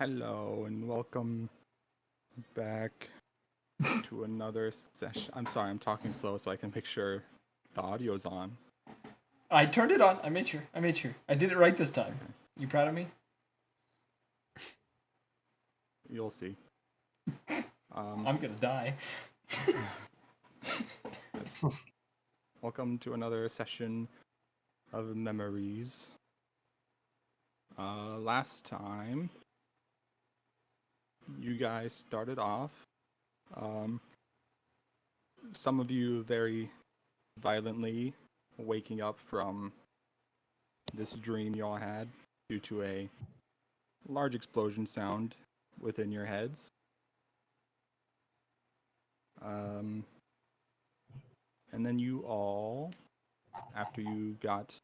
Hello and welcome back to another session. I'm sorry, I'm talking slow so I can make sure the audio's on. I turned it on. I made sure. I did it right this time. Okay. You proud of me? You'll see. I'm gonna die. Welcome to another session of memories. Last time, you guys started off. Some of you very violently waking up from this dream you all had due to a large explosion sound within your heads. And then you all, after you got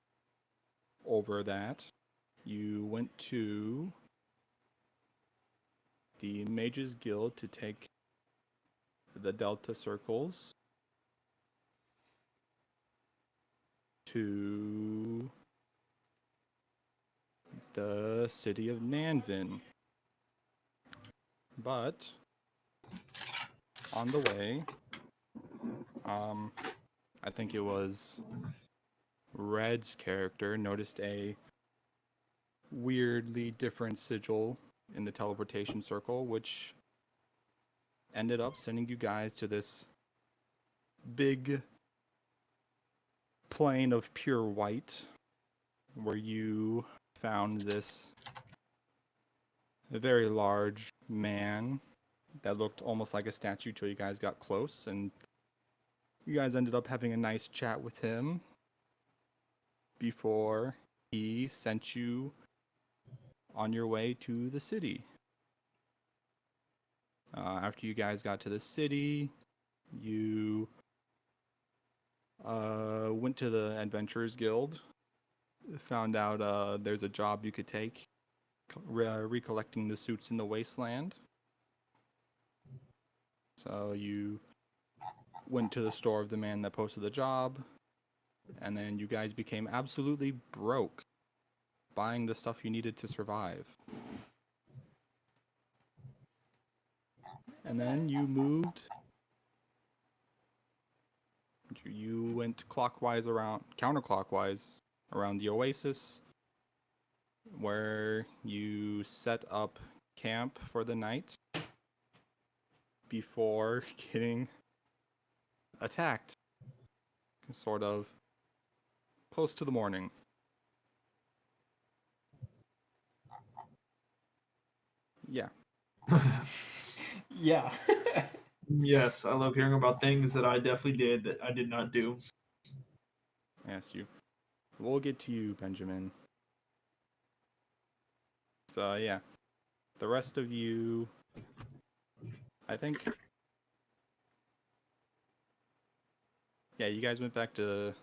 over that, you went to the Mages Guild to take the Delta Circles to the city of Nanvin. But on the way, I think it was Red's character noticed a weirdly different sigil in the teleportation circle, which ended up sending you guys to this big plane of pure white where you found this very large man that looked almost like a statue till you guys got close, and you guys ended up having a nice chat with him before he sent you on your way to the city. After you guys got to the city, you went to the Adventurers Guild, found out there's a job you could take, recollecting the suits in the wasteland. So you went to the store of the man that posted the job, and then you guys became absolutely broke, buying the stuff you needed to survive. And then you moved. You went counterclockwise around the oasis, where you set up camp for the night before getting attacked, sort of close to the morning. Yeah. Yeah. Yes, I love hearing about things that I definitely did that I did not do. Yes, you. We'll get to you, Benjamin. So, yeah. The rest of you, I think. Yeah, you guys went back to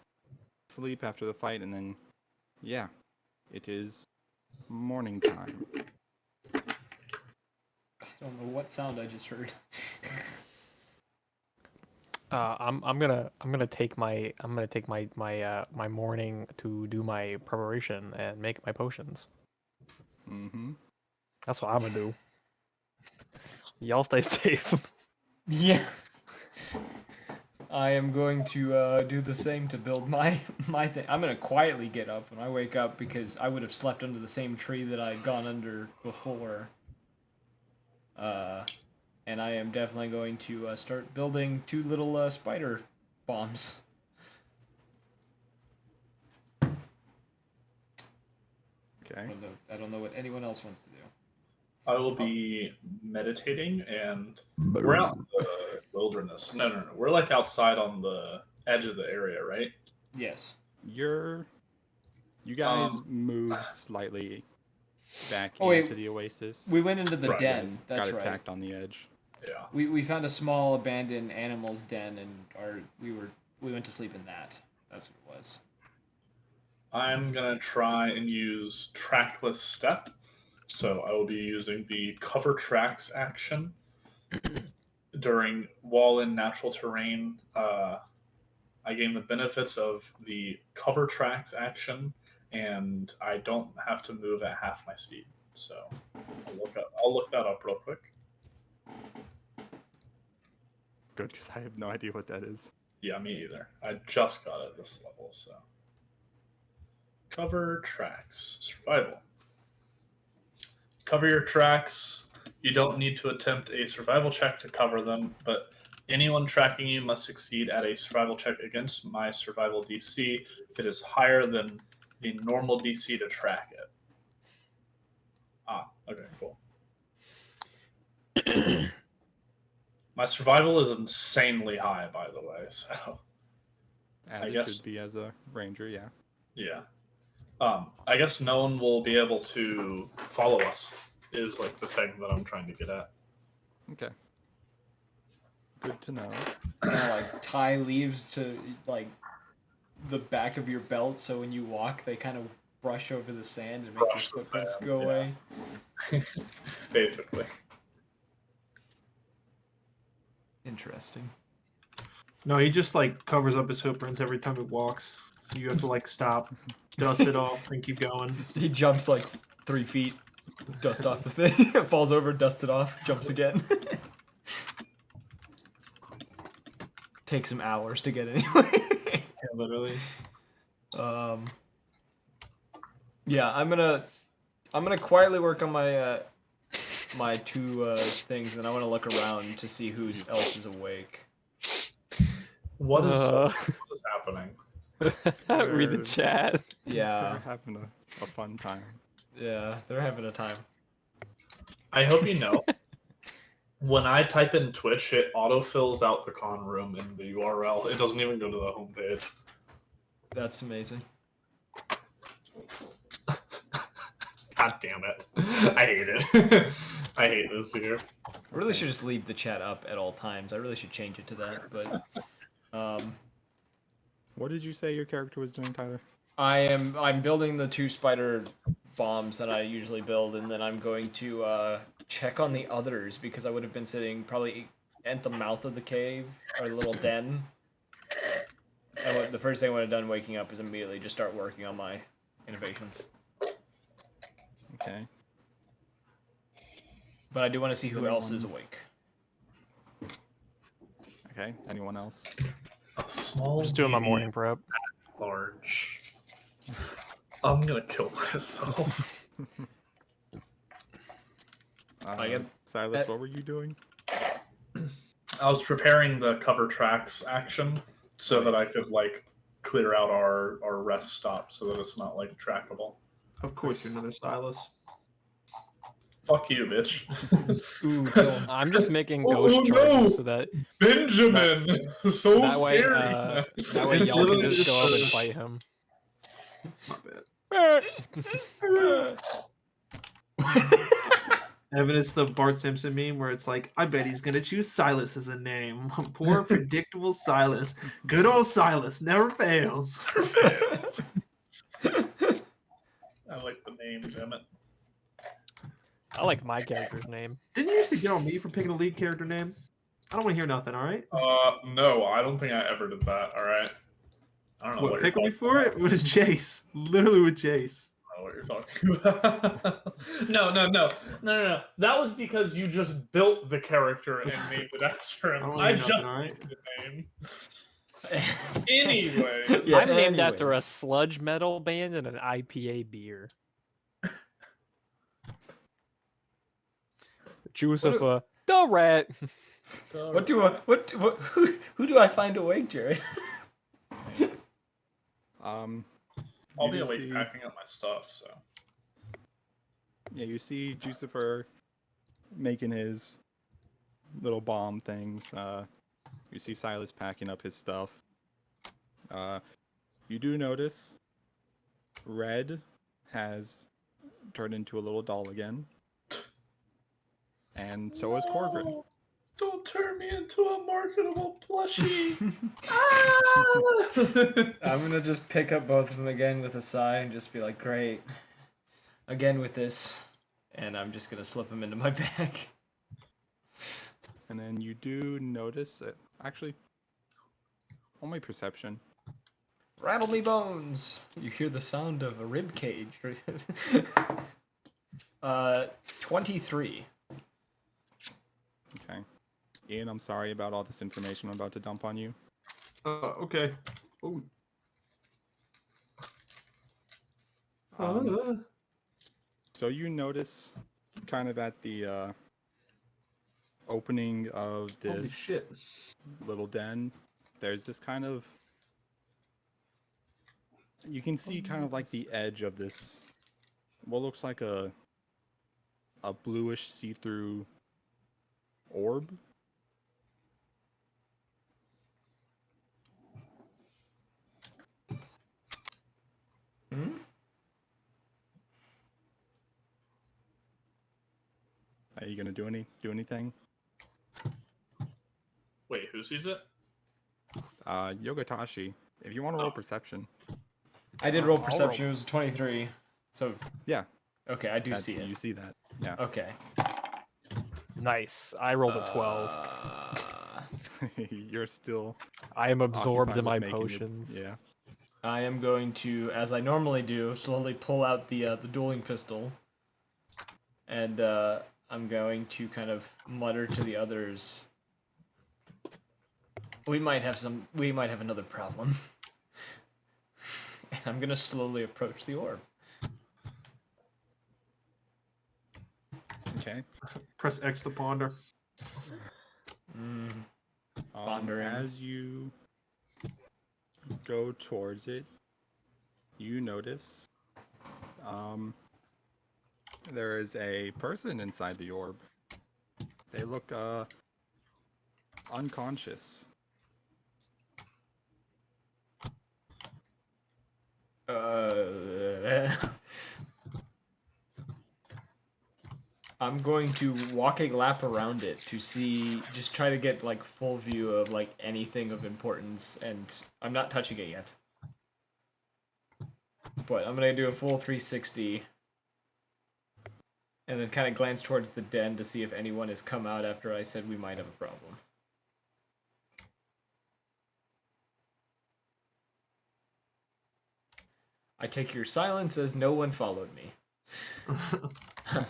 sleep after the fight, and then, yeah, it is morning time. I don't know what sound I just heard. I'm gonna take my morning to do my preparation and make my potions. Mm-hmm. That's what I'm gonna do. Y'all stay safe. Yeah. I am going to do the same to build my thing. I'm gonna quietly get up when I wake up because I would have slept under the same tree that I had gone under before. And I am definitely going to start building two little spider bombs. Okay. I don't know what anyone else wants to do. I will be meditating, and we're out in the wilderness. No. We're like outside on the edge of the area, right? Yes. You guys moved slightly back Oh, wait. into the oasis. We went into the Right. den. and That's got right. attacked on the edge. Yeah. We found a small abandoned animals den, and we went to sleep in that. That's what it was. I'm gonna try and use trackless step. So I will be using the cover tracks action during wall in natural terrain. I gain the benefits of the cover tracks action, and I don't have to move at half my speed. So I'll look that up real quick. Good, because I have no idea what that is. Yeah, me either. I just got it this level, so. Cover tracks. Survival. Cover your tracks. You don't need to attempt a survival check to cover them, but anyone tracking you must succeed at a survival check against my survival DC if it is higher than the normal DC to track it. Ah, okay, cool. My survival is insanely high, by the way, so As I it guess- should be as a ranger, yeah. yeah. I guess no one will be able to follow us, is like the thing that I'm trying to get at. Okay. Good to know. Like tie leaves to like the back of your belt, so when you walk, they kind of brush over the sand and make your Brush the footprints sand, go yeah. away. Basically. Interesting. No, he just like covers up his footprints every time he walks, so you have to like stop, dust it off, and keep going. He jumps like 3 feet, dust off the thing, falls over, dusts it off, jumps again. Takes him hours to get anyway. Yeah, literally. Yeah, I'm gonna quietly work on my my 2 things, and I want to look around to see who else is awake. What is Uh. happening? Read the We're- chat. Yeah, We're having a fun time. yeah, they're having a time. I hope you know. When I type in Twitch, it autofills out the con room in the URL. It doesn't even go to the homepage. That's amazing. God damn it. I hate it. I hate this here. I really should just leave the chat up at all times. I really should change it to that, but What did you say your character was doing, Tyler? I'm building the 2 spider bombs that I usually build, and then I'm going to check on the others because I would have been sitting probably at the mouth of the cave or the little den. And the first thing I would have done waking up is immediately just start working on my innovations. Okay. But I do want to see who else is awake. Okay. Anyone else? A small Just doing my medium, morning prep. large. I'm gonna kill myself. I get- Silas, what were you doing? I was preparing the cover tracks action so that I could like clear out our rest stop so that it's not like trackable. Of course, you're another stylist. Fuck you, bitch. Ooh, kill him. I'm just making Oh, ghost no! charges so that Benjamin! So that way, scary. that way It's y'all can literally just go up and just- fight him. My bad. Evan, it's the Bart Simpson meme where it's like, I bet he's gonna choose Silas as a name. Poor predictable Silas. Good old Silas never fails. I like the name, damn it. I like my character's name. Didn't you used to get on me for picking a lead character name? I don't want to hear nothing, alright? No, I don't think I ever did that, alright? I don't know what, What, you're picking me talking for about. it? With a Jace. Literally with Jace. I don't know what you're talking about. No. That was because you just built the character and named it after him. I don't I hear nothing, just alright? picked the name. Anyway. Yeah, I'm named after a anyways. sludge metal band and an IPA beer. Jucifer, the rat. Who do I find awake, Jared? I'll You be do awake see- packing up my stuff, so. Yeah, you see Jucifer making his little bomb things. You see Silas packing up his stuff. You do notice Red has turned into a little doll again. And so is Corgrin. No, don't turn me into a marketable plushie. Ah! I'm gonna just pick up both of them again with a sigh and just be like, great. Again with this. And I'm just gonna slip them into my bag. And then you do notice it. Actually, only perception. Rattle me bones! You hear the sound of a rib cage. 23. Okay. Ian, I'm sorry about all this information I'm about to dump on you. Okay. Ooh. Um, So you notice, kind of at the opening of Holy this shit. little den, there's this kind of. You can see kind of like the edge of this, what looks like a bluish see-through orb. Hmm? Are you gonna do anything? Wait, who sees it? Yogatashi, if you want to roll perception. I did roll I'll perception. roll. It was 23. So, Yeah, okay, I do see it. you see that. Yeah. Okay. Nice. I rolled a 12. You're still I am absorbed occupied in with my making potions. Yeah. I am going to, as I normally do, slowly pull out the dueling pistol, and I'm going to kind of mutter to the others. We might have another problem. And I'm gonna slowly approach the orb. Okay. Press X to ponder. Pondering. As you go towards it, you notice there is a person inside the orb. They look unconscious. I'm going to walk a lap around it to see, just try to get like full view of like anything of importance, and I'm not touching it yet. But I'm gonna do a full 360, and then kind of glance towards the den to see if anyone has come out after I said we might have a problem. I take your silence as no one followed me.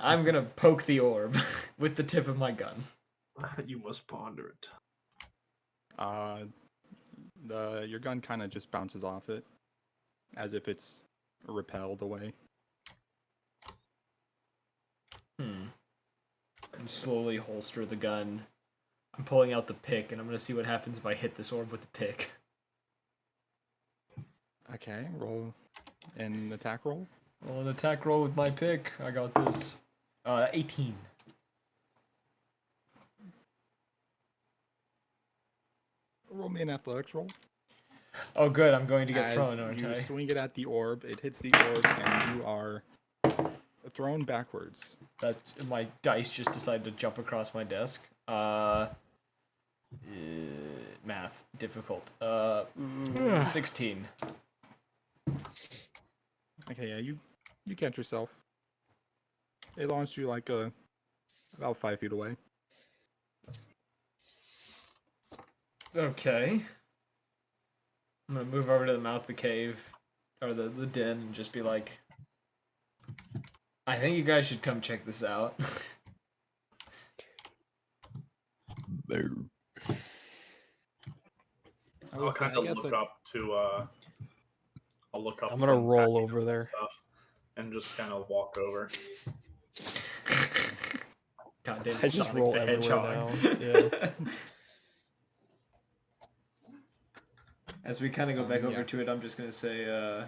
I'm gonna poke the orb with the tip of my gun. You must ponder it. Your gun kind of just bounces off it, as if it's repelled away. And slowly holster the gun. I'm pulling out the pick, and I'm gonna see what happens if I hit this orb with the pick. Okay, roll an attack roll. Roll an attack roll with my pick. I got this. 18. Roll me an athletics roll. Oh, good. I'm going to get As thrown, aren't you I? swing it at the orb, it hits the orb, and you are thrown backwards. That's my dice just decided to jump across my desk. Math difficult. 16. Okay, yeah, you catch yourself. It launched you like about 5 feet away. Okay. I'm gonna move over to the mouth of the cave, or the den, and just be like, I think you guys should come check this out. I'll kind of look up to. I'll look up. I'm gonna from roll packing over up there. stuff and just kind of walk over. Goddamn I just Sonic roll the everywhere Hedgehog. now. Yeah. As we kind of go back over Yeah. to it, I'm just gonna say,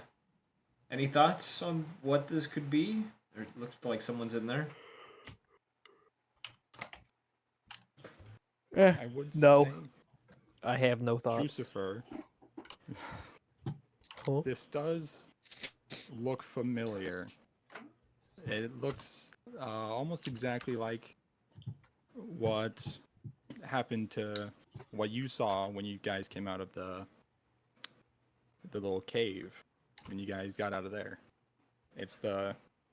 any thoughts on what this could be? Or it looks like someone's in there. I would No. say, I have no thoughts. Lucifer, Huh? this does look familiar. It looks almost exactly like what happened to what you saw when you guys came out of the little cave when you guys got out of there.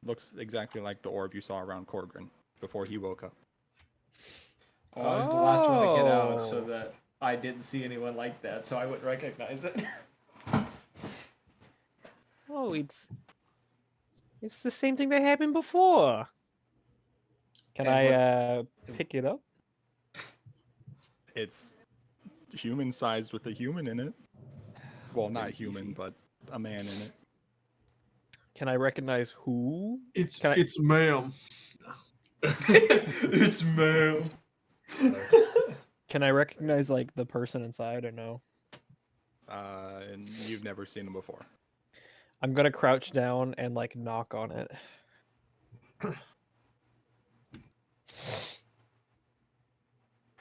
Looks exactly like the orb you saw around Corgrin before he woke up. Oh, I was the last one to get out, so Oh. that I didn't see anyone like that, so I wouldn't recognize it. Oh, it's the same thing that happened before. Can And I pick it up? It's human-sized with a human in it. Well, not Pretty human, beefy. but a man in it. Can I recognize who? It's Can I- it's ma'am. It's male. Can I recognize like the person inside or no? And you've never seen him before. I'm gonna crouch down and like knock on it.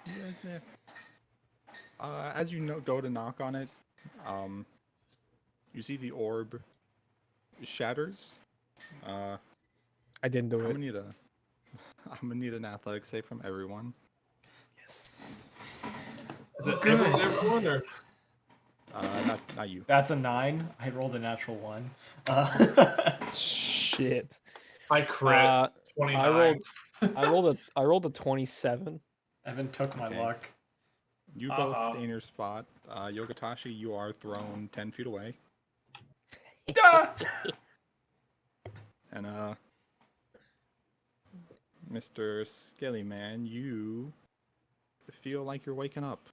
Yes, yeah. As you go to knock on it, you see the orb shatters. I didn't do I'm it. gonna need a I'm gonna need an athletic save from everyone. Is it Everyone or Not you. That's a 9. I rolled a natural 1. Shit. I crit. Uh, 29. I rolled a 27. Evan took my Okay. luck. You both stay in your spot. Yogatashi, you are thrown 10 feet away. Ah! And Mr. Skelly Man, you feel like you're waking up.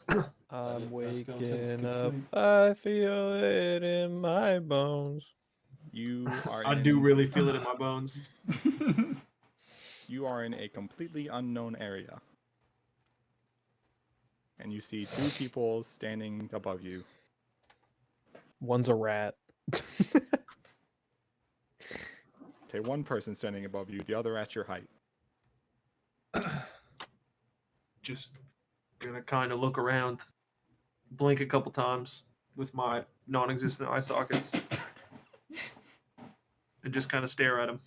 I'm Let's go to waking up. sleep. I feel it in my bones. You are I in, do really feel it in my bones. You are in a completely unknown area. And you see 2 people standing above you. One's a rat. Okay, one person standing above you, the other at your height. Just gonna kind of look around, blink a couple times with my non-existent eye sockets, and just kind of stare at him.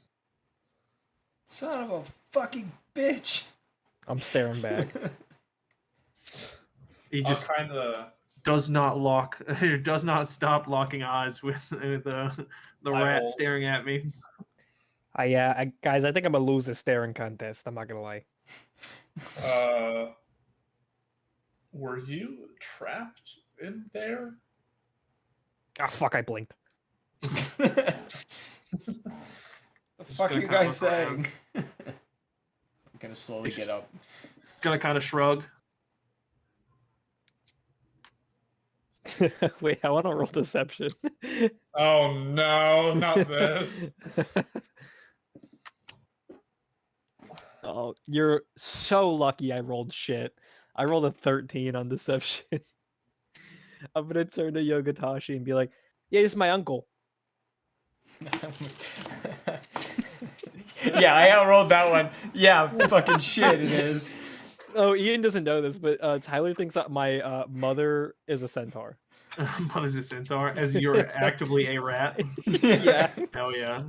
Son of a fucking bitch. I'm staring back. He just kind of. does not lock, does not stop locking eyes with the I rat will- staring at me. Guys, I think I'm gonna lose this staring contest. I'm not gonna lie. Were you trapped in there? Ah, fuck! I blinked. The fuck gonna you kinda guys look around. saying? I'm gonna slowly It's get up. Gonna kind of shrug. Wait, I want to roll deception. Oh no, not this. Oh, you're so lucky I rolled shit. I rolled a 13 on deception. I'm gonna turn to Yogatashi and be like, yeah, this is my uncle. Yeah, I outrolled that one. Yeah, fucking shit, it is. Oh, Ian doesn't know this, but Tyler thinks that my mother is a centaur. Mother's a centaur, as you're actively a rat. Yeah. Hell yeah.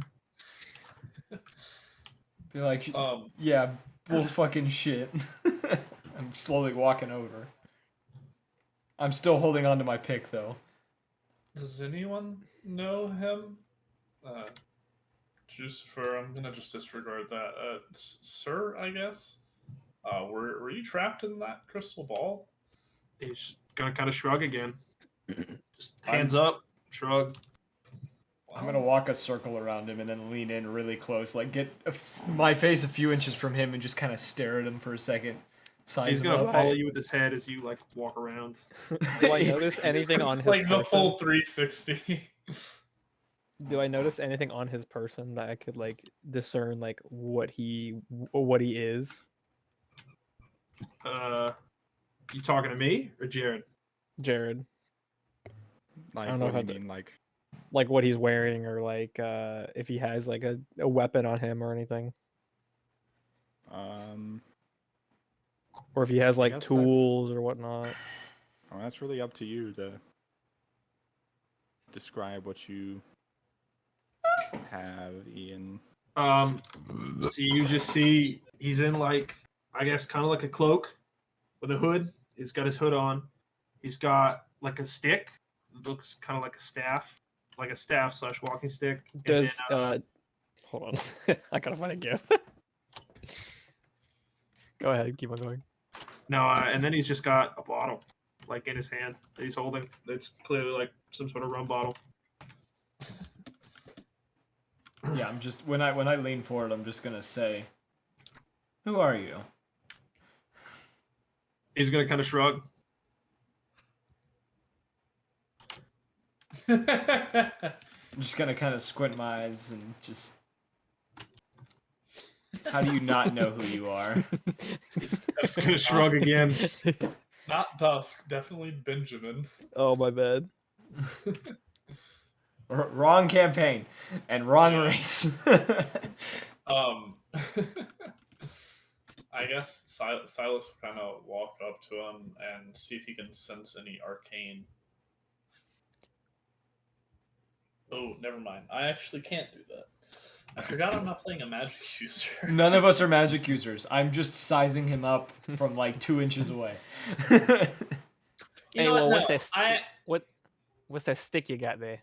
Be like, Um, yeah, bull fucking shit. I'm slowly walking over. I'm still holding on to my pick though. does anyone know him? Jucifer, I'm gonna just disregard that. Sir, I guess. Were you trapped in that crystal ball? He's gonna kind of shrug again. Just hands up, shrug. I'm gonna walk a circle around him and then lean in really close, like get my face a few inches from him and just kind of stare at him for a second. Size He's him gonna up. follow you with his head as you like walk around. Do I notice anything on his like person? the full 360. Do I notice anything on his person that I could like discern like what he is? You talking to me or Jared? Jared. Like, don't know what if do I you mean? Like, Like what he's wearing or like if he has like a weapon on him or anything. Or if he has like guess that's- tools or whatnot. well, that's really up to you to describe what you have, Ian. So you just see he's in like, I guess, kind of like a cloak with a hood. He's got his hood on. He's got like a stick. It looks kind of like a staff slash walking stick. And Does then, hold on. I gotta find a gift. Go ahead, keep on going. no, and then he's just got a bottle like in his hand that he's holding. It's clearly like some sort of rum bottle. Yeah, I'm just when I lean forward, I'm just gonna say, Who are you? He's gonna kind of shrug. I'm just gonna kind of squint my eyes and just. How do you not know who you are? Just gonna shrug again. Not Dusk, definitely Benjamin. Oh, my bad. Wrong campaign and wrong race. I guess Silas kind of walk up to him and see if he can sense any arcane. Oh, never mind. I actually can't do that. I forgot I'm not playing a magic user. None of us are magic users. I'm just sizing him up from like 2 inches away. You Hey, know well, what? what's No, that? What's that stick you got there?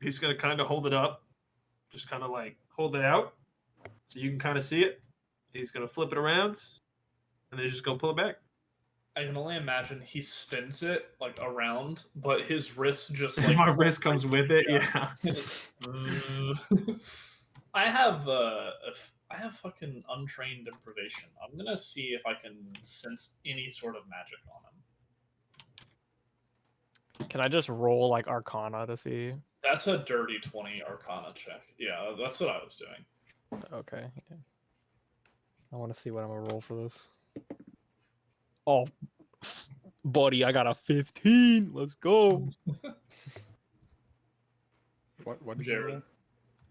He's gonna kind of hold it up, just kind of like hold it out, so you can kind of see it. He's gonna flip it around, and then he's just gonna pull it back. I can only imagine he spins it like around, but his wrist just like My wrist comes with it. Yeah. I have fucking untrained improvisation. I'm gonna see if I can sense any sort of magic on him. Can I just roll like Arcana to see? That's a dirty 20 Arcana check. Yeah, that's what I was doing. Okay. Yeah. I want to see what I'm gonna roll for this. Oh, buddy, I got a 15. Let's go. What did you Jared.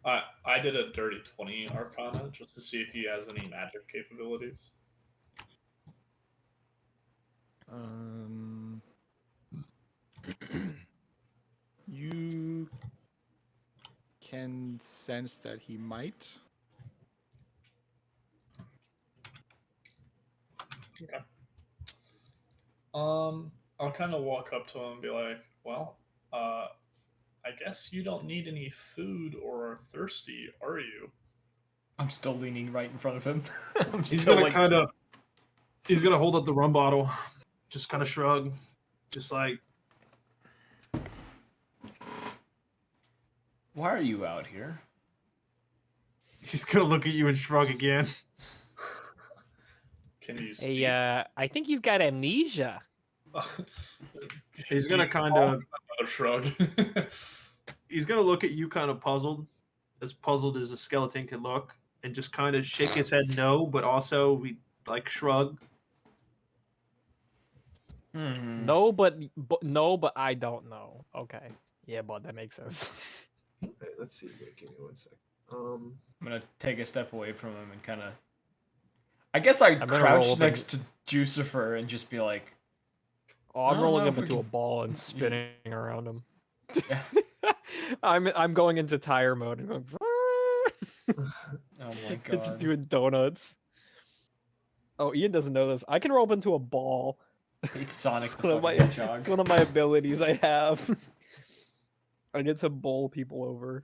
roll? I did a dirty 20 Arcana just to see if he has any magic capabilities. You can sense that he might. Okay. I'll kind of walk up to him and be like, "Well, I guess you don't need any food or are thirsty, are you?" I'm still leaning right in front of him. I'm He's still gonna like, kind of. He's gonna hold up the rum bottle, just kind of shrug, just like. why are you out here? He's gonna look at you and shrug again. Can you speak? Hey, I think he's got amnesia. He's gonna kind of. another shrug. He's gonna look at you kind of puzzled as a skeleton can look, and just kind of shake his head no, but also we like shrug. No, but no, but I don't know. Okay. Yeah, but that makes sense. Okay, let's see. Wait, give me 1 second. I'm gonna take a step away from him and kind of. I guess I gonna roll crouch up next to Jucifer and just be like, Oh, I'm I don't rolling know him if we into a can- ball and spinning around him. Yeah. I'm going into tire mode and going. "Oh my It's god!" doing donuts. Oh, Ian doesn't know this. I can roll up into a ball. He's Sonic It's the one of fucking my- Hedgehog. It's one of my abilities I have. I get to bowl people over.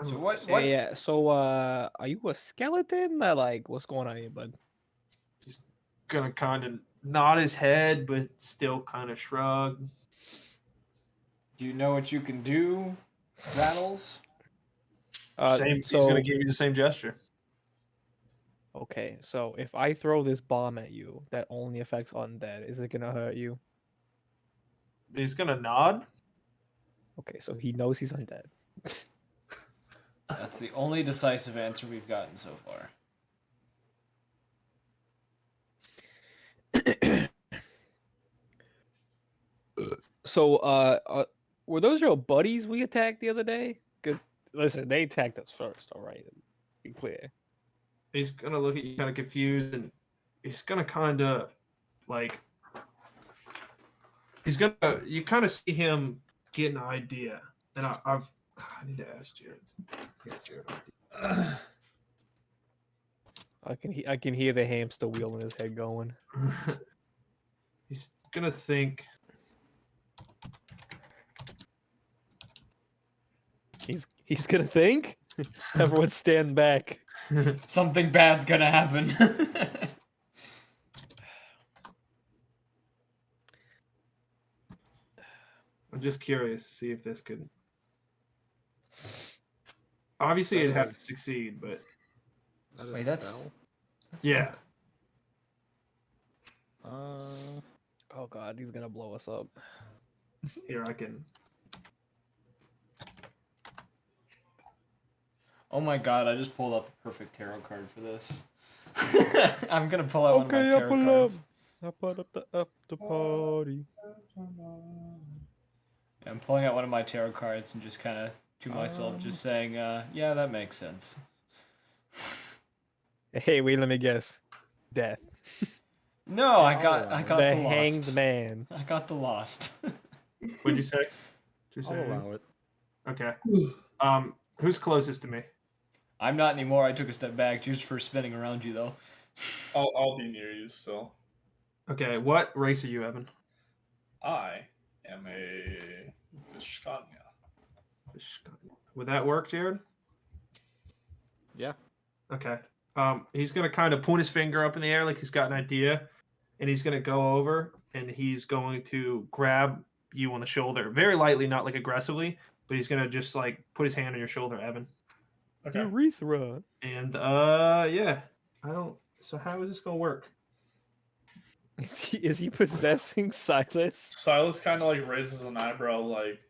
So what? Hey, yeah. So, are you a skeleton? Like, what's going on here, bud? Gonna kind of nod his head, but still kind of shrug. Do you know what you can do, Rattles? Same. So, He's gonna give you the same gesture. okay. So, if I throw this bomb at you, that only affects undead. Is it gonna hurt you? He's gonna nod. Okay, so he knows he's undead. That's the only decisive answer we've gotten so far. So, were those your buddies we attacked the other day? Because listen, they attacked us first. All right, be clear. He's gonna look at you kind of confused, and he's gonna kind of like. He's gonna. You kind of see him get an idea, and I need to ask Jared. Yeah, Jared. I can hear the hamster wheel in his head going. He's gonna think. He's gonna think. Everyone stand back. Something bad's gonna happen. I'm just curious to see if this could Obviously, it'd have Uh, to succeed, but That is Wait, spell. that's yeah. Oh god, he's gonna blow us up. Here, I can. Oh my god, I just pulled out the perfect tarot card for this. I'm gonna pull out one of my tarot cards. I put up the after party. I'm pulling out one of my tarot cards and just kind of to myself, just saying, yeah, that makes sense. Hey, wait, let me guess. Death. No, I I'll got allow it. the Hanged lost. man. I got the lost. What'd you say? I'll allow it. Okay. Who's closest to me? I'm not anymore. I took a step back just for spinning around you, though. I'll be near you still. Okay, what race are you, Evan? I am a Vishkanya. Would that work, Jared? Yeah. Okay. He's gonna kind of point his finger up in the air like he's got an idea, and he's gonna go over and he's going to grab you on the shoulder, very lightly, not like aggressively, but he's gonna just like put his hand on your shoulder, Evan. Okay. Urethra. And yeah, I don't. So how is this gonna work? Is he possessing Silas? Silas kind of like raises an eyebrow, like,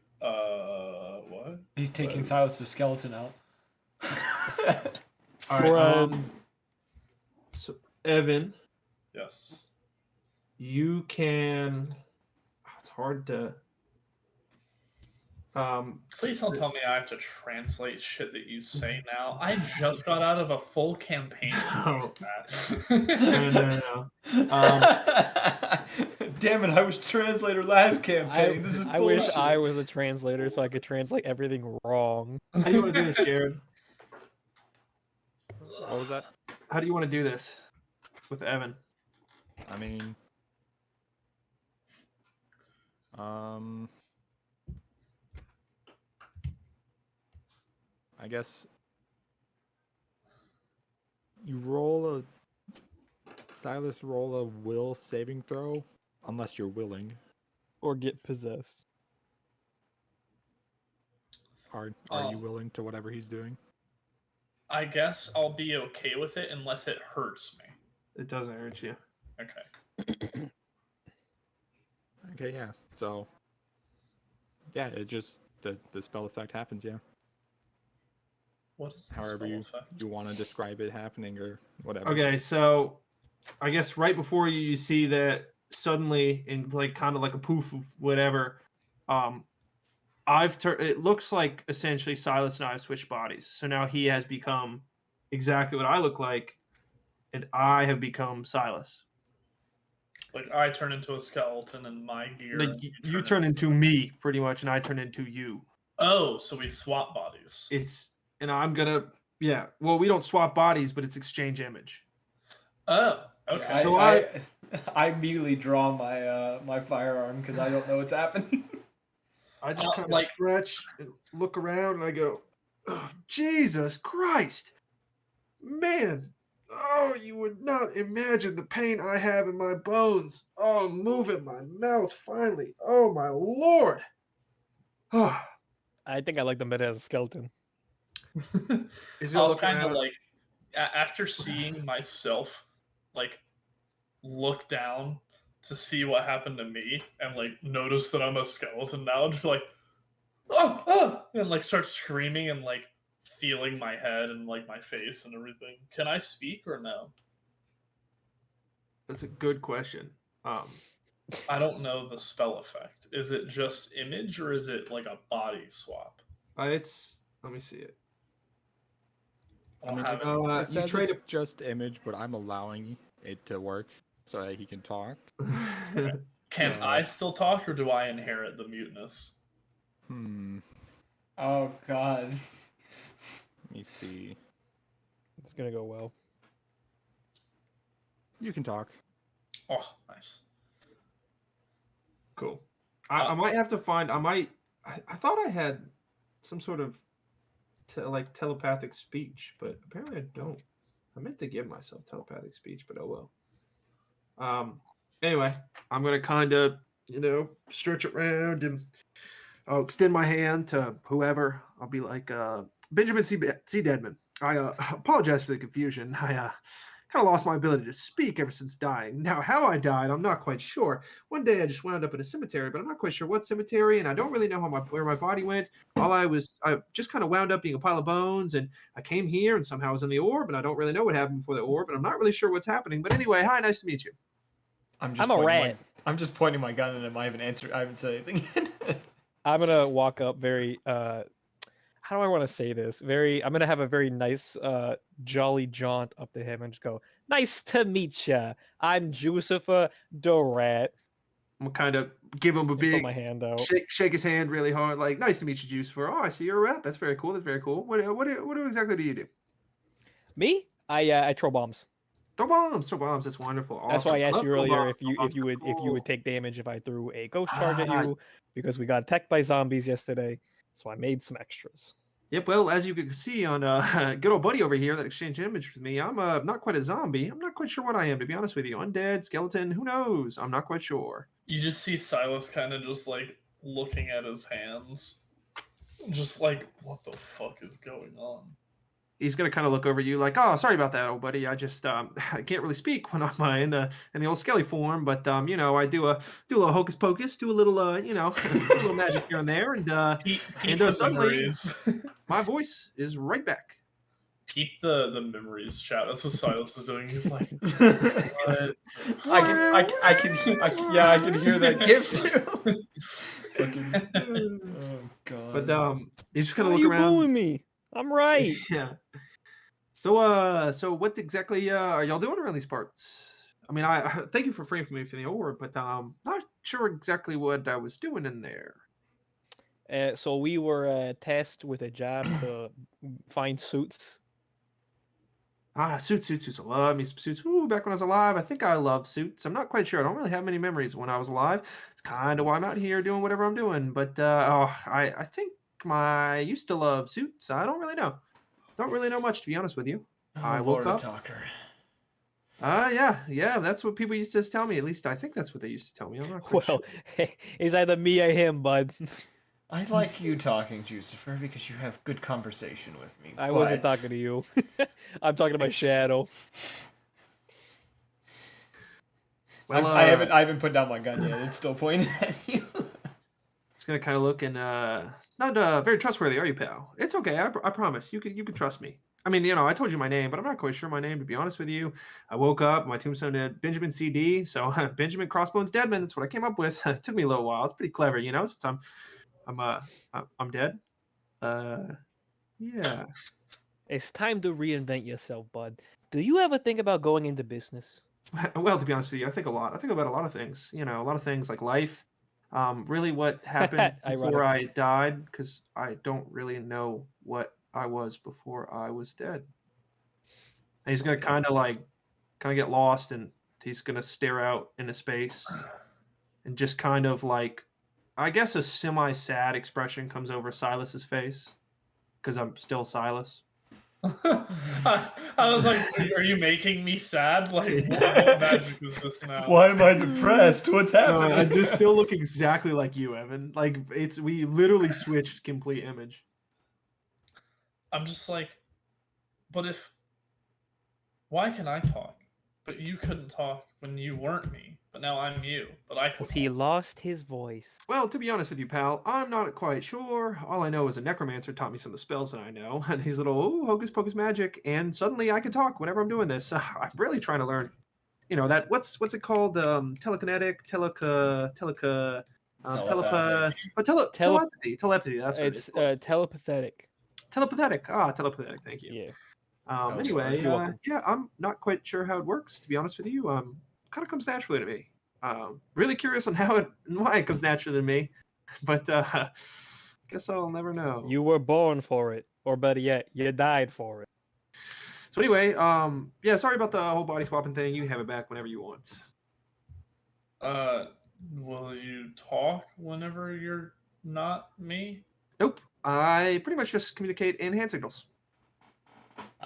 what? He's taking Silas the skeleton out. All right, Friend. so Evan, Yes. you can. It's hard to. Please don't tell me I have to translate shit that you say now. I just got out of a full campaign. No. No. No. Damn it! I was translator last campaign. This is I bullshit. wish I was a translator so I could translate everything wrong. How do you want to do this, Jared? What was that? How do you want to do this with Evan? I mean, I guess you Silas roll a will saving throw, unless you're willing. Or get possessed. Are Oh. you willing to whatever he's doing? I guess I'll be okay with it unless it hurts me. It doesn't hurt you. Okay. Okay, yeah. So, yeah, it just the spell effect happens. Yeah. What is the However spell you effect? want to describe it happening or whatever. Okay, so I guess right before you see that suddenly in like kind of like a poof of whatever, it looks like essentially Silas and I have switched bodies. So now he has become exactly what I look like, and I have become Silas. Like I turn into a skeleton and my gear. Like and you turn into me pretty much, and I turn into you. Oh, so we swap bodies. And I'm gonna Well, we don't swap bodies, but it's exchange image. Oh, okay. Yeah, So I immediately draw my my firearm because I don't know what's happening. I just kind of like- stretch and look around and I go, oh, Jesus Christ, man. Oh, you would not imagine the pain I have in my bones. Oh, I'm moving my mouth finally. Oh, my Lord. Oh, I think I like them better as a skeleton. he's gonna I'll look kind of around. like after seeing myself like look down to see what happened to me and like notice that I'm a skeleton now, just be like, oh, and like start screaming and like feeling my head and like my face and everything. Can I speak or no? That's a good question. I don't know the spell effect. Is it just image or is it like a body swap? It's let me see it. I'll mean, have It You says trade it's just image, but I'm allowing it to work so that he can talk. Can so- I still talk or do I inherit the muteness? Oh God. Let me see. It's gonna go well. You can talk. Oh, nice. Cool. I might have to find. I thought I had some sort of like telepathic speech, but apparently I don't. I meant to give myself telepathic speech, but oh well. Anyway, I'm gonna kind of stretch around and I'll extend my hand to whoever. I'll be like, Benjamin C. Deadman. I apologize for the confusion. I kind of lost my ability to speak ever since dying. Now, how I died, I'm not quite sure. One day I just wound up in a cemetery, but I'm not quite sure what cemetery, and I don't really know where my body went. I just kind of wound up being a pile of bones, and I came here, and somehow I was in the orb, and I don't really know what happened before the orb, and I'm not really sure what's happening. But anyway, hi, nice to meet you. I'm a rat. I'm just pointing my gun at him. I haven't said anything yet. I'm gonna walk up very how do I want to say this? I'm gonna have a very nice jolly jaunt up to him and just go, "Nice to meet ya. I'm Jucifer the Rat." I'm gonna kind of give him a Put big my hand out. shake his hand really hard, like, nice to meet you, Jucifer. Oh, I see you're a rat. That's very cool. That's very cool. What exactly do you do? Me? I throw bombs. Throw bombs. Throw bombs. That's wonderful. That's why I asked Love you throw earlier bombs. Throw bombs are if you cool. would take damage if I threw a ghost charge at Ah. you, because we got attacked by zombies yesterday. So I made some extras. Yep. Well, as you can see on good old buddy over here that exchanged image with me, I'm not quite a zombie. I'm not quite sure what I am, to be honest with you. Undead, skeleton, who knows? I'm not quite sure. You just see Silas kind of just like looking at his hands, just like, what the fuck is going on? He's gonna kind of look over you like, oh, sorry about that, old buddy. I just I can't really speak when I'm in the old skelly form, but you know, I do a little hocus pocus, do a little you know, a little magic here and there, and suddenly my voice is right back. Keep the memories, chat. That's what Silas is doing. He's like, what? I can hear that gift too. Oh god. But he's just kind Why of are look you around. booing me? I'm right. Yeah. So what exactly are y'all doing around these parts? I mean, I thank you for freeing me from the orb, but not sure exactly what I was doing in there. So we were tasked with a job to find suits. Suits. I love me some suits. Ooh, back when I was alive, I think I loved suits. I'm not quite sure. I don't really have many memories when I was alive. It's kind of why I'm out here doing whatever I'm doing. But I think I used to love suits. I don't really know. Don't really know much, to be honest with you. I woke up. Talker. Yeah. That's what people used to tell me. At least I think that's what they used to tell me. I'm not quite Well, sure. it's either me or him, bud. I like you talking, Jucifer, because you have good conversation with me. I wasn't talking to you. I'm talking to my shadow. Well, I haven't put down my gun yet. It's still pointing at you. It's gonna kind of look and not very trustworthy, are you, pal? It's okay. I promise. You can trust me. I mean, you know, I told you my name, but I'm not quite sure my name, to be honest with you. I woke up, my tombstone had Benjamin C.D., so Benjamin Crossbones Deadman. That's what I came up with. It took me a little while. It's pretty clever, you know, since I'm dead. Yeah. It's time to reinvent yourself, bud. Do you ever think about going into business? Well, to be honest with you, I think a lot. I think about a lot of things. You know, a lot of things like life. Really, what happened before I died? Because I don't really know what I was before I was dead. And he's gonna kind of get lost, and he's gonna stare out into space, and just kind of like, I guess a semi-sad expression comes over Silas's face, because I'm still Silas. I was like, are you making me sad? Like, what magic is this now? Why am I depressed? What's happening? I just still look exactly like you, Evan. Like we literally switched complete image. I'm just like, why can I talk? But you couldn't talk when you weren't me. But now I'm you. But I can. Because he lost his voice. Well, to be honest with you, pal, I'm not quite sure. All I know is a necromancer taught me some of the spells that I know. And these little hocus pocus magic, and suddenly I can talk whenever I'm doing this. I'm really trying to learn. You know that what's it called? Telekinetic, telepathy. That's what It's it's telepathetic. telepathic. Telepathic. Thank you. Yeah. Anyway, you're welcome. yeah, I'm not quite sure how it works, to be honest with you. Kind of comes naturally to me. Really curious on how it and why it comes naturally to me, but guess I'll never know. You were born for it, or better yet, you died for it. So anyway, yeah, sorry about the whole body swapping thing. You can have it back whenever you want. Will you talk whenever you're not me? Nope. I pretty much just communicate in hand signals.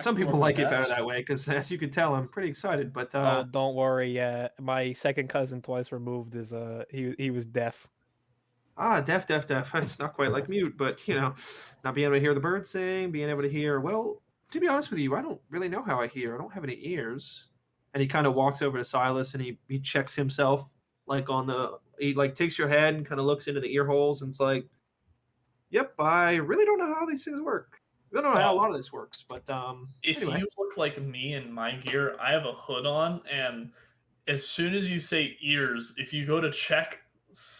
Some people like it better that way because, as you can tell, I'm pretty excited. But Oh, don't worry. My second cousin, twice removed, is he was deaf. Deaf. It's not quite like mute, but not being able to hear the birds sing, being able to hear. Well, to be honest with you, I don't really know how I hear. I don't have any ears. And he kind of walks over to Silas and he checks himself like he like takes your head and kind of looks into the ear holes and it's like, yep, I really don't know how these things work. I don't know how a lot of this works, but If anyway. you look like me in my gear, I have a hood on, and as soon as you say ears, if you go to check,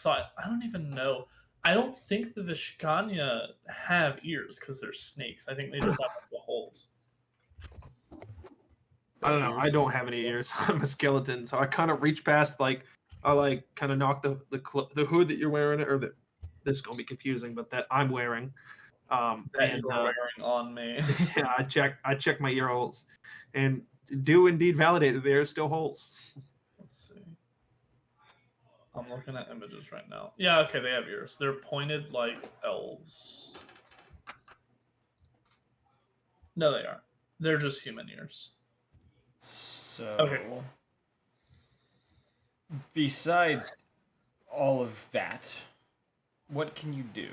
I don't even know. I don't think the Vishkanya have ears because they're snakes. I think they just have like, the holes. I don't know. I don't have any ears. I'm a skeleton, so I kind of reach past I kind of knock the hood that you're wearing, or that this is gonna be confusing, but that I'm wearing. That you're wearing on me. Yeah, I check my ear holes, and do indeed validate that there are still holes. Let's see. I'm looking at images right now. Yeah, okay, they have ears. They're pointed like elves. No, they aren't. They're just human ears. So, Okay. beside all of that, what can you do?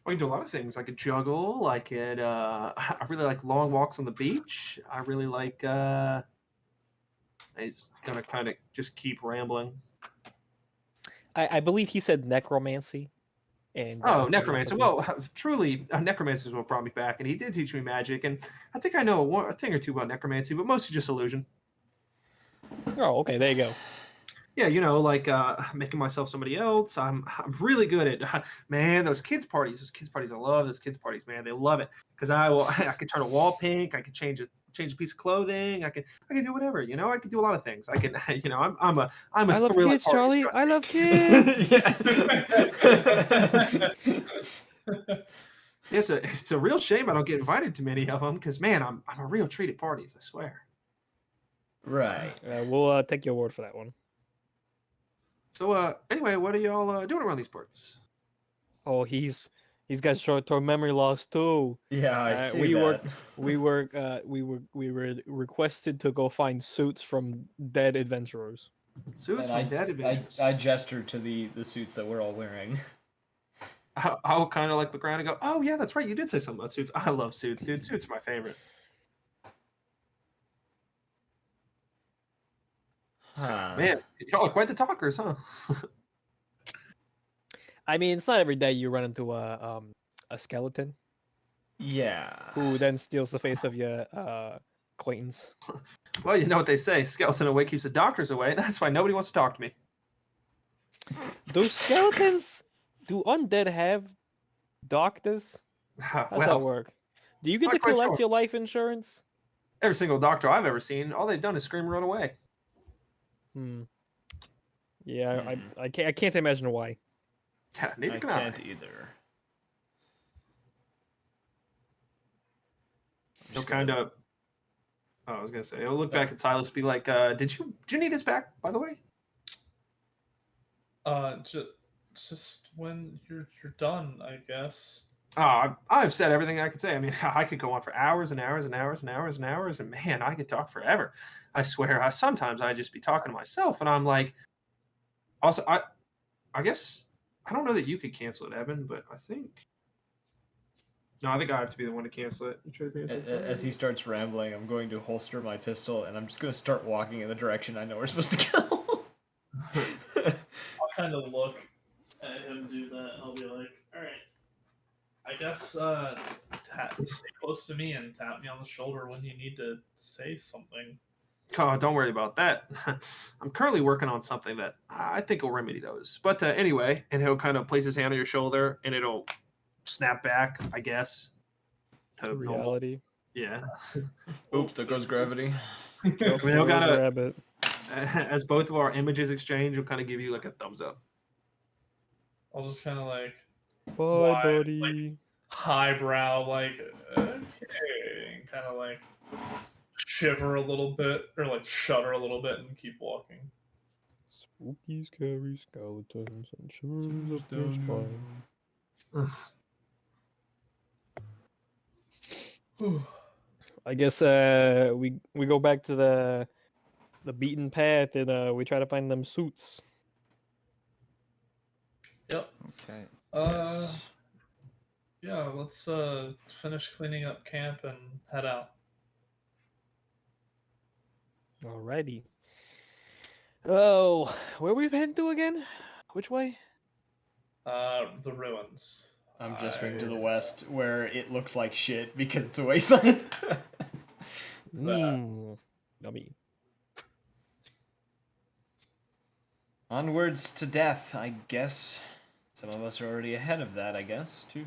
I can do a lot of things. I could juggle. I could. I really like long walks on the beach. I really like. I'm just gonna kind of just keep rambling. I believe he said necromancy. And Oh, necromancer. Well, truly, necromancer is what brought me back, and he did teach me magic, and I think I know a thing or two about necromancy, but mostly just illusion. Oh, okay, there you go. Yeah, like making myself somebody else. I'm really good at man, those kids parties. I love those kids parties, man. They love it because I could turn a wall pink. I could change a piece of clothing. I could do whatever. I could do a lot of things. I can I'm a I love thrill at kids, parties, Charlie. trust I me. love kids. It's a real shame I don't get invited to many of them because man, I'm a real treat at parties. I swear. Right. We'll take your word for that one. So anyway, what are y'all doing around these parts? Oh, he's got short-term memory loss too. Yeah, I see we that. we were requested to go find suits from dead adventurers. Suits And from Dead Adventures. I gesture to the suits that we're all wearing. I'll kind of like look around and go, oh yeah, that's right. You did say something about suits. I love suits, dude. Suits are my favorite. Man, y'all are quite the talkers, huh? I mean, it's not every day you run into a skeleton Yeah. who then steals the face of your acquaintance. Well, you know what they say: skeleton away keeps the doctors away. That's why nobody wants to talk to me. Do skeletons? Do undead have doctors? How's that Well, work? Do you get not to quite collect sure. your life insurance? Every single doctor I've ever seen, all they've done is scream and run away. Yeah, I can't imagine why. Yeah, neither I can can't either. He'll kind of. Oh, I was gonna say, he'll look back at Silas, and be like, "Did you need his back, by the way?" Just when you're done, I guess. Oh, I've said everything I could say. I mean, I could go on for hours and hours and hours and hours and hours, and man, I could talk forever. I swear. Sometimes I just be talking to myself, and I'm like, also, I guess I don't know that you could cancel it, Evan, but I think. No, I think I have to be the one to cancel it. As he starts rambling, I'm going to holster my pistol and I'm just going to start walking in the direction I know we're supposed to go. I'll kind of look at him do that, and I'll be like, all right, I guess stay close to me and tap me on the shoulder when you need to say something. Oh, don't worry about that. I'm currently working on something that I think will remedy those. But anyway, and he'll kind of place his hand on your shoulder, and it'll snap back, I guess, to normal. Reality. Yeah. Oop, there goes gravity. He'll kind of, rabbit. as both of our images exchange, he'll kind of give you like a thumbs up. I'll just kind of like, Bye, why, buddy. like, highbrow, like, okay, kind of like shiver a little bit, or like shudder a little bit and keep walking. Spooky, scary skeletons and shivers up your spine. I guess we go back to the beaten path and we try to find them suits. Yep. Okay. Yes. Yeah, let's finish cleaning up camp and head out. Alrighty. Oh, where we heading to again? Which way? The ruins. I'm gesturing to the I- west, where it looks like shit because it's a wasteland. Mmm. Yummy. Onwards to death, I guess. Some of us are already ahead of that, I guess, too.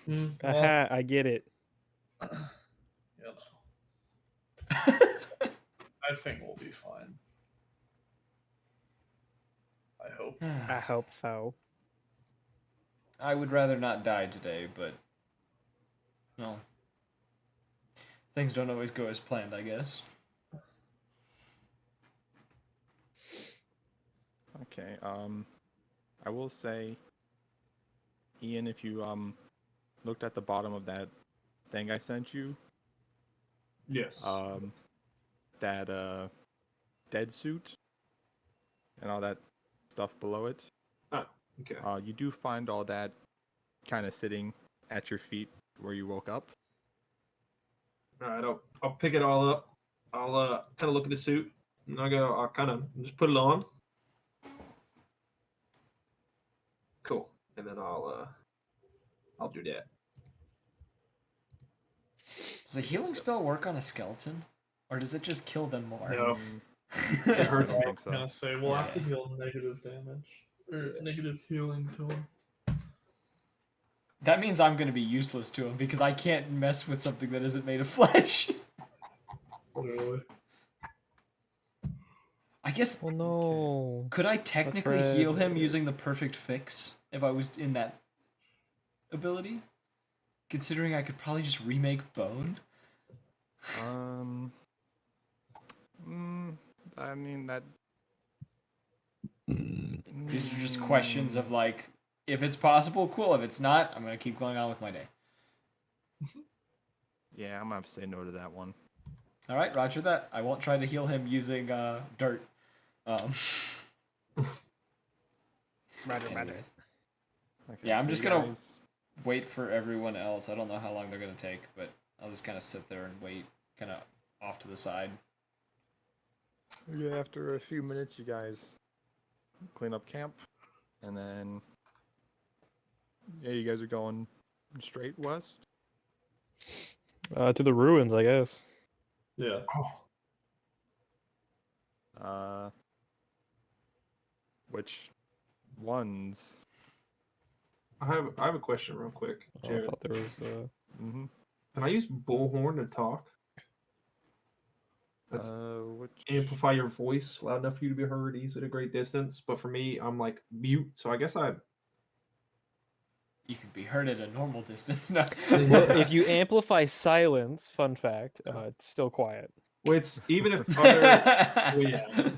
well, Aha, I get it. you know, I think we'll be fine. I hope. I hope so. I would rather not die today, but no. Things don't always go as planned, I guess. Okay. I will say, Ian, if you looked at the bottom of that thing I sent you, Yes. that dead suit and all that stuff below it, Okay. you do find all that kind of sitting at your feet where you woke up. All right. I'll pick it all up. I'll kind of look at the suit, and I'll kind of just put it on. Cool. And then I'll do that. Does a healing spell work on a skeleton? Or does it just kill them more? No. Mm, It hurts I me. don't think I'm gonna so. say we'll have to Okay. deal negative damage or negative healing to him. That means I'm gonna be useless to him because I can't mess with something that isn't made of flesh. Literally. I guess, Oh no. could I technically red. heal him using the perfect fix if I was in that ability? Considering I could probably just remake bone? I mean that. These are just questions of like, if it's possible, cool. If it's not, I'm gonna keep going on with my day. Yeah, I'm gonna have to say no to that one. All right, roger that. I won't try to heal him using dirt. Anyways. Okay, Yeah, I'm so just you gonna guys- wait for everyone else. I don't know how long they're gonna take, but I'll just kind of sit there and wait, kind of off to the side. Yeah, after a few minutes, you guys clean up camp, and then yeah, you guys are going straight west. To the ruins, I guess. Yeah. Which ones? I have a question real quick, Oh, I Jared. thought there was. Mm-hmm. Can I use bullhorn to talk? That's Which? amplify your voice loud enough for you to be heard, easy at a great distance. But for me, I'm like mute, so I guess I. You can be heard at a normal distance. No. Well, if you amplify silence, fun fact, it's still quiet. Well, it's even if other. Well, yeah.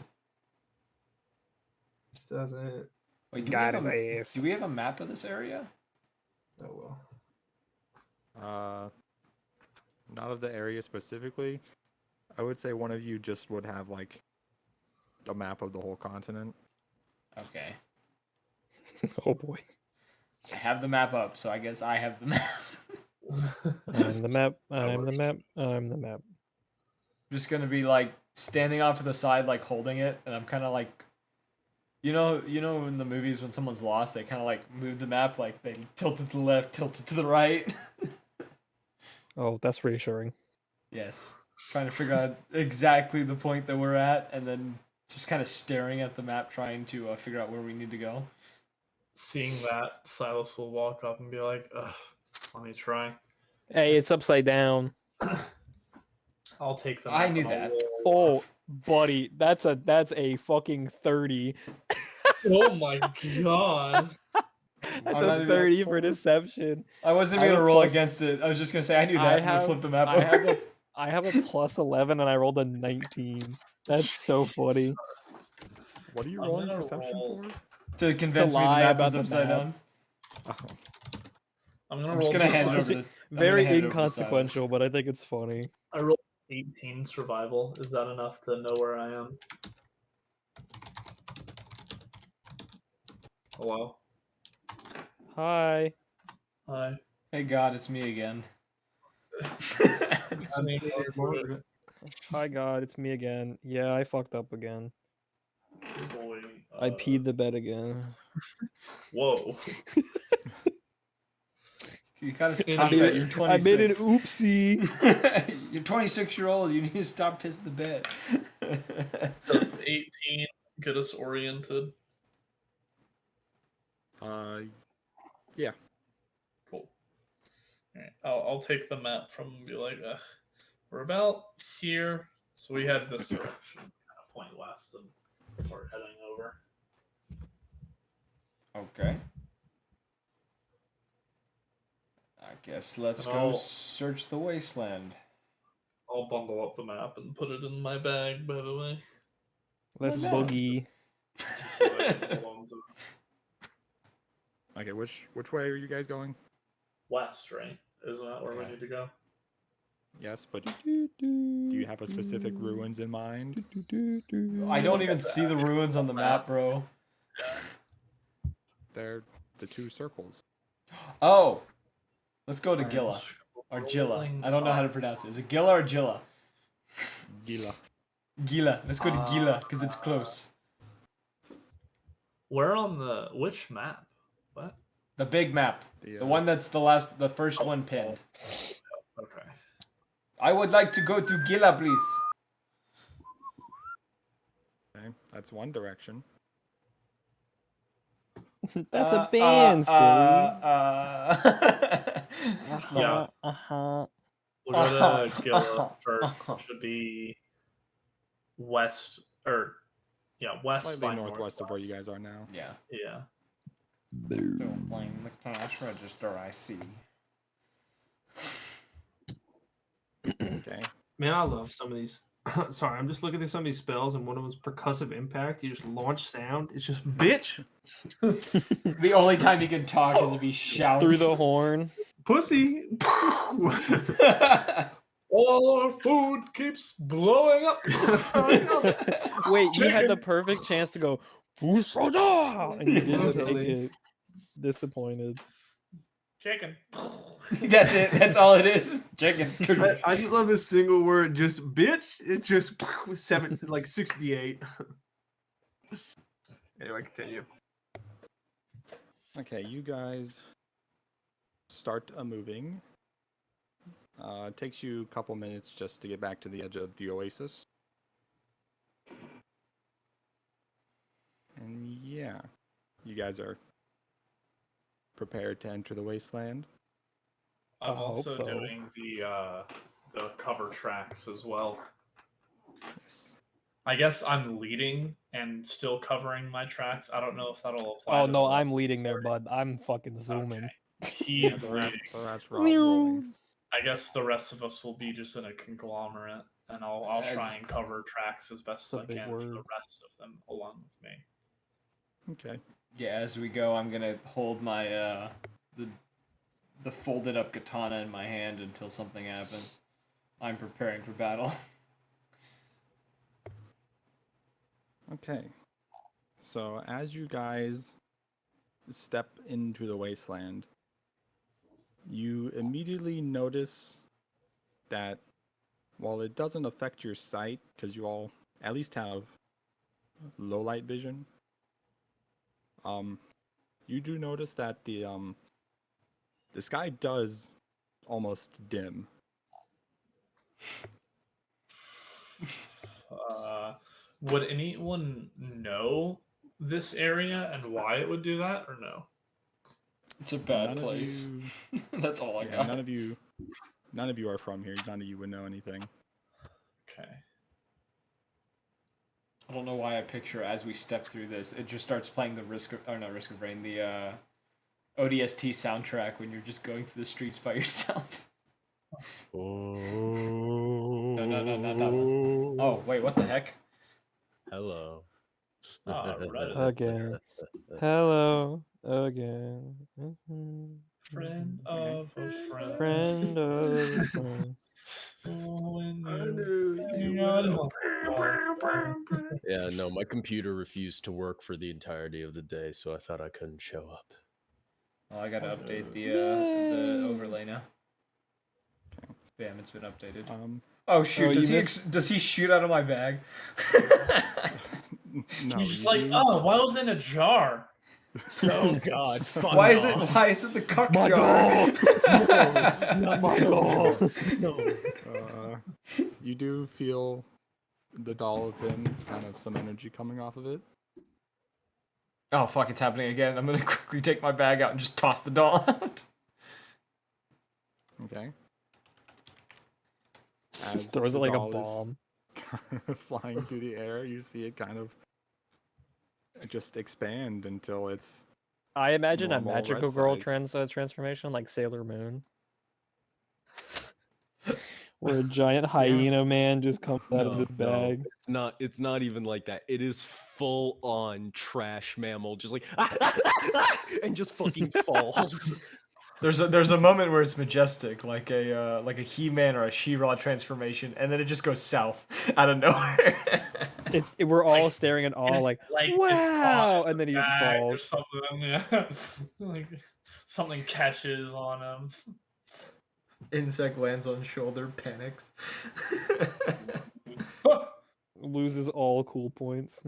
This doesn't. Wait, Got his ass. do we have a map of this area? Oh well. Not of the area specifically. I would say one of you just would have like a map of the whole continent. Okay. Oh boy. I have the map up, so I guess I have the map. I'm the map. I'm the works. map. I'm the map. I'm just gonna be like standing off to the side, like holding it, and I'm kind of like, you know, in the movies when someone's lost, they kind of like move the map, like they tilt it to the left, tilt it to the right. Oh, that's reassuring. Yes, trying to figure out exactly the point that we're at, and then just kind of staring at the map, trying to figure out where we need to go. Seeing that, Silas will walk up and be like, "Ugh, let me try." Hey, it's upside down. I'll take them. I up knew and I'll that. roll. Oh, buddy, that's a fucking 30. Oh my god! That's I'm not a even- 30 for deception. I wasn't I even have gonna a roll plus- against it. I was just gonna say I knew that. I I'm gonna have flip the map I have over. I have a plus 11 and I rolled a 19. That's so funny. What are you I'm rolling gonna perception roll- for? To convince me the lie map about is the upside map. down. Oh, I'm gonna I'm roll. just gonna hand it survival. over to. Very hand it over to inconsequential, Silas. but I think it's funny. I rolled 18 survival. Is that enough to know where I am? Hello. Hi. Hi. Hey God, it's me again. Margaret. Hi, God. It's me again. Yeah, I fucked up again. Boy, I peed the bed again. Whoa. You gotta I stop made that. it. You're I 26. made an oopsie. You're 26-year-old. You need to stop pissing the bed. Does 18 get us oriented? Yeah. Cool. Alright, I'll take the map from and be like, we're about here. So we head this direction, kind of point west and start heading over. Okay. I guess let's And go I'll- search the wasteland. I'll bundle up the map and put it in my bag, by the way. Let's Why not? boogie. So I can hold on to Okay, which way are you guys going? west, right? Isn't that where we Yeah. need to go? Yes, but do you have a specific ruins in mind? I don't even see the ruins on the map, bro. They're the two circles. Oh! Let's go to I'm Gilla. Or Gilla. scrolling I don't know how to up. pronounce it. Is it Gilla or Gilla? Gila. Gila. Let's go to Gila, because it's close. Where on the which map? What? The big map. The The one that's the first one pinned. Okay. I would like to go to Gila, please. Okay, that's one direction. That's a band, silly. Yeah. Uh-huh. We'll go to Gila first. Should be west or west Slightly by northwest of where you guys are now. Yeah. Yeah. Still playing the cash register, I see. Okay. Man, I love some of these. Sorry, I'm just looking at some of these spells, and one of them's percussive impact. You just launch sound. It's just bitch, The only time he can talk is if he shouts. Through the horn. pussy. All our food keeps blowing up. Wait, you had the perfect chance to go, "Fusoda!" and you didn't take Totally. it. Disappointed. Chicken. That's it. That's all it is. Chicken. I just love this single word, just bitch. It's just 68. Anyway, continue. Okay, you guys start moving. It takes you a couple minutes just to get back to the edge of the oasis. And yeah, you guys are prepared to enter the wasteland. I'm I hope also so. doing the cover tracks as well. Yes. I guess I'm leading and still covering my tracks. I don't know if that'll apply. Oh to no, the I'm rest. leading there, bud. I'm fucking zooming. He's leading. That's rolling. I guess the rest of us will be just in a conglomerate, and I'll try and cover tracks as best as That's a I big can for the word. rest of them along with me. Okay. Yeah, as we go, I'm gonna hold my the folded up katana in my hand until something happens. I'm preparing for battle. Okay. So as you guys step into the wasteland, you immediately notice that while it doesn't affect your sight, because you all at least have low light vision, you do notice that the sky does almost dim. Would anyone know this area and why it would do that, or no? It's a bad None of place. you- That's all I Yeah, got. none of you are from here. None of you would know anything. Okay. I don't know why I picture as we step through this, it just starts playing the Risk of Rain, the ODST soundtrack when you're just going through the streets by yourself. No, not that one. Oh, wait, what the heck? Hello. Red is Again. Hello again. friend of a friend. Friend of a friend. When I you knew you you got would. a Yeah, no, my computer refused to work for the entirety of the day, so I thought I couldn't show up. Oh, I gotta update the overlay now. Bam, it's been updated. Oh shoot! Does he shoot out of my bag? No, You're just you like, do- oh, why was it in a jar? Oh God! Why is it the cuck jar? Not my doll. You do feel the doll of him, kind of some energy coming off of it. Oh fuck! It's happening again. I'm gonna quickly take my bag out and just toss the doll out. Okay. As Throws it the like a doll is bomb. flying through the air, you see it kind of just expand until it's I imagine a normal magical red girl size. transformation like Sailor Moon. Where a giant hyena man just comes out of his bag. It's not even like that. It is full on trash mammal, just like and just fucking falls. There's a moment where it's majestic, like a He-Man or a She-Ra transformation, and then it just goes south out of nowhere. We're all staring in awe, like it's wow, caught in and then he the just bag or falls. something. Yeah, like something catches on him. Insect lands on shoulder, panics. Loses all cool points.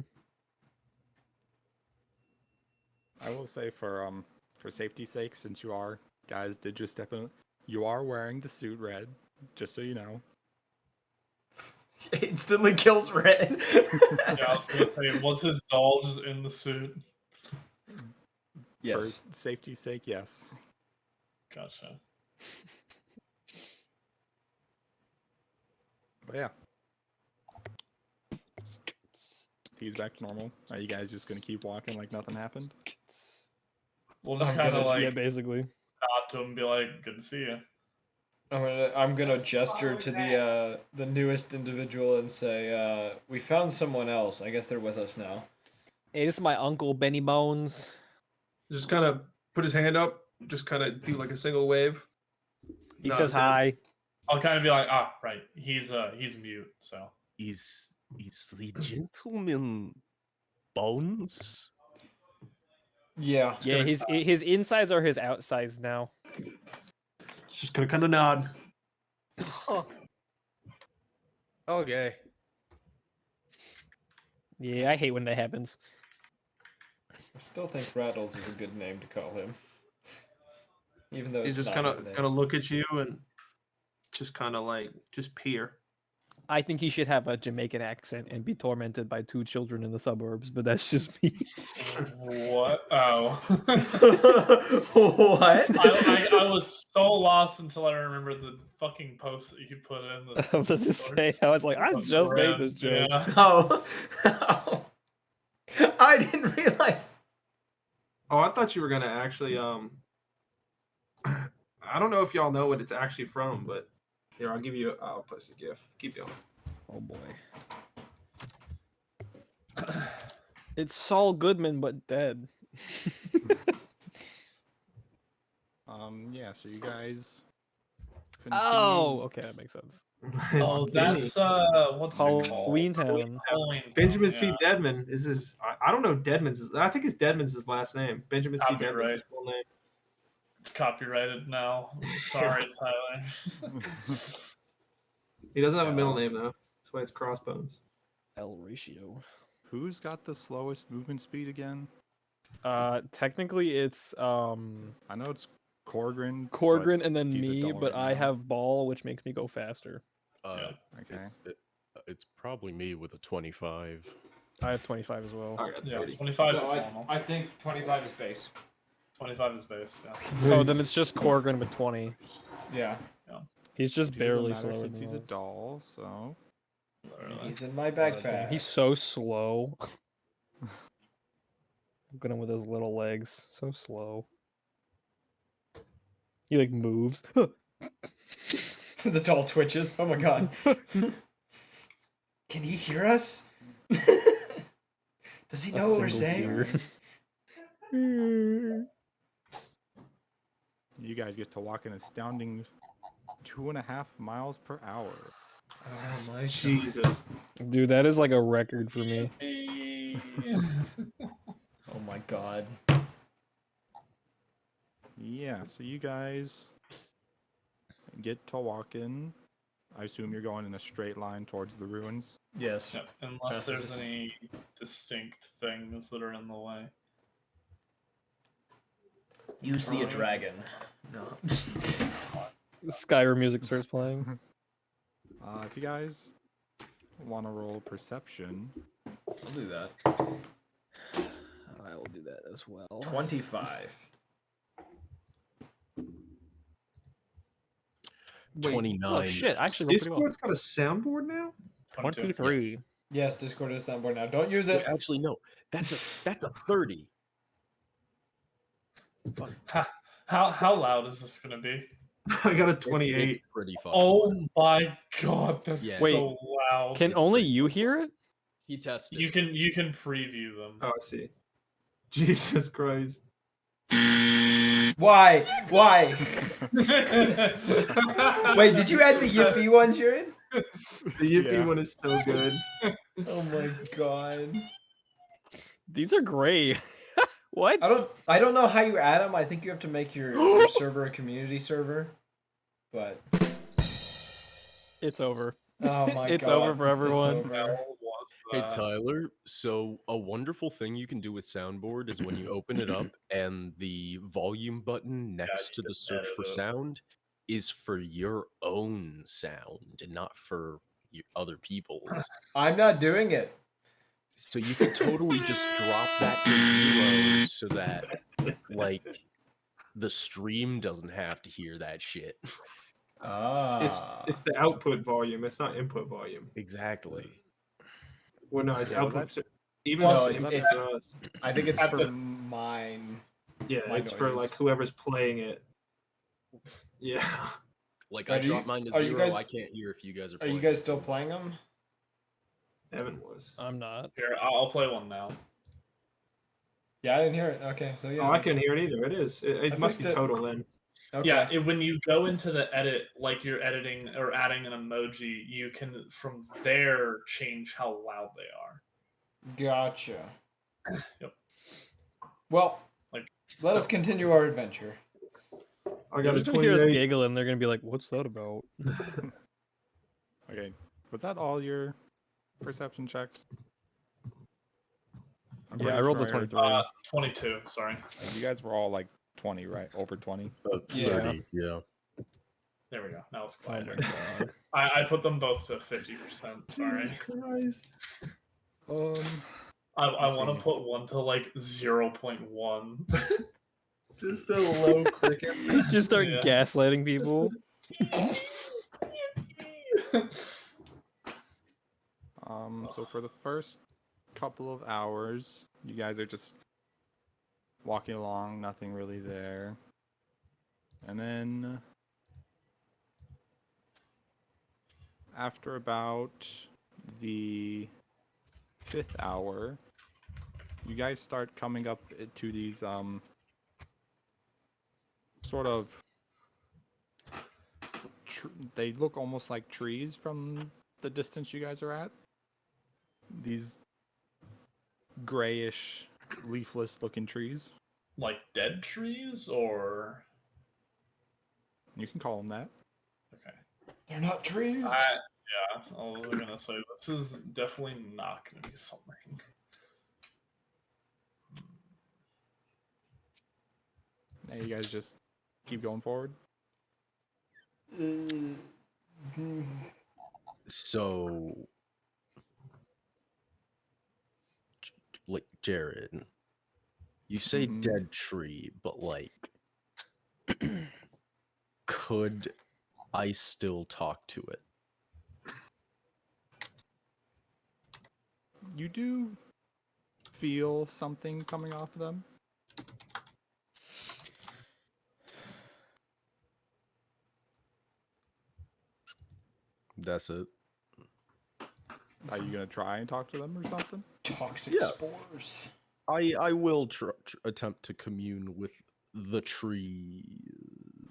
I will say for safety's sake, since you are guys did just step in, you are wearing the suit red, just so you know. Instantly kills Red. Yeah, I was gonna say, was his doll just in the suit? Yes. For safety's sake, yes. Gotcha. But yeah. He's back to normal. Are you guys just gonna keep walking like nothing happened? We'll just kind of like yeah, basically. nod to him and be like, "Good to see you." I'm gonna gesture to the newest individual and say, we found someone else. I guess they're with us now. Hey, this is my uncle Benny Bones. Just kind of put his hand up, just kind of do like a single wave. He Nod says his head. hi. I'll kind of be like, "Ah, right. He's mute, so." Is the gentleman Bones? Yeah. Yeah, his insides are his outsides now. Just gonna kind of nod. Huh. Okay. Yeah, I hate when that happens. I still think Rattles is a good name to call him. Even though He it's just not kind his of name. look at you and just kind of like just peer. I think he should have a Jamaican accent and be tormented by 2 children in the suburbs, but that's just me. What? Oh. What? I was so lost until I remember the fucking post that you put in. I was about to say, I was like, I just made this joke. Yeah. Oh. I didn't realize. Oh, I thought you were gonna actually I don't know if y'all know what it's actually from, but here I'll post a GIF. Keep going. Oh boy. It's Saul Goodman, but dead. Yeah, so you guys continue. Oh, okay, that makes sense. Oh, that's what's it called? Halloween Town. Halloween Town, Benjamin yeah. C. Deadman is his. I don't know Deadman's. I think it's Deadman's his last name. Benjamin C. Deadman's Copyright. his full name. It's copyrighted now. Sorry, Tyler. He doesn't have a Yeah. middle name though. That's why it's Crossbones. L ratio. Who's got the slowest movement speed again? Technically it's I know it's Corgrin. Corgrin and then he's a me, doll but right I now. have ball, which makes me go faster. Yeah. Okay. It's probably me with a 25. I have 25 as well. I got Yeah, 30. 25 is normal. I think 25 is base. 25 is base, yeah. Oh, then it's just Corgrin with 20. Yeah. He's just It doesn't barely matter slower since than he's a us. doll, so Literally. He's in my Damn, backpack. he's so slow. Look at him with his little legs. So slow. He like moves. The doll twitches. Oh my god. Can he hear us? Does he A know what we're single saying? ear. you guys get to walk an astounding 2.5 miles per hour. Oh my Jesus. Dude, that is like a record for me. Oh my god. Yeah, so you guys get to walking. I assume you're going in a straight line towards the ruins. Yes. Yep, unless Fast there's as- any distinct things that are in the way. You see a dragon. No. Skyrim music starts playing. If you guys want to roll perception, I'll do that. I will do that as well. 25. Wait, 29. Oh shit! I actually rolled pretty well. Discord's got a soundboard now? 22. 23. Yes, Discord is soundboard now. Don't use Wait, it. actually, no. That's a 30. How loud is this gonna be? I got a It's 28. pretty fucking Oh loud. my god, that's Yeah. Wait, so loud. Can It's only pretty you fucking hear loud. it? He tested. You can preview them. Oh, I see. Jesus Christ. Why? Why? Wait, did you add the Yippee one, Jared? The Yippee Yeah. one is so good. Oh my god. These are gray. What? I don't know how you add them. I think you have to make your server a community server. But It's over. oh my It's god. over for everyone. It's over. Hell was Hey that? Tyler, so a wonderful thing you can do with soundboard is when you open it up and the volume button next to you the just search for edit it. sound is for your own sound and not for other people's. I'm not doing it. So you could totally just drop that to 0 so that like the stream doesn't have to hear that shit. Ah. It's the output volume. It's not input volume. Exactly. Well, no, it's Yeah, was output. Even No, if it's- input it's- to us. I think it's At for the- mine. Yeah, my it's for noises. like whoever's playing it. Yeah. Like Are I you- drop mine to are you 0, guys- I can't hear if you guys are Are playing. you guys still playing them? Evan was. I'm not. Here, I'll play one now. Yeah, I didn't hear it. Okay, so yeah. Oh, I it's- can't hear it either. It is. It I must be fixed it. total then. Okay. Yeah, when you go into the edit, like you're editing or adding an emoji, you can from there change how loud they are. Gotcha. Yep. Well, Like let us so- continue our adventure. I got They're a gonna hear us 28. giggle and they're gonna be like, "What's that about?" okay. Was that all your perception checks? I'm Yeah, pretty I rolled a sure I heard- 23. 22. Sorry. You guys were all like 20, right? Over 20. 30, yeah. There we go. Now it's Oh my quieter. god. I put them both to 50%. Sorry. Jesus Christ. I Let's want to see. put one to like 0.1. Just a low cricket. Just start Yeah. gaslighting people. So for the first couple of hours, you guys are just walking along, nothing really there. And then after about the 5th hour, you guys start coming up to these sort of they look almost like trees from the distance you guys are at. These grayish, leafless looking trees. Like dead trees or You can call them that. okay. They're not trees. Yeah, I was gonna say this is definitely not gonna be something. Now you guys just keep going forward. So, like Jared, you say Mhm. dead tree, but like, could I still talk to it? You do feel something coming off of them. That's it. Are you gonna try and talk to them or something? Toxic Yeah. spores. I will attempt to commune with the tree.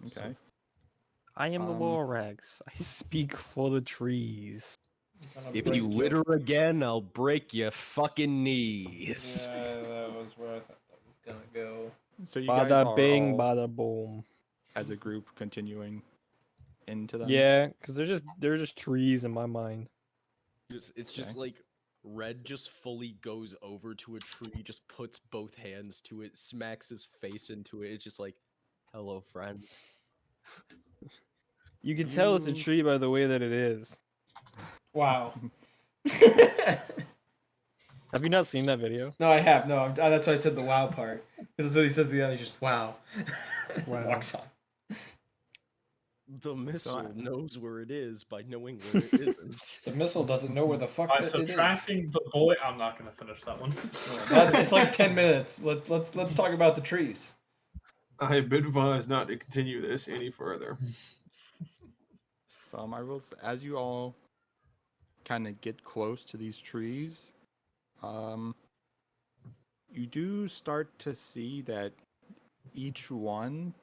Okay. I am the Um, Lorax. I speak for the trees. Gonna If break you your- litter again, I'll break your fucking knees. Yeah, that was where I thought that was gonna go. So you guys Bada are bing, all, bada boom. as a group, continuing into them. Yeah, because they're just trees in my mind. It's just Okay. like Red just fully goes over to a tree, just puts both hands to it, smacks his face into it. It's just like, hello, friend. You can tell it's a You- tree by the way that it is. Wow. Have you not seen that video? No, I have. No, that's why I said the wow part. Because that's what he says at the end. He's just wow. Wow. Walks on. The missile I- knows where it is by knowing where it isn't. The missile doesn't know where the fuck By it is. subtracting the boy, I'm not going to finish that one. It's like 10 minutes. Let's talk about the trees. I have been advised not to continue this any further. So I will, as you all kind of get close to these trees, you do start to see that each one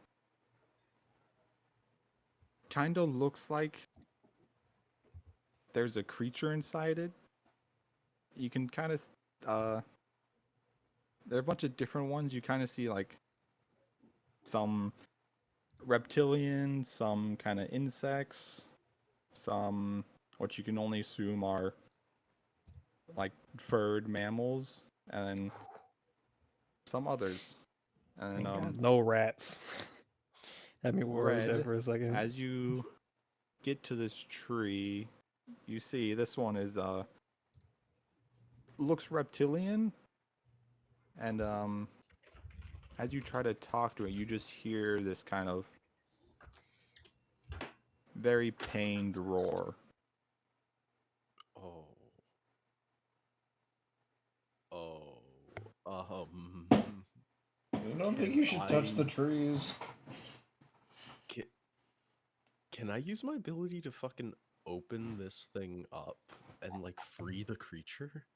kind of looks like there's a creature inside it. You can kind of, there are a bunch of different ones. You kind of see like some reptilian, some kind of insects, some what you can only assume are like furred mammals, and then some others. And Thank God, no rats. Had me worried there Red, for a second. as you get to this tree, you see this one is looks reptilian, and as you try to talk to it, you just hear this kind of very pained roar. Oh. Oh. I don't think you should touch the I- trees. Can I use my ability to fucking open this thing up and like free the creature?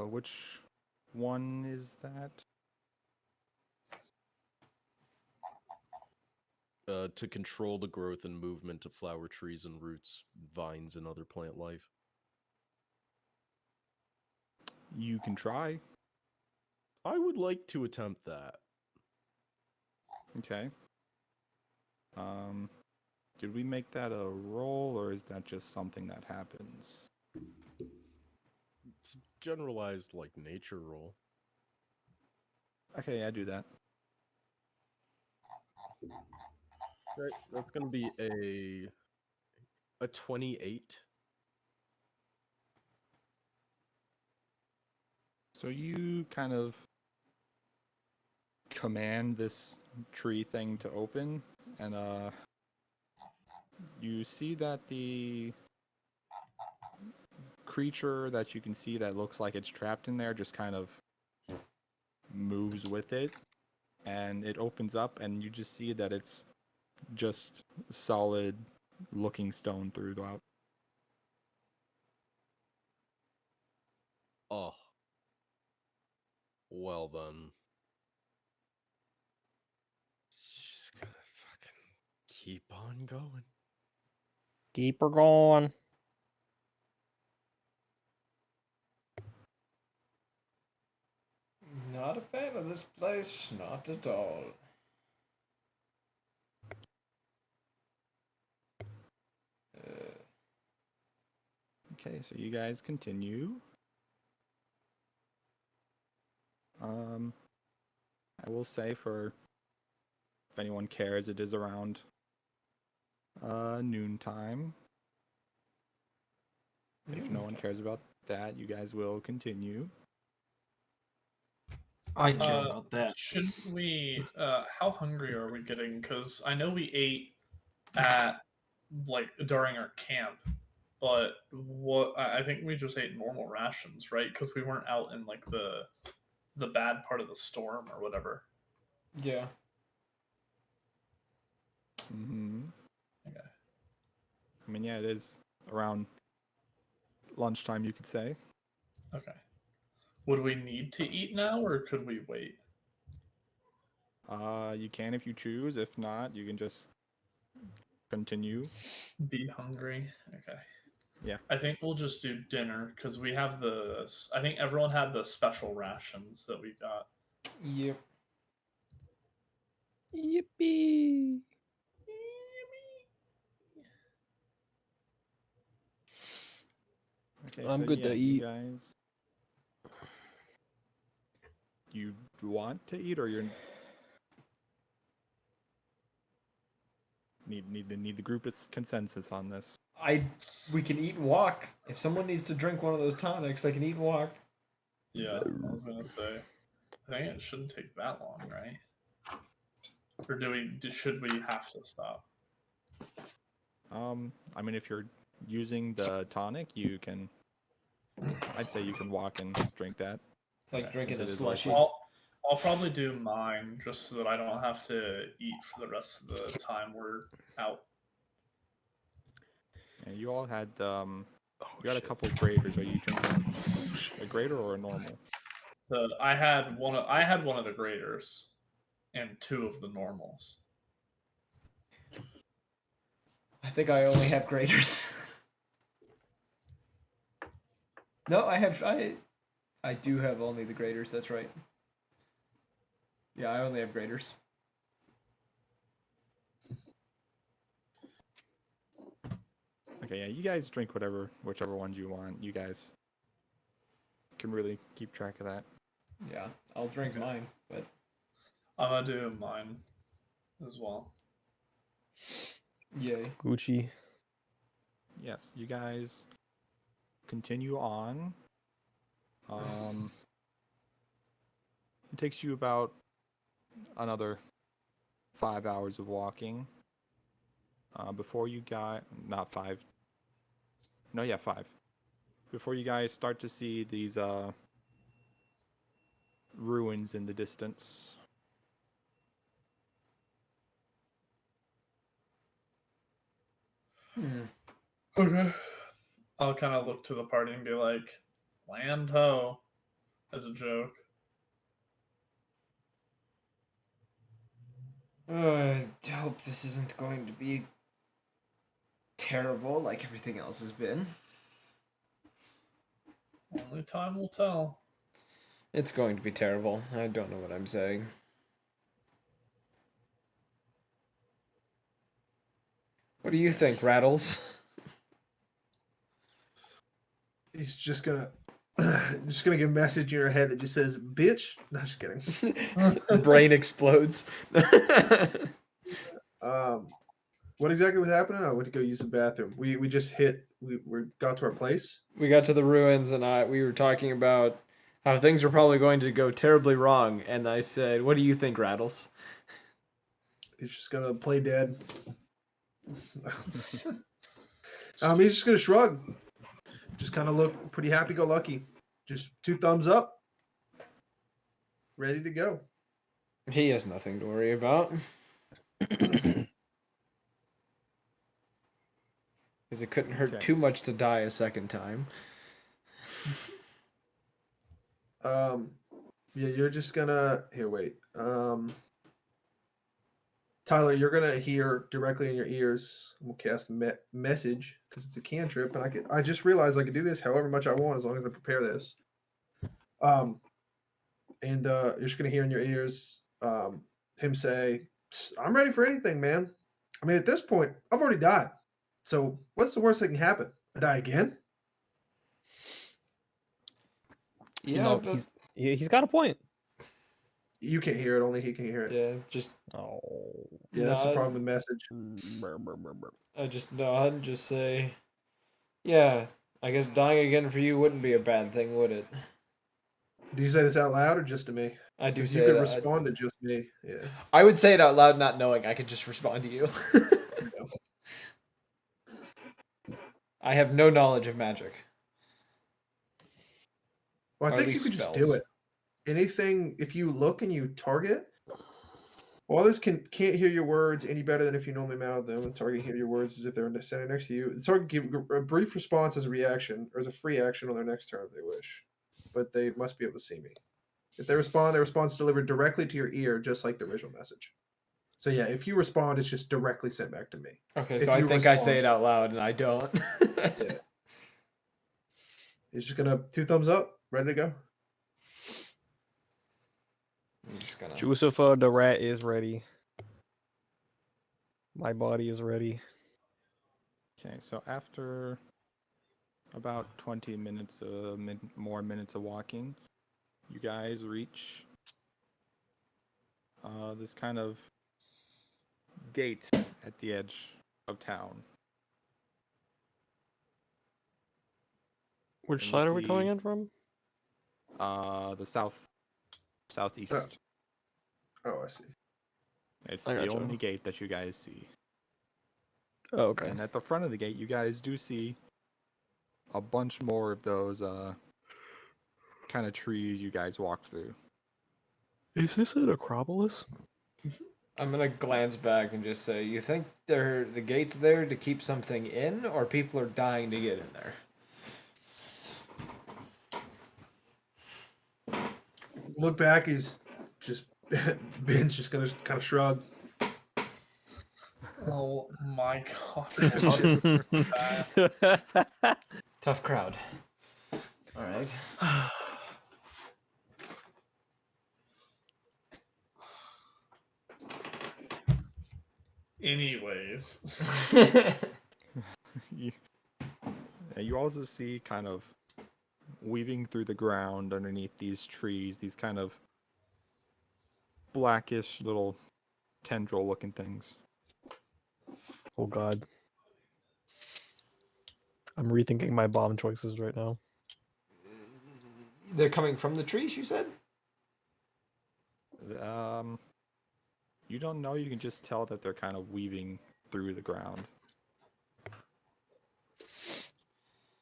Which one is that? To control the growth and movement of flower trees and roots, vines, and other plant life. You can try. I would like to attempt that. Okay. Did we make that a roll, or is that just something that happens? It's a generalized like nature roll. Okay, I do that. Right, that's gonna be a 28. So you kind of command this tree thing to open, and you see that the creature that you can see that looks like it's trapped in there just kind of moves with it, and it opens up, and you just see that it's just solid looking stone throughout. Oh. Well then. Just gonna fucking keep on going. Keep her going. Not a fan of this place. Not at all. Okay, so you guys continue. I will say, for if anyone cares, it is around noontime. If no one cares about that, you guys will continue. I care about that. Shouldn't we? How hungry are we getting? Because I know we ate at like during our camp, but what I think we just ate normal rations, right? Because we weren't out in like the bad part of the storm or whatever. Yeah. Mm-hmm. Okay. I mean, yeah, it is around lunchtime, you could say. Okay. Would we need to eat now, or could we wait? You can if you choose. If not, you can just continue. Be hungry. Okay. Yeah. I think we'll just do dinner because we have the. I think everyone had the special rations that we got. Yep. Yippee! Okay, I'm so good to yeah, you eat. guys. You want to eat, or you're need the group's consensus on this. We can eat and walk. If someone needs to drink one of those tonics, they can eat and walk. Yeah, I was gonna say. I think it shouldn't take that long, right? Or should we have to stop? I mean, if you're using the tonic, you can. I'd say you can walk and drink that. It's like Yeah, drinking since a it is slushy. I'll probably do mine just so that I don't have to eat for the rest of the time we're out. And you all had you got a shit. couple graders. Are you drinking a grader or a normal? I had one of the graders and two of the normals. I think I only have graders. No, I do have only the graders, that's right. Yeah, I only have graders. Okay, yeah, you guys drink whichever ones you want. You guys can really keep track of that. Yeah, I'll drink mine, but I'm gonna do mine as well. yay. Gucci. Yes, you guys continue on. It takes you about another 5 hours of walking. Before you got not 5. No, yeah, 5. Before you guys start to see these ruins in the distance. Okay. I'll kind of look to the party and be like, "Land ho," as a joke. I hope this isn't going to be terrible like everything else has been. Only time will tell. It's going to be terrible. I don't know what I'm saying. What do you think, Rattles? He's just gonna get a message in your head that just says "bitch." No, just kidding. Brain explodes. What exactly was happening? I went to go use the bathroom. We just we got to our place. We got to the ruins and we were talking about how things were probably going to go terribly wrong, and I said, "What do you think, Rattles?" He's just gonna play dead. He's just gonna shrug. Just kind of look pretty happy-go-lucky. Just 2 thumbs up. Ready to go. He has nothing to worry about. Because it couldn't hurt Okay. too much to die a second time. Yeah, you're just gonna wait. Tyler, you're gonna hear directly in your ears. We'll cast message because it's a cantrip, and I just realized I could do this however much I want as long as I prepare this. And you're just gonna hear in your ears him say, "I'm ready for anything, man. I mean, at this point, I've already died. So what's the worst that can happen? I die again?" Yeah, You know, but he's got a point. You can't hear it. Only he can hear it. yeah, just Oh. Yeah, that's the nod. problem with message. I just nod and just say, "Yeah, I guess dying again for you wouldn't be a bad thing, would it?" Do you say this out loud or just to me? I do Because say you could that. respond to just me. Yeah. I would say it out loud, not knowing I could just respond to you. I have no knowledge of magic. Well, I Or at think you least could just spells. do it. Anything, if you look and you target, well, others can't hear your words any better than if you normally mouth them. The target can hear your words as if they're standing next to you. The target give a brief response as a reaction or as a free action on their next turn if they wish, but they must be able to see me. If they respond, their response is delivered directly to your ear, just like the original message. So yeah, if you respond, it's just directly sent back to me. Okay, If so I you think I say respond- it out loud and I don't. Yeah. He's just gonna 2 thumbs up, ready to go. I'm just gonna. Jucifer the rat is ready. My body is ready. Okay, so after about 20 minutes, more minutes of walking, you guys reach this kind of gate at the edge of town. Which And side you are we coming see- in from? The southeast. Oh, I see. It's I the gotcha. only gate that you guys see. Oh, okay. And at the front of the gate, you guys do see a bunch more of those kind of trees you guys walked through. Is this an Acropolis? I'm gonna glance back and just say, you think the gate's there to keep something in, or people are dying to get in there? Look back, he's just Ben's just gonna kind of shrug. Oh my god. Tough crowd. All right. Anyways. You also see kind of weaving through the ground underneath these trees, these kind of blackish little tendril looking things. Oh god. I'm rethinking my bomb choices right now. They're coming from the trees, you said? You don't know, you can just tell that they're kind of weaving through the ground.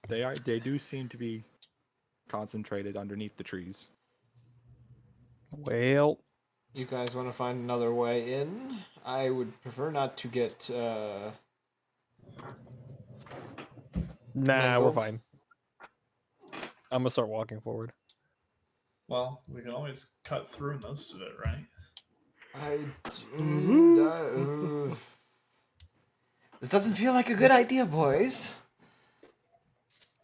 They do seem to be concentrated underneath the trees. Well, You guys want to find another way in? I would prefer not to get nah, Mangled? we're fine. I'm gonna start walking forward. Well, we can always cut through most of it, right? This doesn't feel like a good idea, boys.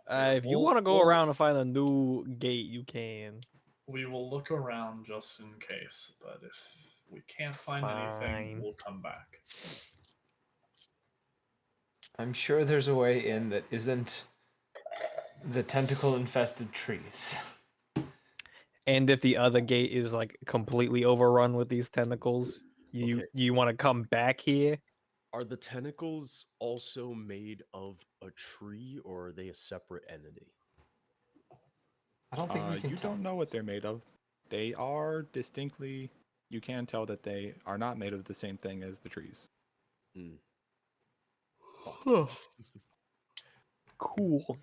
If you We'll- want to go we'll- around and find a new gate, you can. We will look around just in case, but if we can't find anything, Fine. we'll come back. I'm sure there's a way in that isn't the tentacle-infested trees. And if the other gate is like completely overrun with these tentacles, you Okay. want to come back here? Are the tentacles also made of a tree, or are they a separate entity? I don't think we can You tell. don't know what they're made of. They are distinctly, you can tell that they are not made of the same thing as the trees. Hmm. Cool.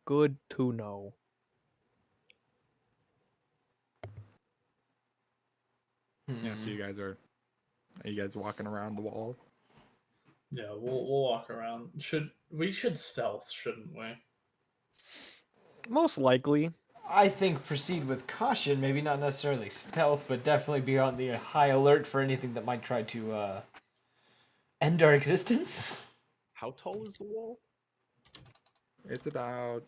Good to know. Yeah, so you guys are you guys walking around the wall? Yeah, we'll walk around. We should stealth, shouldn't we? Most likely. I think proceed with caution, maybe not necessarily stealth, but definitely be on the high alert for anything that might try to end our existence. How tall is the wall? It's about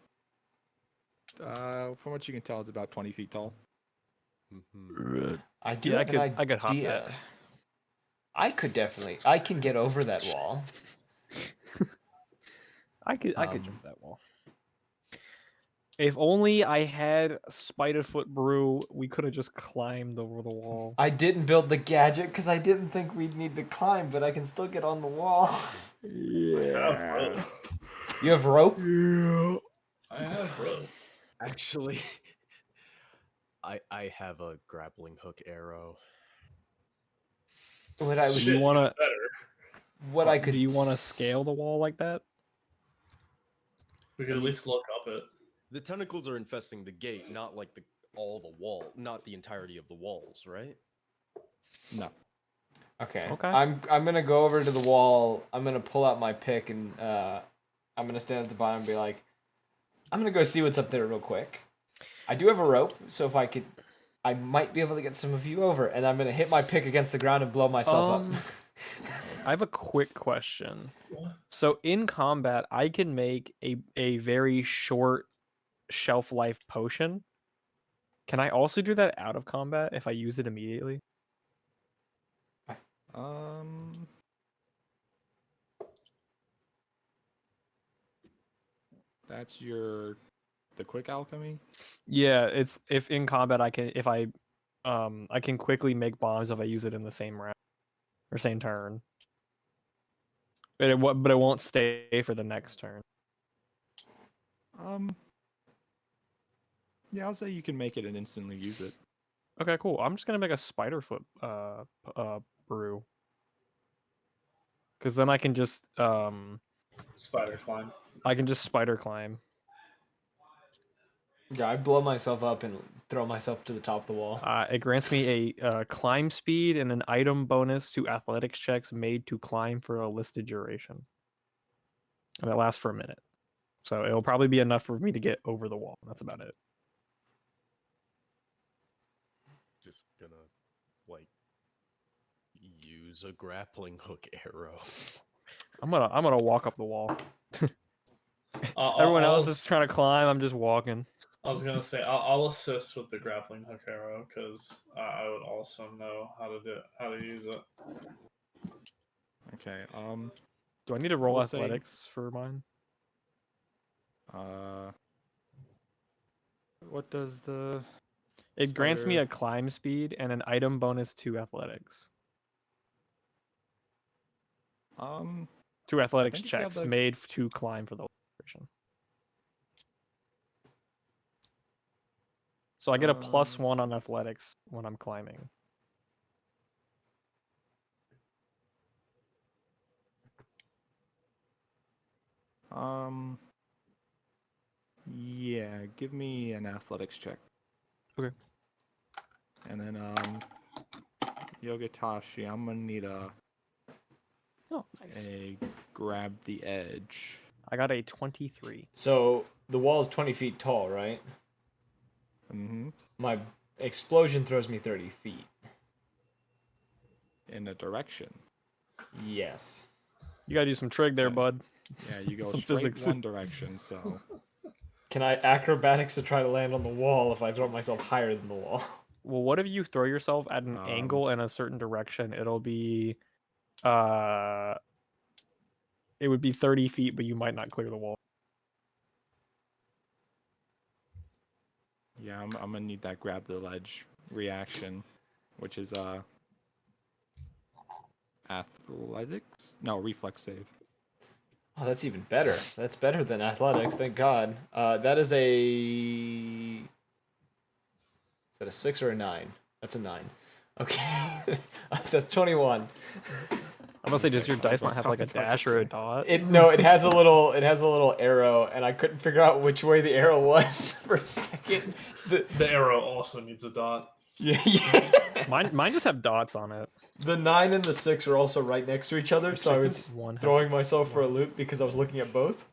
from what you can tell, it's about 20 feet tall. Mhm. I do Yeah, have an I could hop idea. that. I can get over that wall. I could Um, jump that wall. If only I had Spiderfoot Brew, we could have just climbed over the wall. I didn't build the gadget because I didn't think we'd need to climb, but I can still get on the wall. Yeah. You have rope? I have rope. Actually, I have a grappling hook arrow. What I was, Do you want to? Better. what I could. Do you want to scale the wall like that? We could at least look up it. The tentacles are infesting the gate, not like all the wall, not the entirety of the walls, right? No. Okay. Okay. I'm gonna go over to the wall. I'm gonna pull out my pick and I'm gonna stand at the bottom and be like, I'm gonna go see what's up there real quick. I do have a rope, so if I might be able to get some of you over, and I'm gonna hit my pick against the ground and blow myself up. I have a quick question. What? So in combat, I can make a very short shelf life potion. Can I also do that out of combat if I use it immediately? That's the quick alchemy. Yeah, it's if in combat I can quickly make bombs if I use it in the same round or same turn. But it won't stay for the next turn. Yeah, I'll say you can make it and instantly use it. Okay, cool. I'm just gonna make a spider foot brew. Because then I can just Spider climb. spider climb. Yeah, I blow myself up and throw myself to the top of the wall. It grants me a climb speed and an item bonus to athletics checks made to climb for a listed duration. And it lasts for a minute. So it'll probably be enough for me to get over the wall. That's about it. Just gonna like use a grappling hook arrow. I'm gonna walk up the wall. I'll- Everyone I'll else ass- is trying to climb. I'm just walking. I was gonna say I'll assist with the grappling hook arrow because I would also know how to use it. Okay. Do I need to roll We'll say- athletics for mine? What does the It grants me spider- a climb speed and an item bonus to athletics. To athletics think if you have checks the- made to climb for the duration. So I get a +1 on athletics when I'm climbing. Yeah, give me an athletics check. Okay. And then Yogatashi, I'm gonna need Oh, nice. a grab the edge. I got a 23. So the wall is 20 feet tall, right? Mm-hmm. My explosion throws me 30 feet. In a direction. Yes. You gotta do some trig there, Okay. bud. Yeah, you go Some straight physics. one direction, so Can I acrobatics to try to land on the wall if I throw myself higher than the wall? Well, what if you throw yourself at an angle in a certain direction? It'll be, it would be 30 feet, but you might not clear the wall. yeah, I'm gonna need that grab the ledge reaction, which is athletics? No, reflex save. Oh, that's even better. That's better than athletics, thank God. That is a... Is that a 6 or a 9? That's a 9. Okay. That's 21. I'm gonna say, does your dice not have like a dash or a dot? No, it has a little arrow, and I couldn't figure out which way the arrow was for a second. The arrow also needs a dot. Yeah. Mine just have dots on it. The 9 and the 6 are also right next to each other, so I was One has throwing myself for a loop because I was looking at both.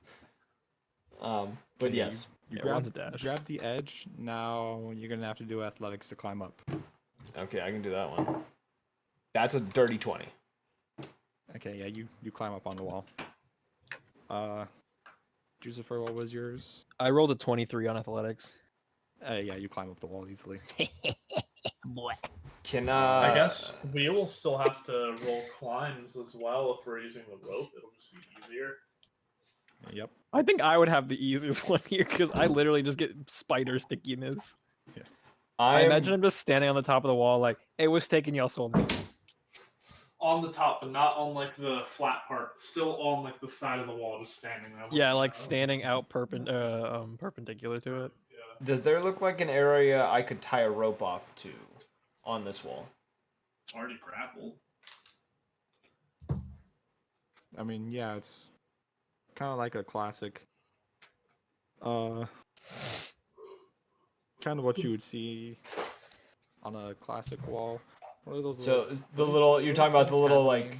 But Okay, yes. You Yeah, grab, one's a dash. grab the edge. Now you're gonna have to do athletics to climb up. Okay, I can do that one. That's a dirty 20. Okay, yeah, you climb up on the wall. Jucifer, what was yours? I rolled a 23 on athletics. Yeah, you climb up the wall easily. Can I guess we will still have to roll climbs as well if we're using the rope. It'll just be easier. Yep. I think I would have the easiest one here because I literally just get spider stickiness. I imagine I'm just standing on the top of the wall, like, hey, what's taking y'all so long? On the top, but not on like the flat part. Still on like the side of the wall, just standing there. Yeah, like standing out perpendicular to it. Yeah. Does there look like an area I could tie a rope off to on this wall? Already grappled. I mean, yeah, it's kind of like a classic. Kind of what you would see on a classic wall. What are those? So the little you're talking about the little like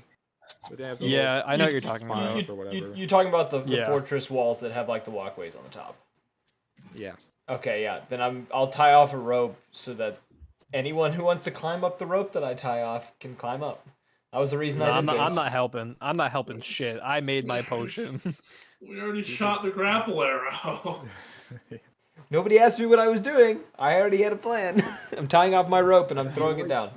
Yeah, I know what you're talking you, about. or whatever. you're talking about the Yeah. fortress walls that have like the walkways on the top. Yeah. Okay, yeah. Then I'll tie off a rope so that anyone who wants to climb up the rope that I tie off can climb up. That was the reason No, I did I'm not. this. I'm not helping. I'm not helping shit. I made my potion. We already shot the grapple arrow. Nobody asked me what I was doing. I already had a plan. I'm tying off my rope and I'm throwing it down.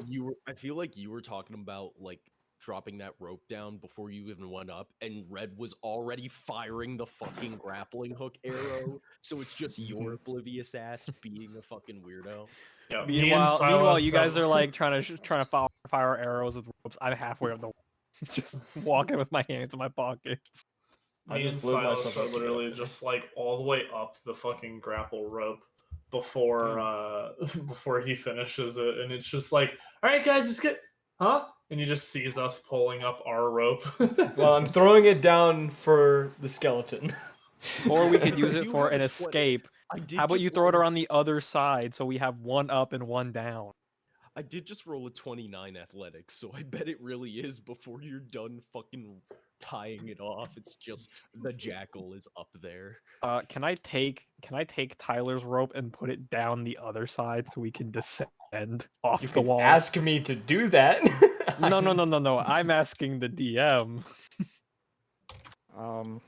I feel like you were talking about like dropping that rope down before you even went up, and Red was already firing the fucking grappling hook arrow. So it's just your oblivious ass being a fucking weirdo. Yeah, Meanwhile, you guys are like trying to fire arrows with ropes. I'm halfway up the wall, just walking with my hands in my pockets. I Me just and blew Silas myself are up to get up literally there. just like all the way up the fucking grapple rope before before he finishes it, and it's just like, all right, guys, let's get, huh? And he just sees us pulling up our rope. Well, I'm throwing it down for the skeleton. Or we could use it You for have an a 20. escape. I did How about just you throw it roll a- around the other side so we have one up and one down? I did just roll a 29 athletics, so I bet it really is before you're done fucking tying it off. It's just the jackal is up there. Can I take Tyler's rope and put it down the other side so we can descend off You the could wall? ask me to do that. No. I'm asking the DM. Um,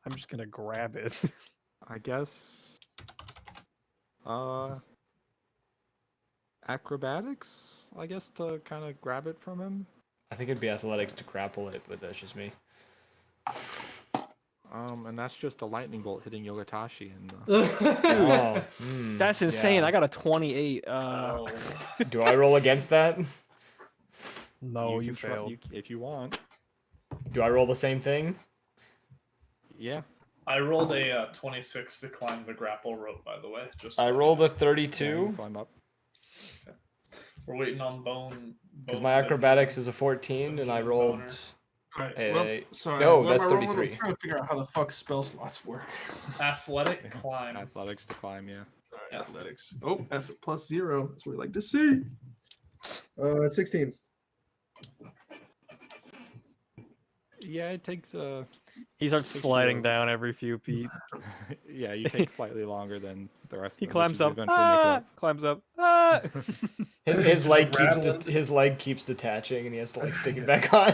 I'm just gonna grab it. I guess. Acrobatics. I guess to kind of grab it from him. I think it'd be athletics to grapple it, but that's just me. And that's just a lightning bolt hitting Yogatashi in the. Oh, That's insane. yeah. I got a 28. Do I roll against that? No, you can try- failed. if you want. Do I roll the same thing? Yeah. I rolled a 26 to climb the grapple rope, by the way. Just I so you rolled know. a Yeah, you 32 climb up. We're waiting on Bone. because my acrobatics is a 14, and I rolled. Alright, Hey, sorry. no, what am that's I rolling? 33. I'm trying to figure out how the fuck spell slots work. athletic climb. Athletics to climb. Yeah. Alright, athletics. Oh, that's a +0. That's what we like to see. 16. Yeah, it takes He starts Takes sliding you- down every few feet. yeah, you take slightly longer than the rest He of them. climbs which is up. eventually make it Ah! up. Climbs up. Ah! His leg keeps rattling. his leg keeps detaching, and he has to like stick it back on.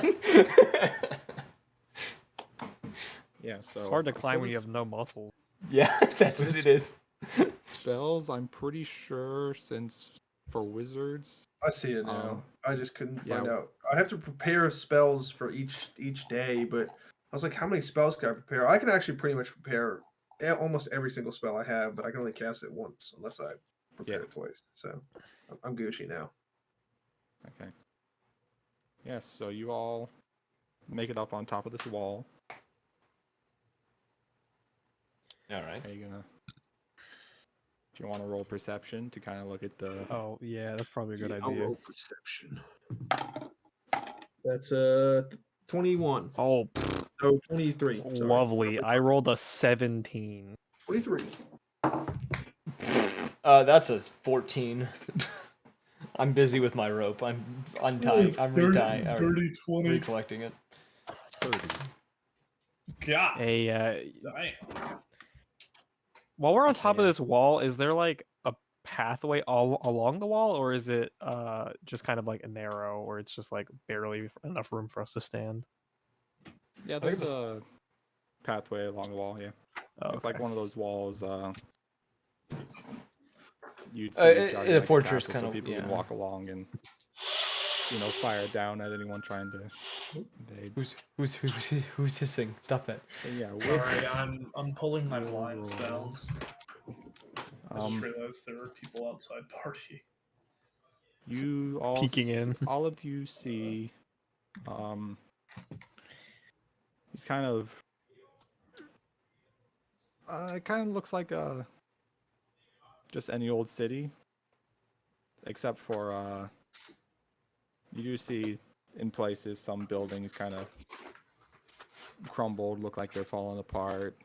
Yeah, so It's hard to for climb when you this have no muscles. Yeah, that's what it is. spells, I'm pretty sure since for wizards, I see it now. I just couldn't yeah. find out. I have to prepare spells for each day, but I was like, how many spells can I prepare? I can actually pretty much prepare almost every single spell I have, but I can only cast it once unless I prepare it twice. So I'm Gucci now. Okay. Yes, so you all make it up on top of this wall. All right. Are you gonna? Do you want to roll perception to kind of look at the? Oh yeah, that's probably a good I'll idea. roll perception. That's 21. Oh, pfft, No, 23. Sorry. lovely. I rolled a 17. 23. That's a 14. I'm busy with my rope. I'm untying. I'm retying. Dirty 20. Recollecting it. 30. God. A Damn. while we're on top of Yeah. this wall, is there like a pathway all along the wall, or is it just kind of like a narrow, or it's just like barely enough room for us to stand? Yeah, think there's a pathway along the wall. Yeah, Oh, it's like okay. one of those walls. You'd see In guarding, a like, fortress castle, kind so of, people can yeah. walk along and fire down at anyone trying to invade. Who's hissing? Stop that. But yeah, with Sorry, I'm pulling my your blinds down. rolls, I just realized there were people outside party. you all Peeking in. all of you see he's kind of it kind of looks like just any old city, except for you do see in places some buildings kind of crumbled, look like they're falling apart.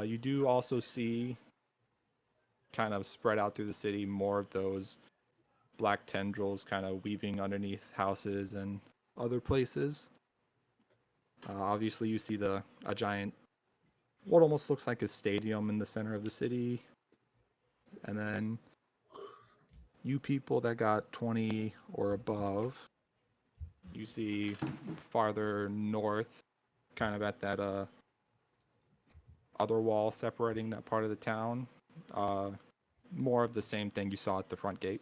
You do also see kind of spread out through the city more of those black tendrils kind of weaving underneath houses and other places. Obviously you see a giant what almost looks like a stadium in the center of the city. And then you people that got 20 or above, you see farther north, kind of at that other wall separating that part of the town. More of the same thing you saw at the front gate,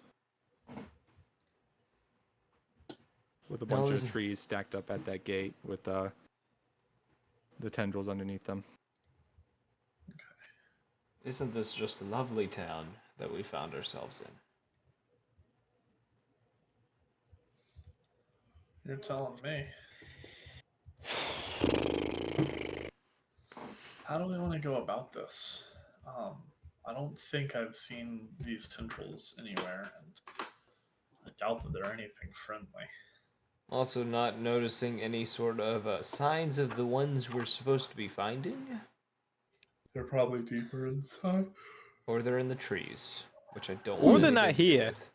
with a bunch of trees stacked up at that gate with the tendrils underneath them. Isn't this just a lovely town that we found ourselves in? You're telling me. How do we want to go about this? I don't think I've seen these tendrils anywhere, and I doubt that they're anything friendly. Also, not noticing any sort of signs of the ones we're supposed to be finding, They're probably deeper inside. or they're in the trees, which I don't. Or want they're anything not to do here. with.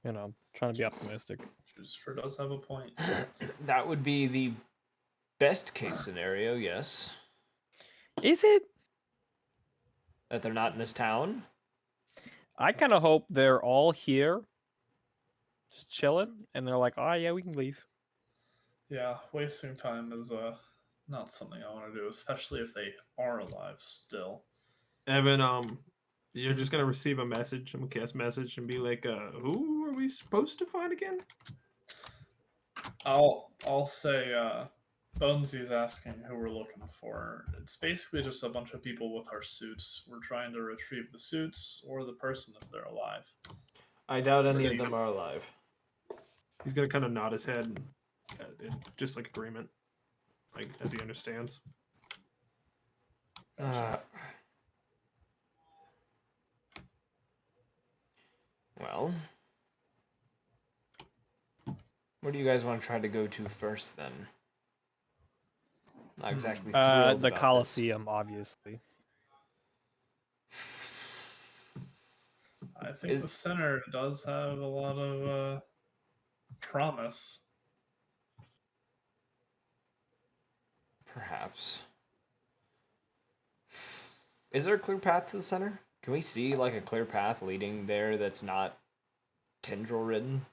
You know, trying to be optimistic. Juicefer does have a point. That would be the best case scenario, yes. Is it? That they're not in this town. I kind of hope they're all here, just chilling, and they're like, "Oh yeah, we can leave." Yeah, wasting time is not something I want to do, especially if they are alive still. Evan, you're just gonna receive a message, a cast message, and be like, who are we supposed to find again? I'll say Bonesy's asking who we're looking for. It's basically just a bunch of people with our suits. We're trying to retrieve the suits or the person if they're alive. I doubt any of them are alive. He's gonna kind of nod his head, in just like agreement, like as he understands. Well, where do you guys want to try to go to first, then? Not exactly thrilled The about Colosseum, obviously. I think the center does have a lot of promise. Perhaps. Is there a clear path to the center? Can we see like a clear path leading there that's not tendril ridden?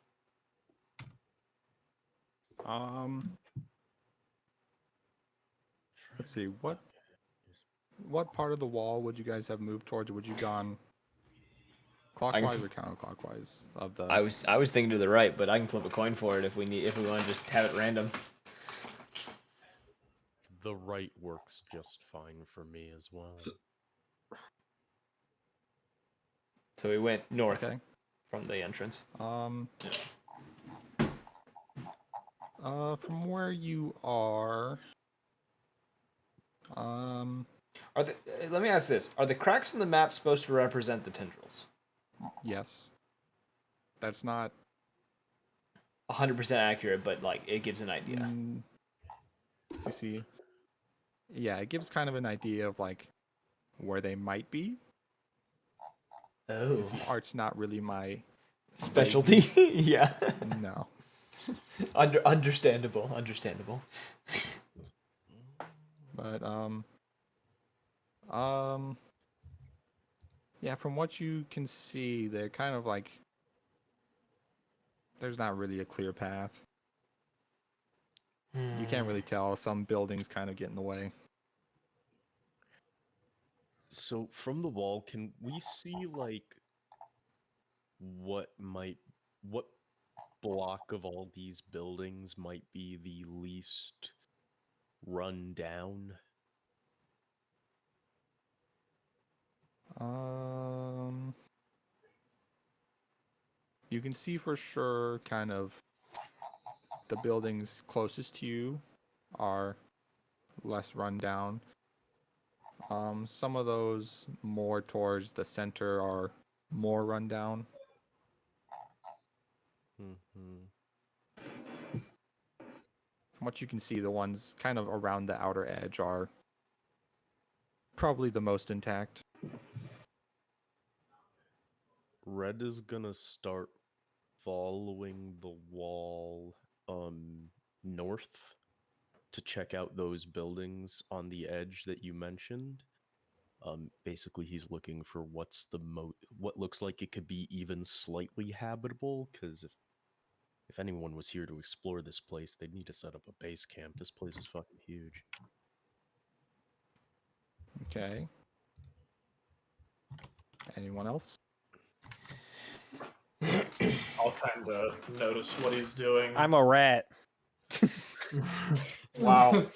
Let's see, what part of the wall would you guys have moved towards? Would you gone clockwise or counterclockwise of the? I was thinking to the right, but I can flip a coin for it if we want to just have it random. The right works just fine for me as well. So we went north Okay. from the entrance. From where you are, Let me ask this: are the cracks in the map supposed to represent the tendrils? yes. That's not 100% accurate, but like it gives an idea. You see, yeah, it gives kind of an idea of like where they might be. Oh, Art's not really my specialty. Yeah. No. Understandable. But yeah, from what you can see, they're kind of like there's not really a clear path. You can't really tell. Some buildings kind of get in the way. So from the wall, can we see like what block of all these buildings might be the least run down? You can see for sure kind of the buildings closest to you are less run down. Some of those more towards the center are more run down. From what you can see, the ones kind of around the outer edge are probably the most intact. Red is gonna start following the wall north to check out those buildings on the edge that you mentioned. Basically, he's looking for what looks like it could be even slightly habitable. Because if anyone was here to explore this place, they'd need to set up a base camp. This place is fucking huge. Okay. Anyone else? I'll kind of notice what he's doing. I'm a rat. Wow.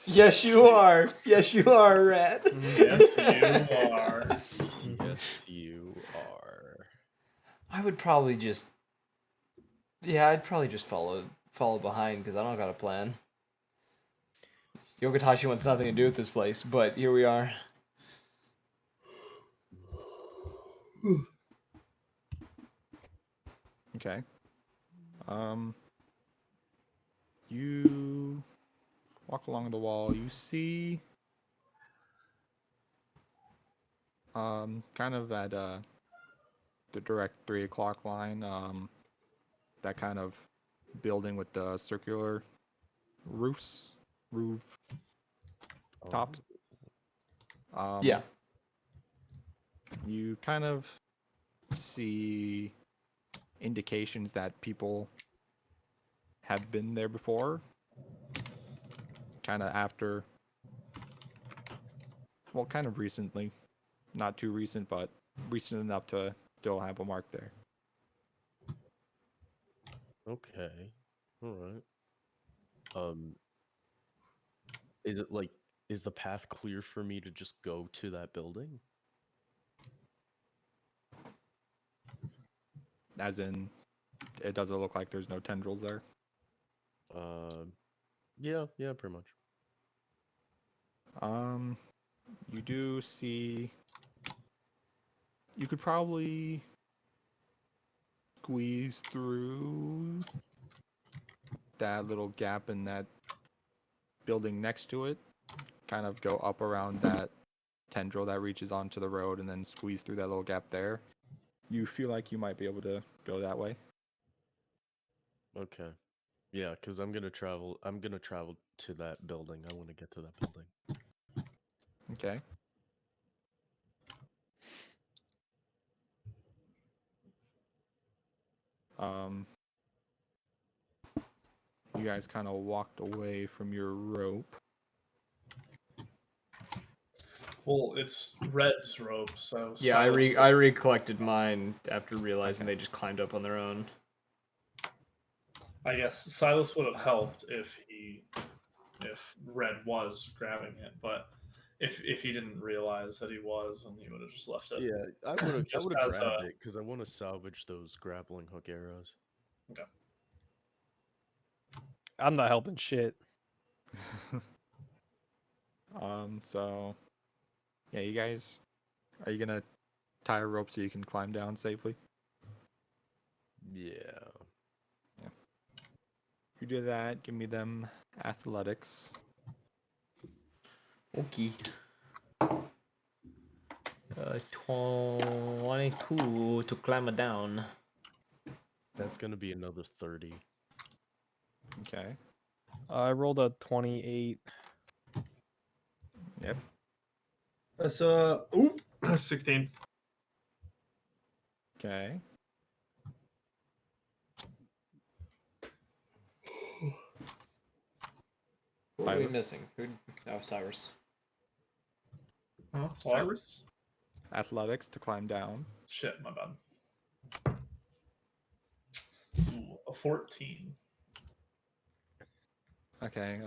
Yes, you are. Yes, you are, Rat. Yes, you are. Yes, you are. I would probably just. Yeah, I'd probably just follow behind because I don't got a plan. Yogatashi wants nothing to do with this place, but here we are. Okay. You walk along the wall. You see, kind of at the direct 3 o'clock line, that kind of building with the circular roof top. Yeah. You kind of see indications that people have been there before. Kind of after, well, kind of recently. Not too recent, but recent enough to still have a mark there. Okay. All right. Is it like, is the path clear for me to just go to that building? As in, it doesn't look like there's no tendrils there. Yeah, pretty much. You do see. You could probably squeeze through that little gap in that building next to it. Kind of go up around that tendril that reaches onto the road and then squeeze through that little gap there. You feel like you might be able to go that way. Okay. Yeah, because I'm gonna travel to that building. I want to get to that building. Okay. You guys kind of walked away from your rope. Well, it's Red's rope, so Yeah, Silas I recollected mine after realizing Okay. they just climbed up on their own. I guess Silas would have helped if Red was grabbing it, but if he didn't realize that he was, then he would have just left it. Yeah, I would have Just as grabbed it because I want to salvage those grappling hook arrows. Okay. I'm not helping shit. So yeah, you guys, are you gonna tie a rope so you can climb down safely? Yeah. You do that, give me them athletics. Okay. 22 to climb it down. That's gonna be another 30. Okay. I rolled a 28. Yep. That's 16. Okay. What are we Silas? missing? Who? Oh, Cyrus. Huh? What? Cyrus? Athletics to climb down. Shit, my bad. Ooh, a 14. Okay.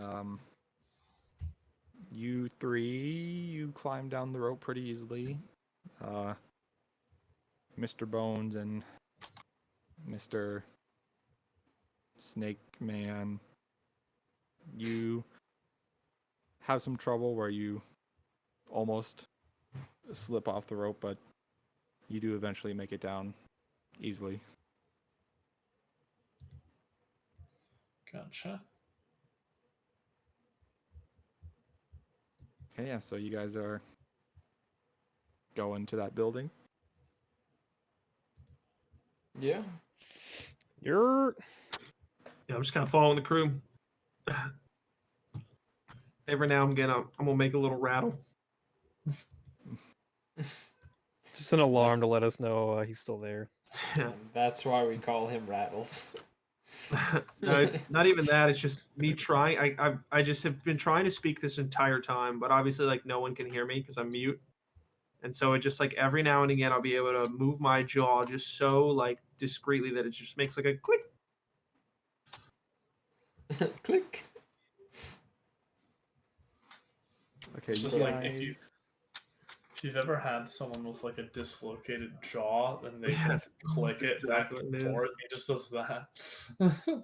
You climb down the rope pretty easily. Mr. Bones and Mr. Snake Man, you have some trouble where you almost slip off the rope, but you do eventually make it down easily. Gotcha. Okay, yeah, so you guys are going to that building. Yeah. You're Yeah, I'm just kind of following the crew. every now and again, I'm gonna make a little rattle. Just an alarm to let us know he's still there. And that's why we call him Rattles. No, it's not even that. It's just me trying. I just have been trying to speak this entire time, but obviously, like, no one can hear me because I'm mute. And so it just, like, every now and again, I'll be able to move my jaw just so, like, discreetly that it just makes like a click. Click. Okay, It's you just like if guys. you've ever had someone with like a dislocated jaw, then they Yeah, just click that's it back exactly and what it is. forth. He just does that.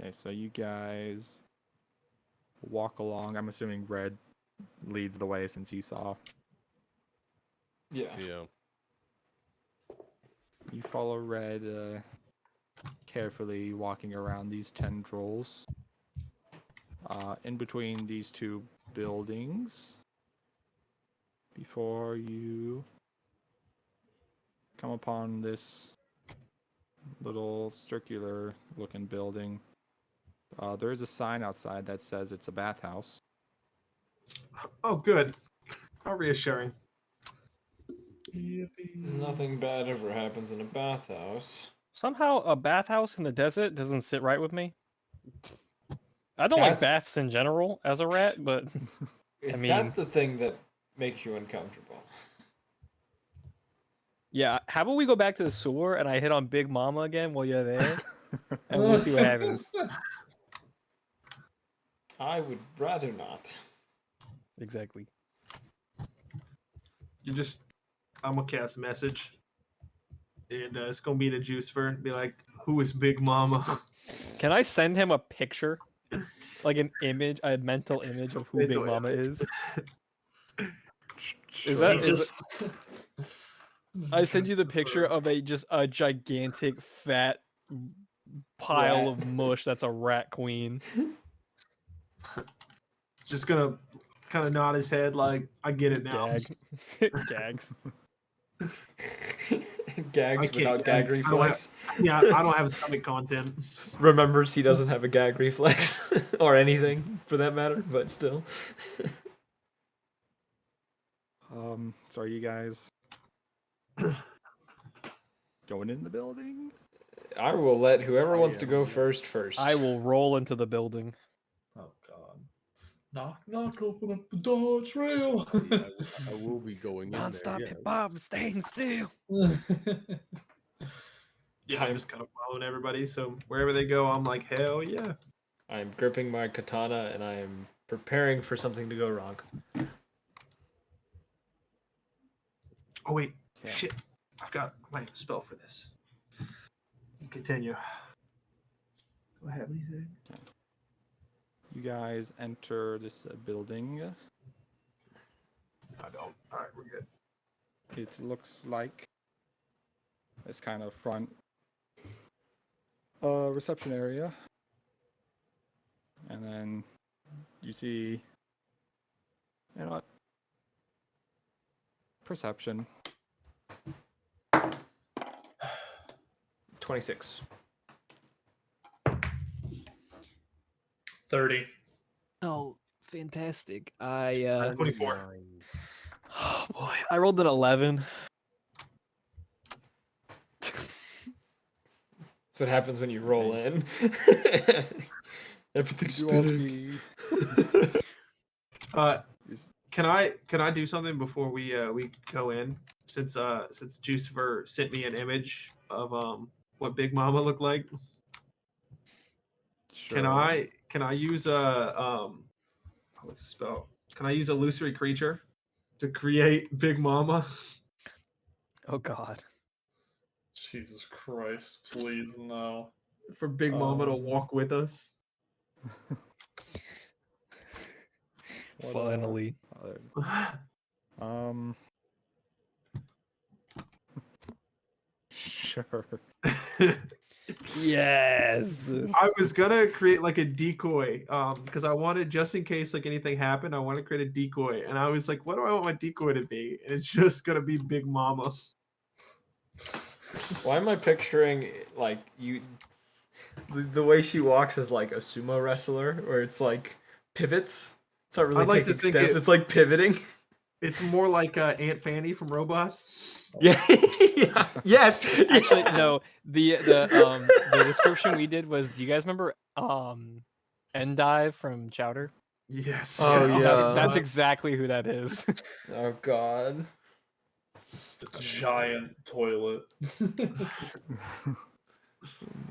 Okay, so you guys walk along. I'm assuming Red leads the way since he saw. Yeah. Yeah. You follow Red carefully walking around these tendrils. In between these two buildings before you come upon this little circular looking building. There is a sign outside that says it's a bathhouse. Oh, good. How reassuring. Nothing bad ever happens in a bathhouse. Somehow, a bathhouse in the desert doesn't sit right with me. I don't like That's- baths in general as a rat, but Is mean- that the thing that makes you uncomfortable? yeah. How about we go back to the sewer and I hit on Big Mama again while you're there, and we'll see what happens. I would rather not. Exactly. I'm gonna cast a message, and it's gonna be to Jucifer and be like, "Who is Big Mama?" Can I send him a picture, like an image, a mental image of who Big Mental Mama image. is? Sure. that- He is just. I send you the picture of a gigantic fat pile Rat. of mush that's a rat queen. Just gonna kind of nod his head like, "I get it now." Gag. Gags. Gags can't without gag. gag I don't reflex. Yeah, I don't have stomach content. Remembers he doesn't have a gag reflex or anything for that matter, but still. So are you guys going in the building? I will let whoever wants to am, go yeah. first. I will roll into the building. Oh God! Knock knock! Open up the door. It's real. I will be going in there. Non-stop Yes. hip hop, staying still. Yeah, I'm just kind of following everybody. So wherever they go, I'm like, hell yeah. I'm gripping my katana and I am preparing for something to go wrong. Oh wait, Okay. shit! I might have a spell for this. Continue. Do I have anything? You guys enter this building. I don't. All right, we're good. It looks like this kind of front reception area. And then you see, you know what? Perception. 26. 30. Oh, fantastic. I 24. oh boy, I rolled an 11. That's what happens when you roll in. Everything's You all spinning. see Can I do something before we go in? Since Jucifer sent me an image of what Big Mama looked like. Can I use a what's the spell? Can I use illusory creature to create Big Mama? Oh god. Jesus Christ! Please no. For Big Mama to walk with us. What, Finally. Sure. Yes. I was gonna create like a decoy, because I wanted, just in case like anything happened, I want to create a decoy, and I was like, what do I want my decoy to be? And it's just gonna be Big Mama. Why am I picturing like you? The way she walks is like a sumo wrestler, where it's like pivots. It's not really I'd like to taking think steps. it- It's like pivoting. It's more like Aunt Fanny from Robots. Yeah. Yeah. Yes. Actually, yeah. no. The description we did was. Do you guys remember Endive from Chowder? Yes. Oh, yeah. That's exactly who that is. Oh God. The giant toilet. Oh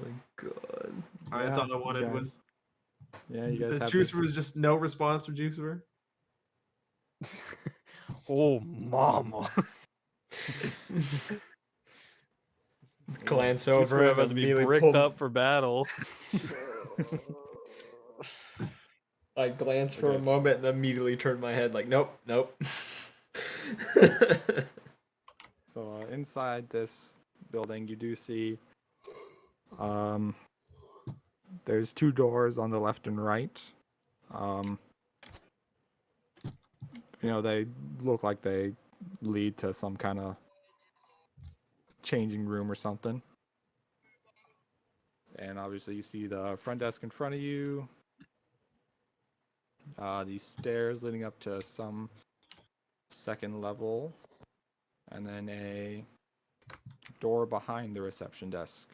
my God. All right, that's Yeah, all I wanted you was Yeah, you guys the have Juicer this- was just no response from Juicer. Oh, mama. Glance Juice over were and about to be immediately bricked pull. up for battle. I glanced for a Okay. moment and immediately turned my head like, nope, nope. So inside this building, you do see there's 2 doors on the left and right. They look like they lead to some kind of changing room or something. And obviously you see the front desk in front of you. These stairs leading up to some second level. And then a door behind the reception desk.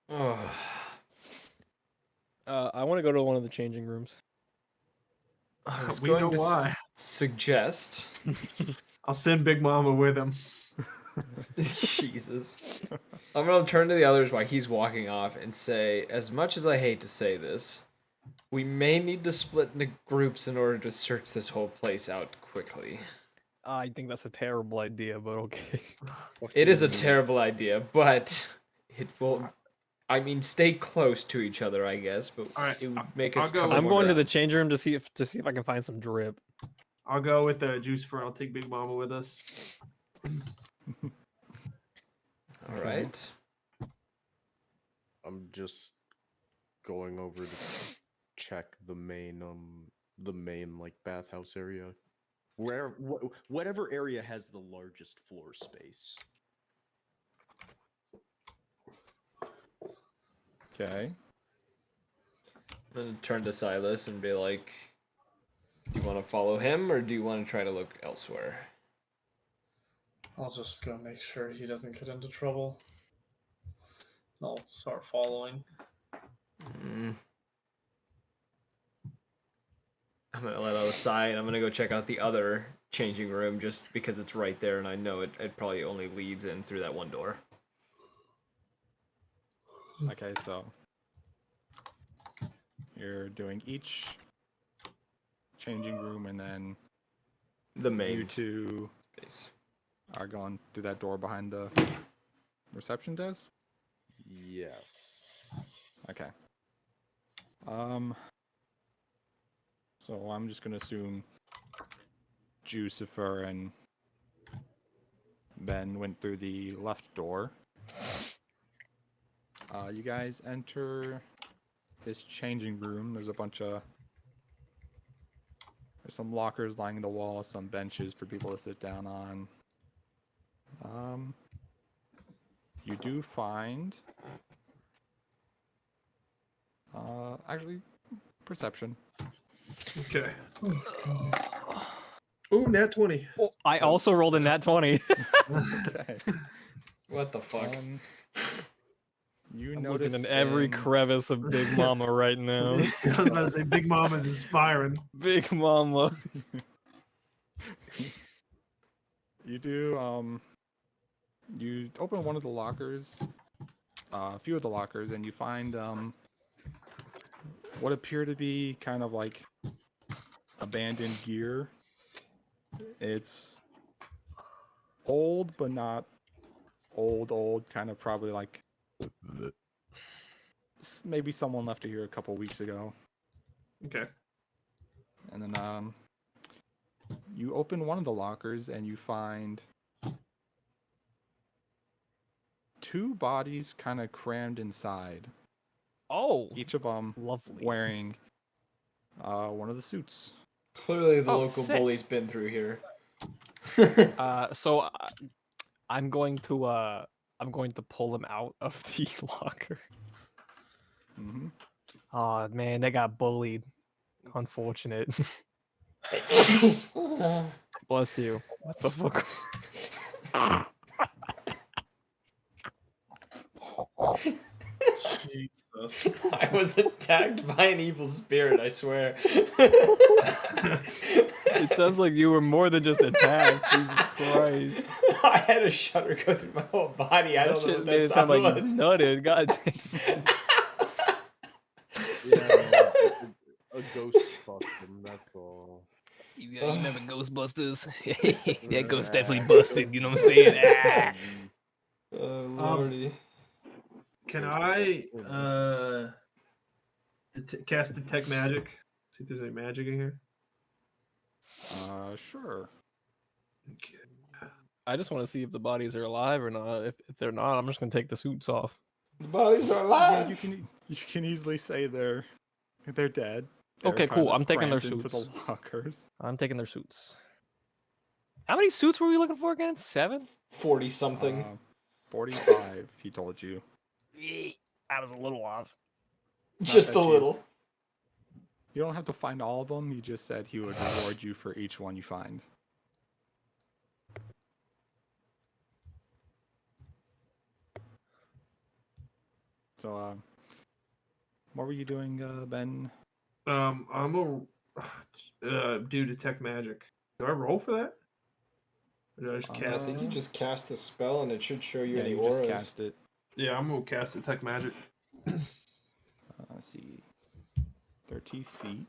Oh. I want to go to one of the changing rooms. I was We going know to why. suggest. I'll send Big Mama with him. Jesus. I'm gonna turn to the others while he's walking off and say, as much as I hate to say this, we may need to split into groups in order to search this whole place out quickly. I think that's a terrible idea, but okay. It is a terrible idea, but it will. I mean, stay close to each other, I guess, but All right, it would make I'll us. go cover with I'm more going to the ground. change room to see if I can find some drip. I'll go with the Juicer. I'll take Big Mama with us. All right. I'm just going over to check the main like bathhouse area, whatever area has the largest floor space. Okay. I'm gonna turn to Silas and be like, "Do you want to follow him, or do you want to try to look elsewhere?" I'll just go make sure he doesn't get into trouble. I'll start following. I'm gonna let out a sigh and I'm gonna go check out the other changing room just because it's right there and I know it probably only leads in through that one door. Okay, so you're doing each changing room, and then The you main two space. are going through that door behind the reception desk. Yes. Okay. So I'm just gonna assume Jucifer and Ben went through the left door. You guys enter this changing room. There's some lockers lining the wall, some benches for people to sit down on. You do find actually perception. Okay. Ooh, nat 20. Oh, I also rolled a nat 20. Okay. What the fuck? You I'm notice looking in every in- crevice of Big Mama right now. I was about to say Big Mama's inspiring. Big Mama. You do you open one of the lockers, a few of the lockers, and you find what appear to be kind of like abandoned gear. It's old, but not old, kind of probably like maybe someone left it here a couple weeks ago. Okay. And then you open one of the lockers and you find 2 bodies kind of crammed inside. Oh, Each of them lovely. wearing one of the suits. Clearly the Oh, local sick. bully's been through here. So I'm going to I'm going to pull him out of the locker. Mm-hmm. Oh man, they got bullied. Unfortunate. Bless you. What the fuck? Jesus. I was attacked by an evil spirit, I swear. It sounds like you were more than just attacked. Jesus Christ. I had a shudder go through my whole body. I That don't know shit what made that it sound sound like was. you nutted. God damn. Yeah, a ghost fucked him. That's all. You remember Ghostbusters? That ghost definitely busted. You know what I'm saying? Ah. Oh, lordy. Can I cast detect magic? See if there's any magic in here. Sure. Okay. I just want to see if the bodies are alive or not. If they're not, I'm just gonna take the suits off. The bodies are Yeah, alive. you can easily say they're dead. Okay, They're cool. kind of I'm taking their crammed into the suits. lockers. I'm taking their suits. How many suits were we looking for again? 7? 40 something. 45. He told you. I was a little off. Just that a you- little. You don't have to find all of them. He just said he would reward you for each one you find. So, what were you doing, Ben? I'm a do detect magic. Do I roll for that? Or did I just I cast? think you just cast the spell and it should show you Yeah, any you auras. just cast it. Yeah, I'm gonna cast detect magic. Let's see. 30 feet.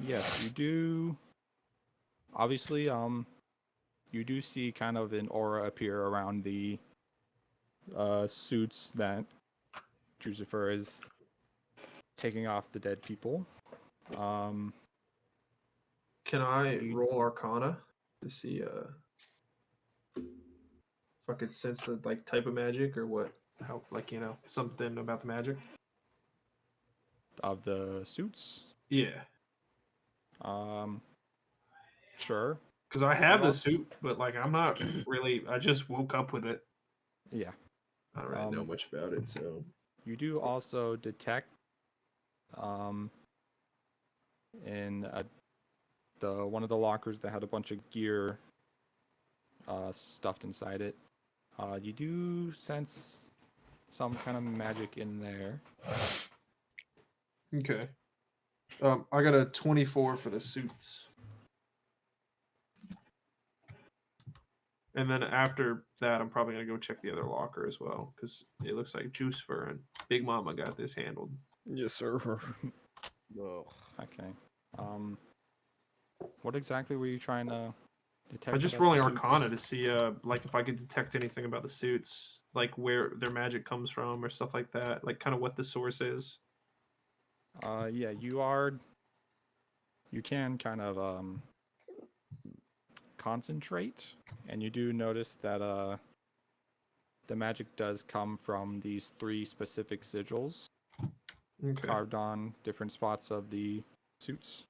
Yes, you do. Obviously, you do see kind of an aura appear around the suits that Drusifer is taking off the dead people. Can I roll Arcana to see if I could sense the like type of magic or what? How something about the magic? Of the suits. Yeah, Sure. because I have the also- suit, but like I'm not really. I just woke up with it. Yeah. I don't really know much about it, so You do also detect in the one of the lockers that had a bunch of gear stuffed inside it. You do sense some kind of magic in there. okay. I got a 24 for the suits. And then after that, I'm probably gonna go check the other locker as well, because it looks like Juicefer and Big Mama got this handled. Yes, sir. Ugh. Okay. What exactly were you trying to detect? I was just about the rolling suits? Arcana to see, like if I could detect anything about the suits, like where their magic comes from or stuff like that, like kind of what the source is. Yeah, you can kind of concentrate, and you do notice that the magic does come from these 3 specific sigils Okay. carved on different spots of the suits.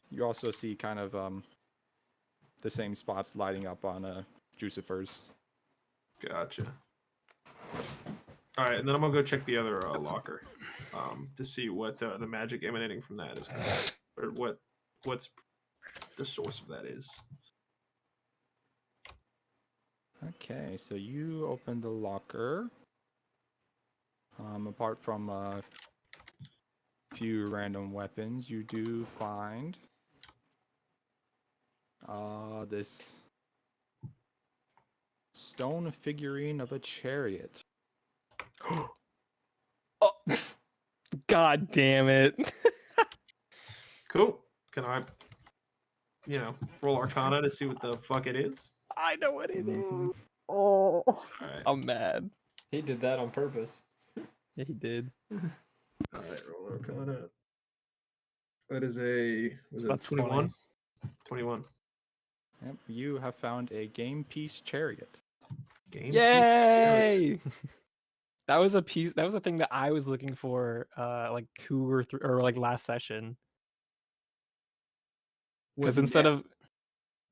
You also see kind of the same spots lighting up on Jucifer's. Gotcha. All right, and then I'm gonna go check the other locker, to see what the magic emanating from that is, or what's the source of that is. Okay, so you open the locker. Apart from a few random weapons, you do find this stone figurine of a chariot. God damn it. Cool. Can I, roll Arcana to see what the fuck it is? I know what it is. Mhm. Oh, All right. I'm mad. He did that on purpose. Yeah, he did. All right, roll Arcana. That is was it That's 21? 21. Yep, you have found a game piece chariot. Game. Yay! That was a piece. That was a thing that I was looking for, like 2 or 3, or like last session. Because Oops, sorry, go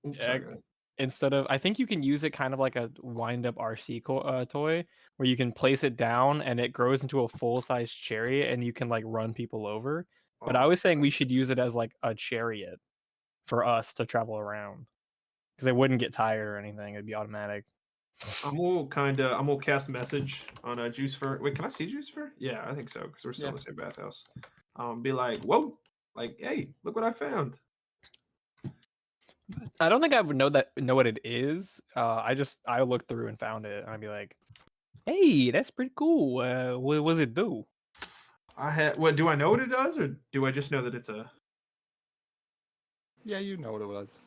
ahead. instead of I think you can use it kind of like a wind up RC toy where you can place it down and it grows into a full size chariot and you can like run people over. But I Oh, was saying we should use it as like a chariot for us to travel around because it wouldn't get tired or anything. It'd be automatic. I'm gonna cast message on Juicefer. Wait, can I see Juicefer? Yeah, I think so because we're still in the same bathhouse. Be like, whoa, like, hey, look what I found. I don't think I would know what it is. I looked through and found it and I'd be like, hey, that's pretty cool. What does it do? What do I know what it does, or do I just know that it's a? Yeah, you know what it was.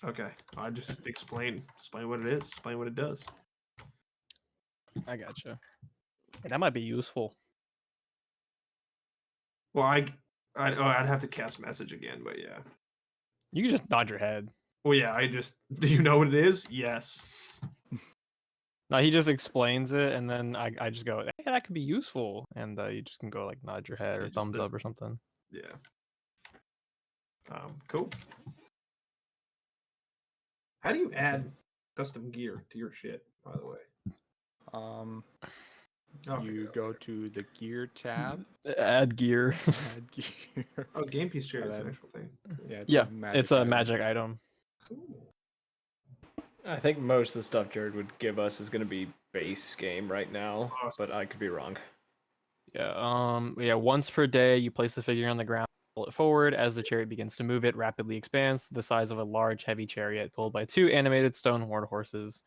Okay, I just explain what it is, explain what it does. I gotcha. Hey, that might be useful. Well, I'd have to cast message again, but yeah. You can just nod your head. Well, yeah, do you know what it is? Yes. No, he just explains it, and then I just go, hey, that could be useful, and you just can go like nod your head or Just thumbs up or something. Yeah. Cool. How do you add custom gear to your shit, by the way? You go to the gear tab. Add gear. Add gear. Oh, game piece chair is an then- actual thing. Yeah, It's a magic item. Cool. I think most of the stuff Jared would give us is going to be base game right now, Awesome. but I could be wrong. Yeah. Once per day, you place the figure on the ground, pull it forward. As the chariot begins to move, it rapidly expands to the size of a large, heavy chariot pulled by 2 animated stone horde horses.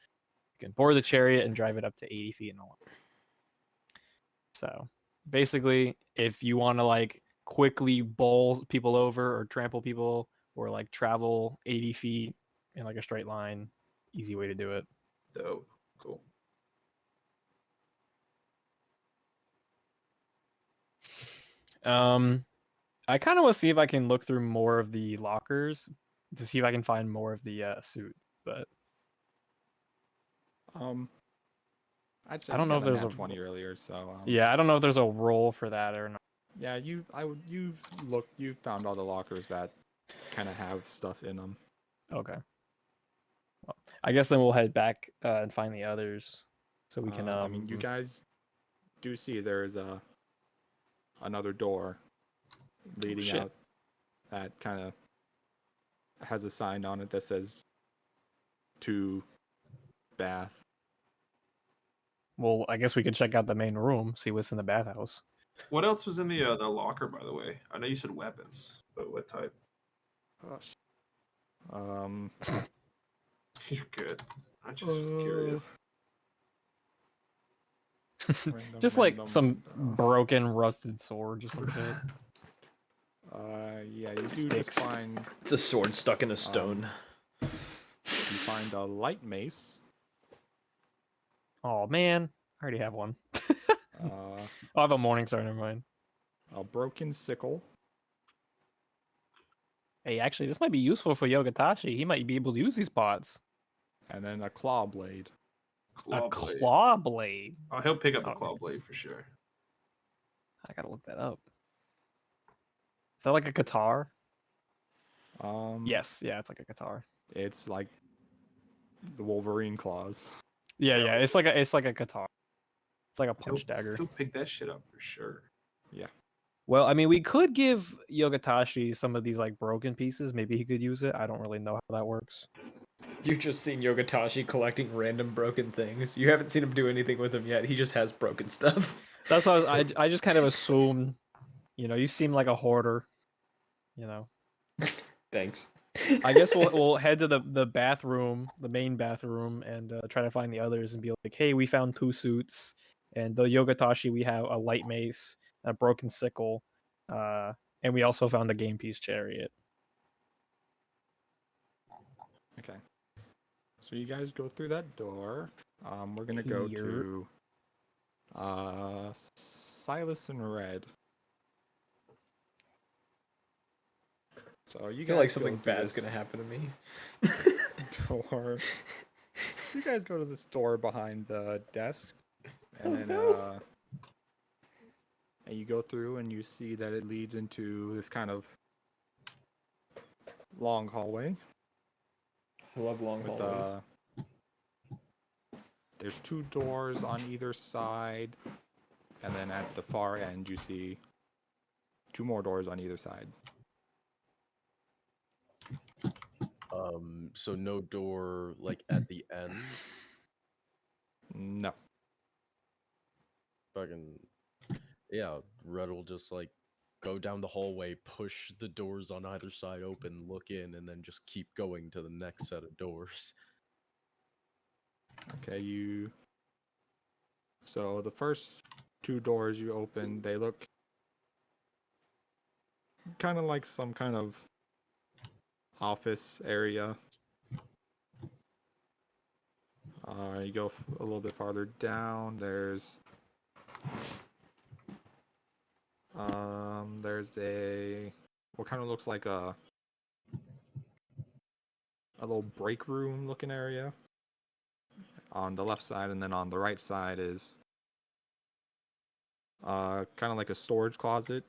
You can board the chariot and drive it up to 80 feet in the line. So, basically, if you want to like quickly bowl people over or trample people or like travel 80 feet in like a straight line, easy way to do it. Dope. Cool. I kind of want to see if I can look through more of the lockers to see if I can find more of the suits, but I'd say I don't you know got if a there's nat a 20 earlier, so yeah, I don't know if there's a role for that or not. yeah, you found all the lockers that kind of have stuff in them. Okay. Well, I guess then we'll head back and find the others so we can. I mean, you guys do see there's another door leading shit. out that kind of has a sign on it that says to bath. Well, I guess we can check out the main room, see what's in the bathhouse. What else was in the locker, by the way? I know you said weapons, but what type? You're good. I just was curious. Just like some broken, rusted sword, just some shit. Yeah, you do Sticks. just find It's a sword stuck in a stone. you find a light mace. Oh man, I already have one. I have a morning star. Never mind. A broken sickle. Hey, actually, this might be useful for Yogatashi. He might be able to use these pots. And then a claw blade. Claw blade. Claw blade. Oh, he'll pick up a claw blade for sure. I gotta look that up. Is that like a guitar? Yes, yeah, it's like a guitar. It's like the Wolverine claws. Yeah, it's like a guitar. It's like a punch dagger. He'll pick that shit up for sure. Yeah. Well, I mean, we could give Yogatashi some of these like broken pieces. Maybe he could use it. I don't really know how that works. You've just seen Yogatashi collecting random broken things. You haven't seen him do anything with them yet. He just has broken stuff. That's why I just kind of assumed, you seem like a hoarder, Thanks. I guess we'll head to the bathroom, the main bathroom, and try to find the others and be like, hey, we found 2 suits, and the Yogatashi we have a light mace, a broken sickle, and we also found the game piece chariot. Okay. So you guys go through that door. We're gonna go to Silas and Red. So you I feel guys like something go through bad is this gonna happen to me. door. You guys go to this door behind the desk, and then and you go through and you see that it leads into this kind of long hallway I love long with hallways. there's 2 doors on either side, and then at the far end you see 2 more doors on either side. So no door like at the end. No. Fucking yeah, Red will just like go down the hallway, push the doors on either side open, look in, and then just keep going to the next set of doors. Okay, so the first 2 doors you open, they look kind of like some kind of office area. You go a little bit farther down, there's a what kind of looks like a little break room looking area on the left side, and then on the right side is kind of like a storage closet.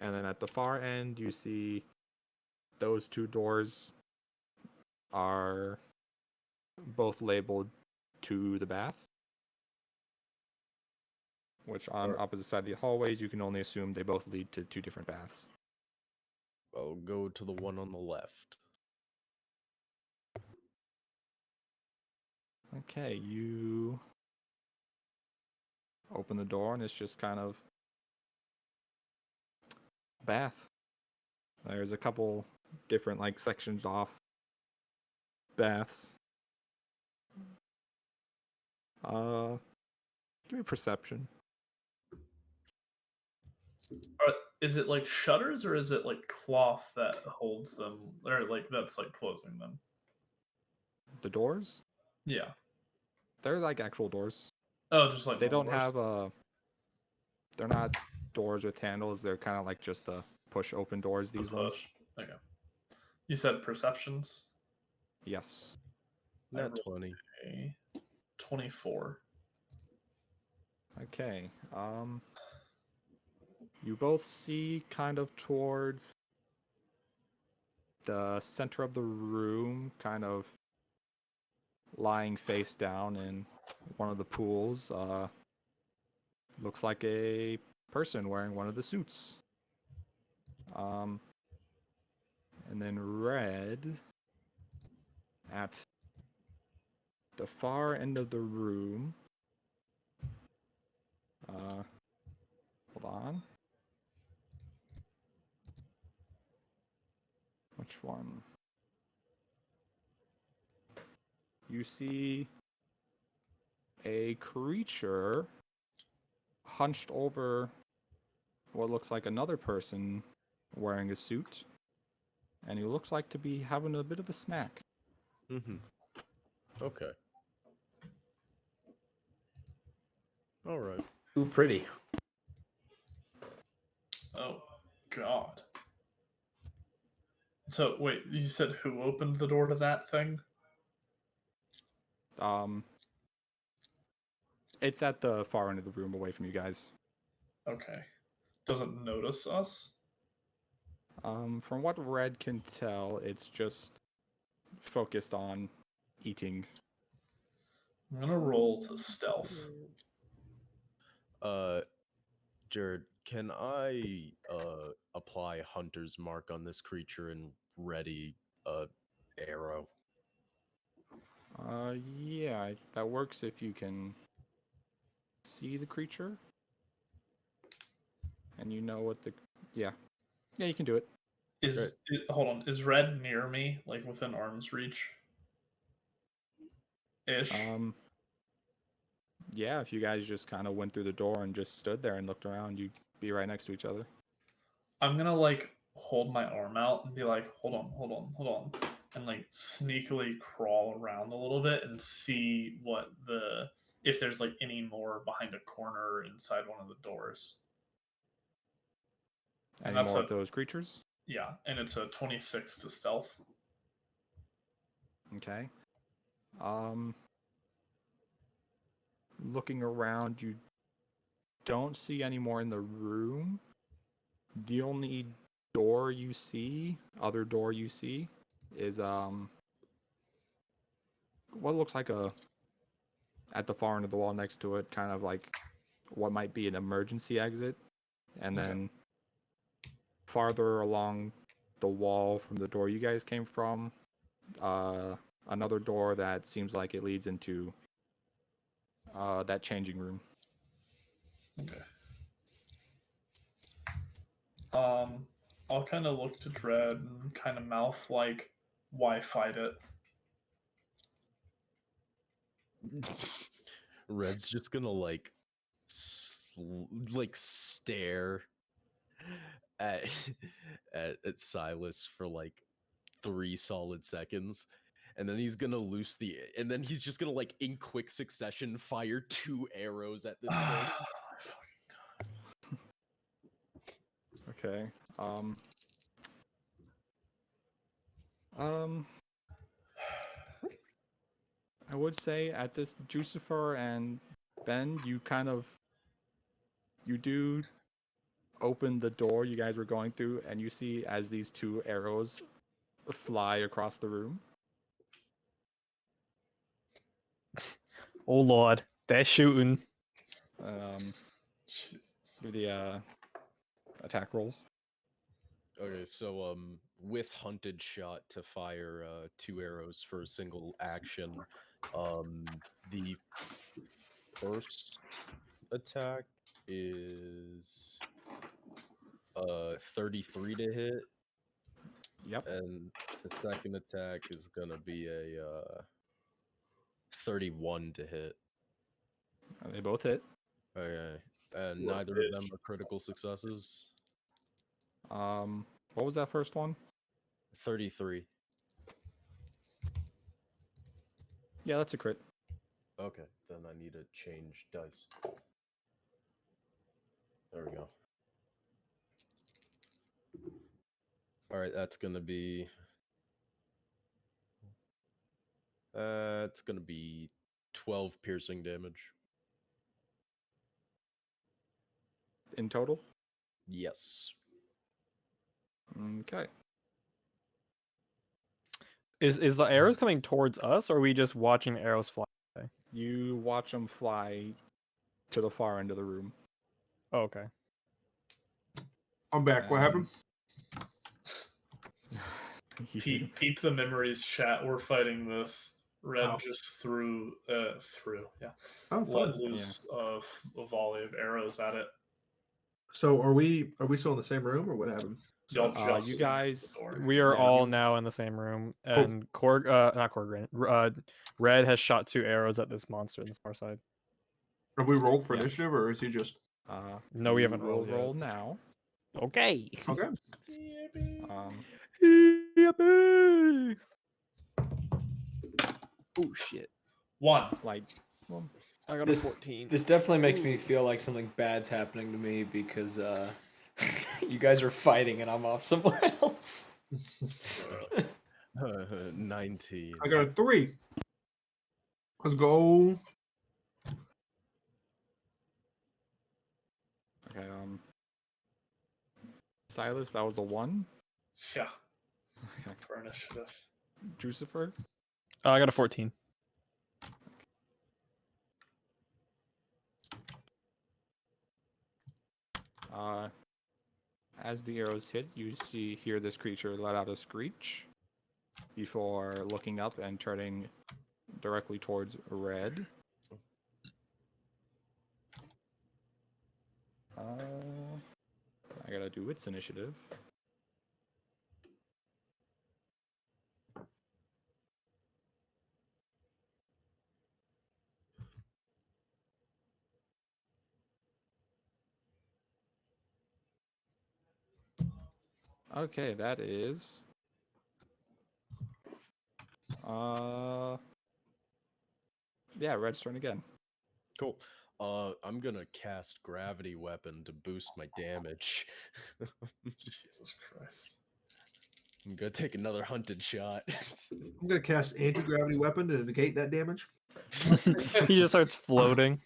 And then at the far end you see those 2 doors are both labeled to the bath, which on opposite side of the hallways you can only assume they both lead to 2 different baths. I'll go to the one on the left. Okay, you open the door and it's just kind of a bath. There's a couple different like sections off baths. Give me perception. Is it like shutters or is it like cloth that holds them, or like that's like closing them? The doors? Yeah. They're like actual doors. Oh, just like They normal don't doors? have they're not doors with handles. They're kind of like just the push open doors, The these ones. push. Okay. You said perceptions. Yes. I Not rolled 20. a 24. Okay. You both see kind of towards the center of the room, kind of lying face down in one of the pools. Looks like a person wearing one of the suits. And then Red, at the far end of the room. Hold on. Which one? You see a creature hunched over what looks like another person wearing a suit, and he looks like to be having a bit of a snack. Mm-hmm. Okay. All right. Ooh, pretty. Oh, God. So, wait, you said who opened the door to that thing? It's at the far end of the room away from you guys. Okay. Doesn't notice us? From what Red can tell, it's just focused on eating. I'm gonna roll to stealth. Jared, can I apply Hunter's Mark on this creature and ready a arrow? Yeah, that works if you can see the creature. And you know what the... Yeah, you can do it. Hold on, is Red near me, like within arm's reach? Ish. Yeah, if you guys just kind of went through the door and just stood there and looked around, you'd be right next to each other. I'm gonna like hold my arm out and be like, hold on, and like sneakily crawl around a little bit and see what if there's like any more behind a corner or inside one of the doors. And Any that's more of those creatures? yeah, and it's a 26 to stealth. Okay. Looking around, you don't see any more in the room. The only door you see, other door you see, is what looks like at the far end of the wall next to it, kind of like what might be an emergency exit, and then farther along the wall from the door you guys came from, another door that seems like it leads into that changing room. Okay. I'll kind of look to Dread and kind of mouth like, "Why fight it?" Red's just gonna like stare at, at Silas for like 3 solid seconds, and then he's gonna and then he's just gonna like in quick succession fire 2 arrows at this thing. Okay. I would say at this, Jucifer and Ben, you do open the door you guys were going through, and you see as these 2 arrows fly across the room. Oh lord, they're shooting. Jesus. Do the attack rolls. Okay, so with hunted shot to fire 2 arrows for a single action, the first attack is 33 to hit, Yep. and the second attack is gonna be a 31 to hit. They both hit. Okay, and What neither of them are critical successes. What was that first one? 33. Yeah, that's a crit. Okay, then I need to change dice. There we go. All right, that's gonna be. It's gonna be 12 piercing damage. In total? Yes. Okay. Is the arrows coming towards us, or are we just watching the arrows fly? You watch them fly to the far end of the room. Oh, okay. I'm back. What happened? Peep the memories, chat. We're fighting this. Red Oh. just threw. Yeah. Oh, Let fun. loose a volley of arrows at it. So are we still in the same room, or what happened? Y'all You just guys, the door. We are Yeah, all you- now in the same room, and not Korg, Red has shot 2 arrows at this monster on the far side. Have we rolled for Yeah. initiative, or is he just No, we you haven't will rolled yet. roll now. Okay. okay? Um, Yippee! Oh shit! 1. like, well, I got This- a 14. This definitely makes me feel like something bad's happening to me because you guys are fighting and I'm off somewhere else. 19. I got a 3. Let's go. okay. Silas, that was a 1. Yeah. Okay. For initiative. Jucifer, I got a 14. as the arrows hit, you hear this creature let out a screech before looking up and turning directly towards Red. I gotta do its initiative. Okay, that is yeah, Red's turn again. Cool. I'm gonna cast gravity weapon to boost my damage. Jesus Christ. I'm gonna take another hunted shot. I'm gonna cast anti-gravity weapon to negate that damage. He just starts floating.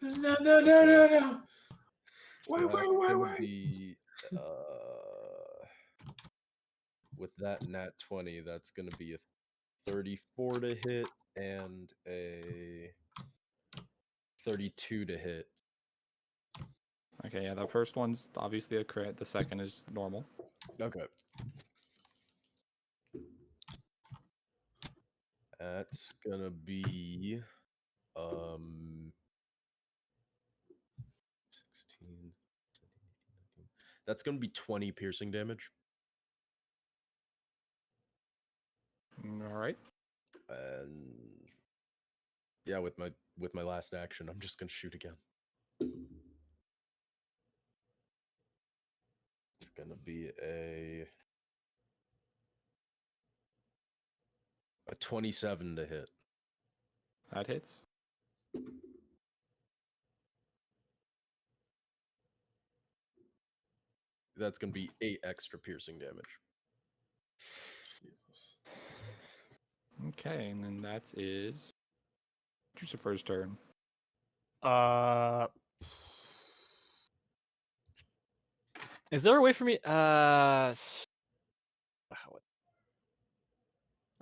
No. So that's gonna be With that nat 20, that's going to be a 34 to hit and a 32 to hit. Okay, yeah, the first one's obviously a crit. The second is normal. Okay. That's going to be 16, 17, 18, 19. That's going to be 20 piercing damage. All right. And yeah, with my last action, I'm just going to shoot again. It's going to be a 27 to hit. That hits. That's going to be 8 extra piercing damage. Jesus. Okay, and then that is Lucifer's turn. Is there a way for me? Or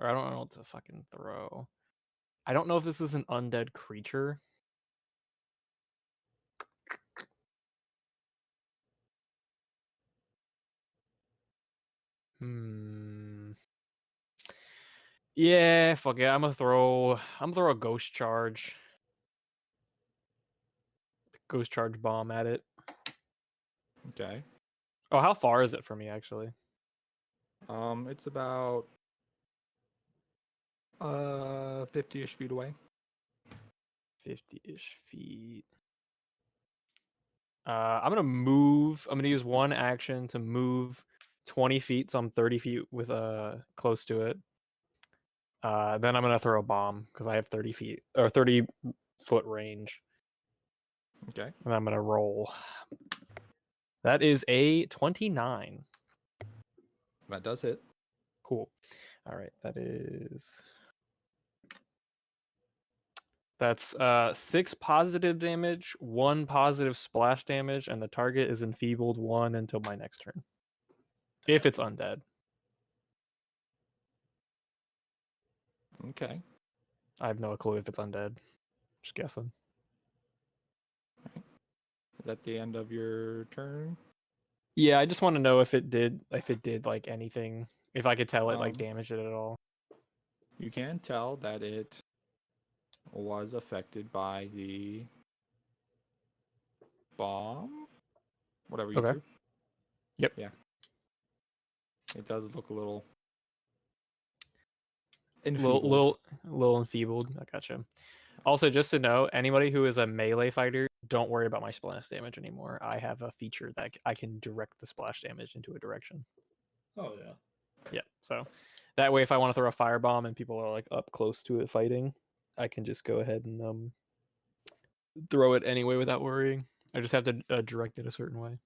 I don't know what to fucking throw. I don't know if this is an undead creature. Yeah, fuck it. I'm gonna throw a ghost charge. Ghost charge bomb at it. Okay. Oh, how far is it from me actually? It's about 50-ish feet away. 50-ish feet. I'm gonna move. I'm gonna use one action to move 20 feet, so I'm 30 feet with close to it. Then I'm gonna throw a bomb because I have 30 feet or 30-foot range. Okay. And I'm gonna roll. That is a 29. That does hit. Cool. All right, that's 6 positive damage, 1 positive splash damage, and the target is enfeebled 1 until my next turn. If it's undead. Okay. I have no clue if it's undead. Just guessing. Is that the end of your turn? Yeah, I just want to know if it did like anything, if I could tell it like Um, damaged it at all. You can tell that it was affected by the bomb. Whatever you Okay. threw. Yep. Yeah. It does look a little enfeebled. Little enfeebled. I gotcha. Also, just to know, anybody who is a melee fighter, don't worry about my splash damage anymore. I have a feature that I can direct the splash damage into a direction. Oh yeah. Yeah, so that way, if I want to throw a firebomb and people are like up close to it fighting, I can just go ahead and throw it anyway without worrying. I just have to direct it a certain way.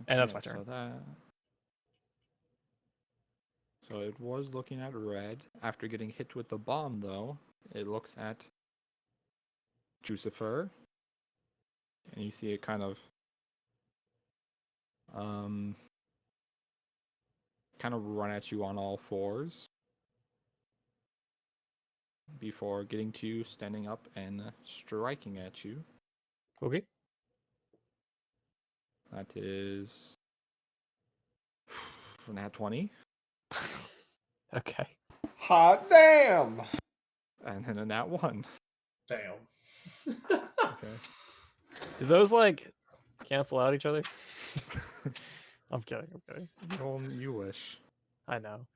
And that's my turn. So it was looking at red. After getting hit with the bomb, though, it looks at Jucifer. And you see it kind of run at you on all fours before getting to you, standing up and striking at you. Okay. That is nat 20. Okay. Hot damn! And then a nat 1. Damn. Okay. Do those like cancel out each other? I'm kidding. You wish. I know.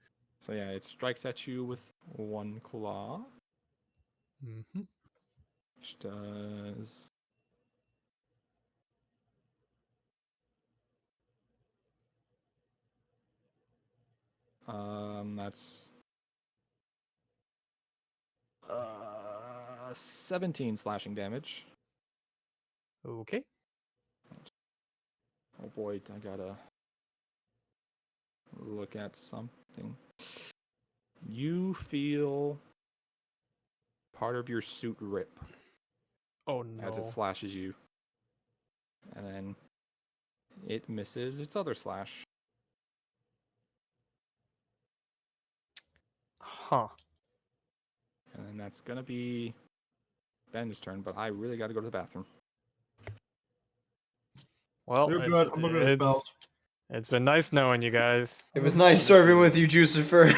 So yeah, it strikes at you with 1 claw. Mm-hmm. Which does... That's 17 slashing damage. Okay. Oh boy, I gotta look at something. You feel part of your suit rip Oh no. as it slashes you. And then it misses its other slash. Huh. And then that's gonna be Ben's turn, but I really gotta go to the bathroom. Well, You're good. I'm looking at spells. it's been nice knowing you guys. It was nice serving with you, Jucifer.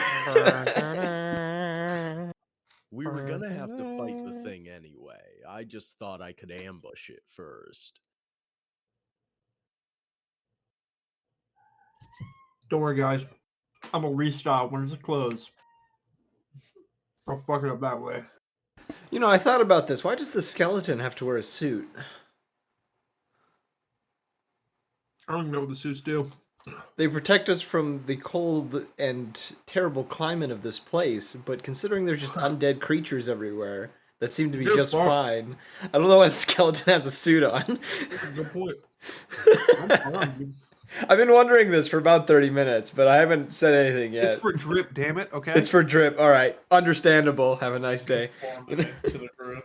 We were gonna have to fight the thing anyway. I just thought I could ambush it first. Don't worry, guys. I'm gonna restock when it's closed. I'll fuck it up that way. You know, I thought about this. Why does the skeleton have to wear a suit? I don't even know what the suits do. They protect us from the cold and terrible climate of this place, but considering there's just undead creatures everywhere that seem to be Good just point. fine, I don't know why the skeleton has a suit on. That's a good point. I'm fine, dude. I've been wondering this for about 30 minutes, but I haven't said anything yet. It's for drip, damn it. Okay. It's for drip. All right. Understandable. Have a nice day. Conforming to the group.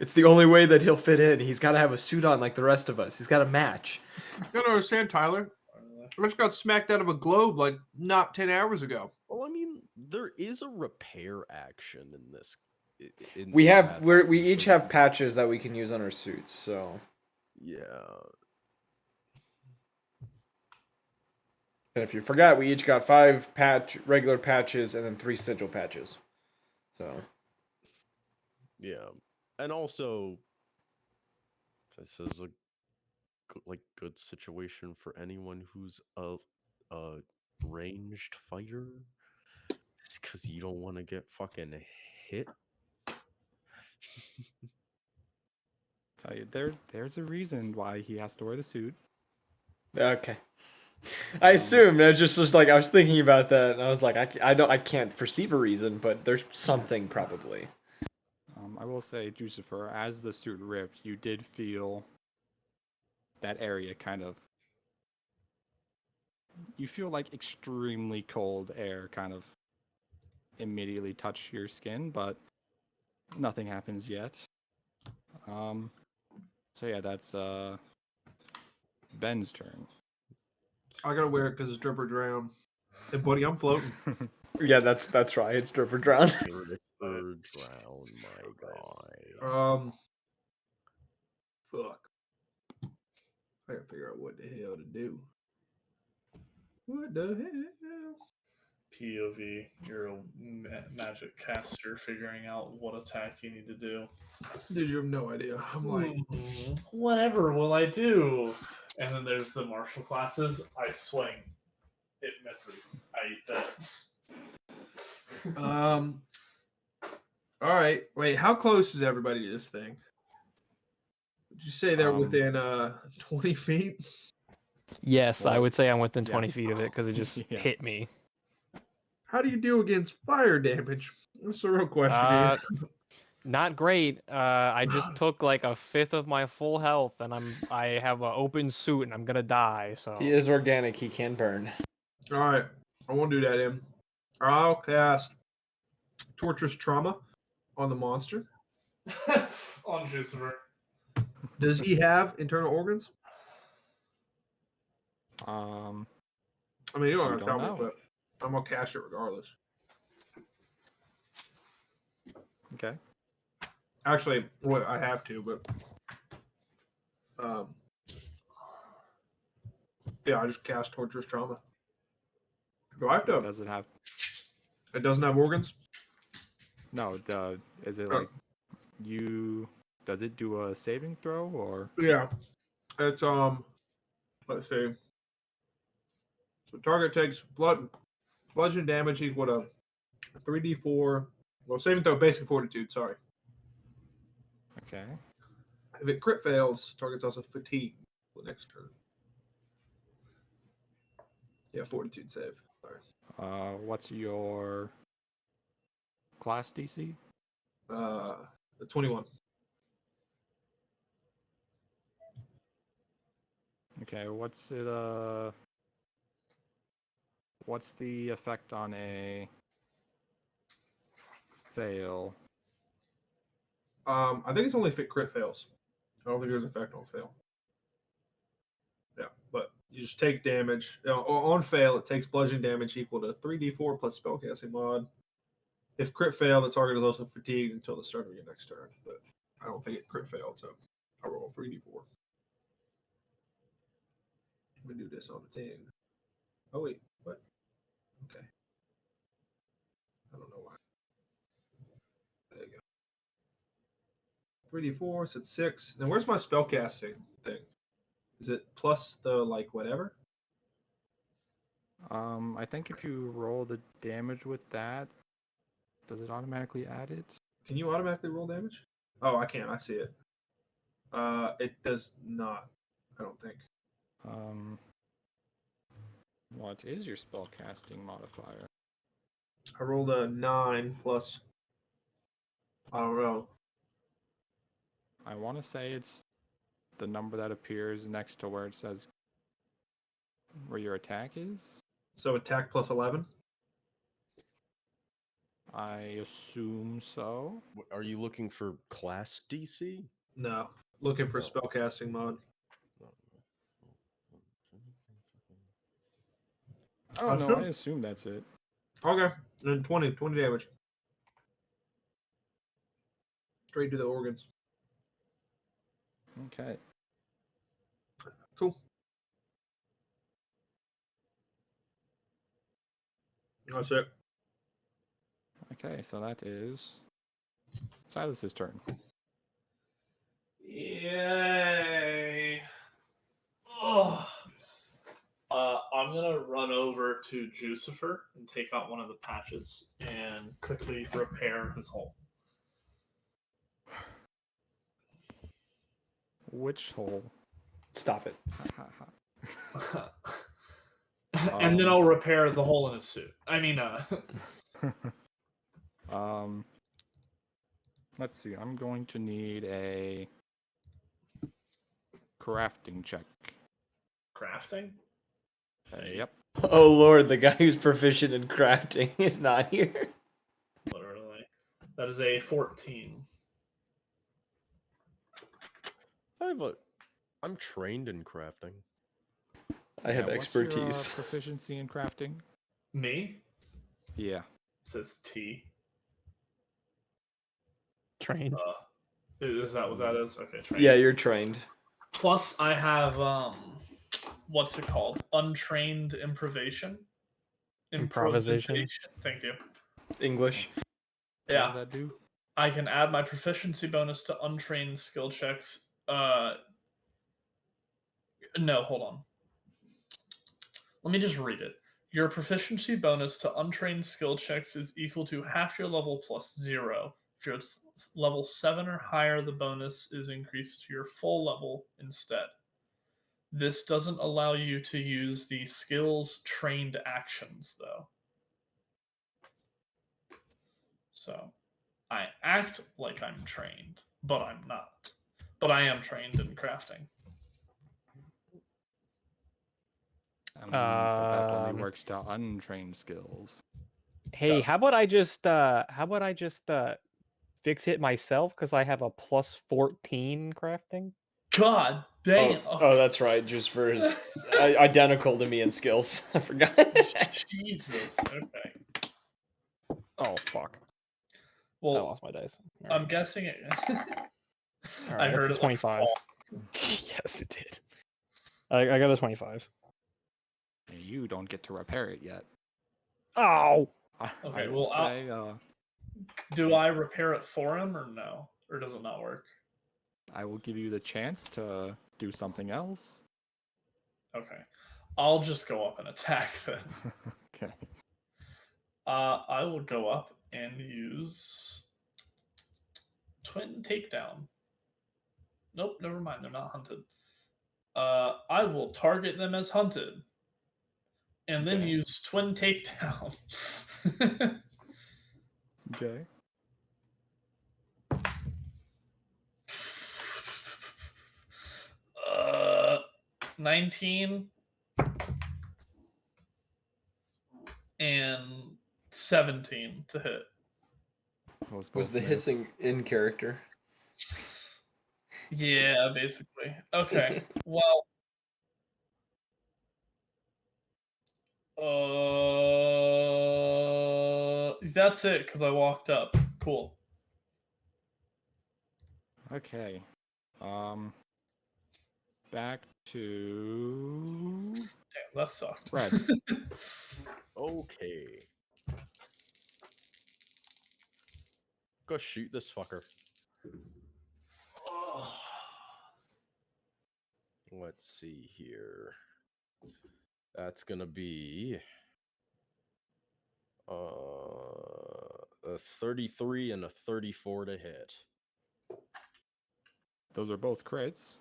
It's the only way that he'll fit in. He's got to have a suit on like the rest of us. He's got to match. You gotta understand, Tyler. I just got smacked out of a globe like not 10 hours ago. Well, I mean, there is a repair action in this. We each have patches that we can use on our suits. So Yeah. and if you forgot, we each got 5 regular patches and then 3 sigil patches. So Yeah, and also this is a good situation for anyone who's a ranged fighter, because you don't want to get fucking hit. Tell you, there's a reason why he has to wear the suit. okay. I assumed. I just like I was thinking about that, and I was like, I can't perceive a reason, but there's something probably. I will say, Jucifer, as the suit ripped, you did feel that area kind of. You feel like extremely cold air kind of immediately touch your skin, but nothing happens yet. So yeah, that's Ben's turn. I gotta wear it because it's drip or drown. Hey, buddy, I'm floating. Yeah, that's right. It's drip or drown. Or drown, my guy. Fuck. I gotta figure out what the hell to do. What the hell? POV, you're a magic caster figuring out what attack you need to do. Dude, you have no idea. I'm like, Whatever will I do? And then there's the martial classes. I swing. It misses. I eat that. all right. Wait, how close is everybody to this thing? Would you say they're within 20 feet? Yes, I Well, would say I'm within yeah. 20 feet of it because it just Yeah. hit me. How do you deal against fire damage? That's the real question. Uh, Here. Not great. I just took like a fifth of my full health, and I have an open suit, and I'm gonna die. So He is organic. He can burn. All right, I won't do that, Em. I'll cast Torturous Trauma on the monster. On Jucifer. Does he have internal organs? I mean, you don't have to tell don't me, know. but I'm gonna cast it regardless. Okay. Actually, well, I have to, but yeah, I just cast Torturous Trauma. Do I have to? Does it have? It doesn't have organs. No. Is it Oh. like you? Does it do a saving throw or? Yeah, it's let's see. So target takes bludgeon damage equal to 3d4. Well, saving throw basic fortitude. Sorry. Okay. If it crit fails, target's also fatigue the next turn. Yeah, fortitude save. Sorry. What's your class DC? 21. Okay. What's it? What's the effect on a fail? I think it's only if it crit fails. I don't think there's an effect on fail. Yeah, but you just take damage. On fail, it takes bludgeoning damage equal to 3d4 plus spellcasting mod. If crit fail, the target is also fatigued until the start of your next turn. But I don't think it crit failed, so I roll 3d4. Let me do this on the 10. Oh, wait. What? Okay. I don't know why. There you go. 3d4, so it's 6. Now, where's my spellcasting thing? Is it plus the, like, whatever? I think if you roll the damage with that, does it automatically add it? Can you automatically roll damage? Oh, I can't. I see it. It does not. I don't think. What is your spellcasting modifier? I rolled a 9 plus. I don't know. I want to say it's the number that appears next to where it says where your attack is. So attack plus 11. I assume so. Are you looking for class DC? No, looking for No. spellcasting mod. Oh no, I assume that's it. Okay, then 20 damage. Straight to the organs. Okay. Cool. That's it. Okay, so that is Silas's turn. Yay! Oh. I'm gonna run over to Jucifer and take out one of the patches and quickly repair his hole. Which hole? Stop it. And then I'll repair the hole in his suit. I mean, let's see. I'm going to need a crafting check. crafting? Yep. Oh lord, the guy who's proficient in crafting is not here. Literally. That is a 14. I'm trained in crafting. I have What's your, expertise. proficiency in crafting? Me? Yeah. It says T. Trained. Is that what that is? Okay, trained. Yeah, you're trained. Plus, I have what's it called? Untrained improvisation. Improvisation. Thank you. English. What Yeah, does that do? I can add my proficiency bonus to untrained skill checks. No, hold on. Let me just read it. Your proficiency bonus to untrained skill checks is equal to half your level plus 0. If you're level 7 or higher, the bonus is increased to your full level instead. This doesn't allow you to use the skills trained actions, though. So, I act like I'm trained, but I'm not. But I am trained in crafting. But that only works to untrained skills. Hey, Yeah. how about I just fix it myself because I have a plus 14 crafting. God damn. Oh, that's right. Just for his identical to me in skills. I forgot. Jesus. Okay. Oh fuck! I Well, lost my dice. I'm guessing it. All I right, heard that's it 25. Like Yes, it did. I got a 25. You don't get to repair it yet. Oh! Okay, I will well, say, do I repair it for him or no? Or does it not work? I will give you the chance to do something else. Okay. I'll just go up and attack then. Okay. I will go up and use Twin Takedown. Nope, never mind. They're not hunted. I will target them as hunted. And then Okay. use Twin Takedown. Okay. 19 and 17 to hit. Those Was both the miss. hissing in character? Yeah, basically. Okay. Well, That's it because I walked up. Cool. Okay. Back to Damn, that sucked. Red. Okay. Go shoot this fucker. Let's see here. That's gonna be a 33 and a 34 to hit. Those are both crits.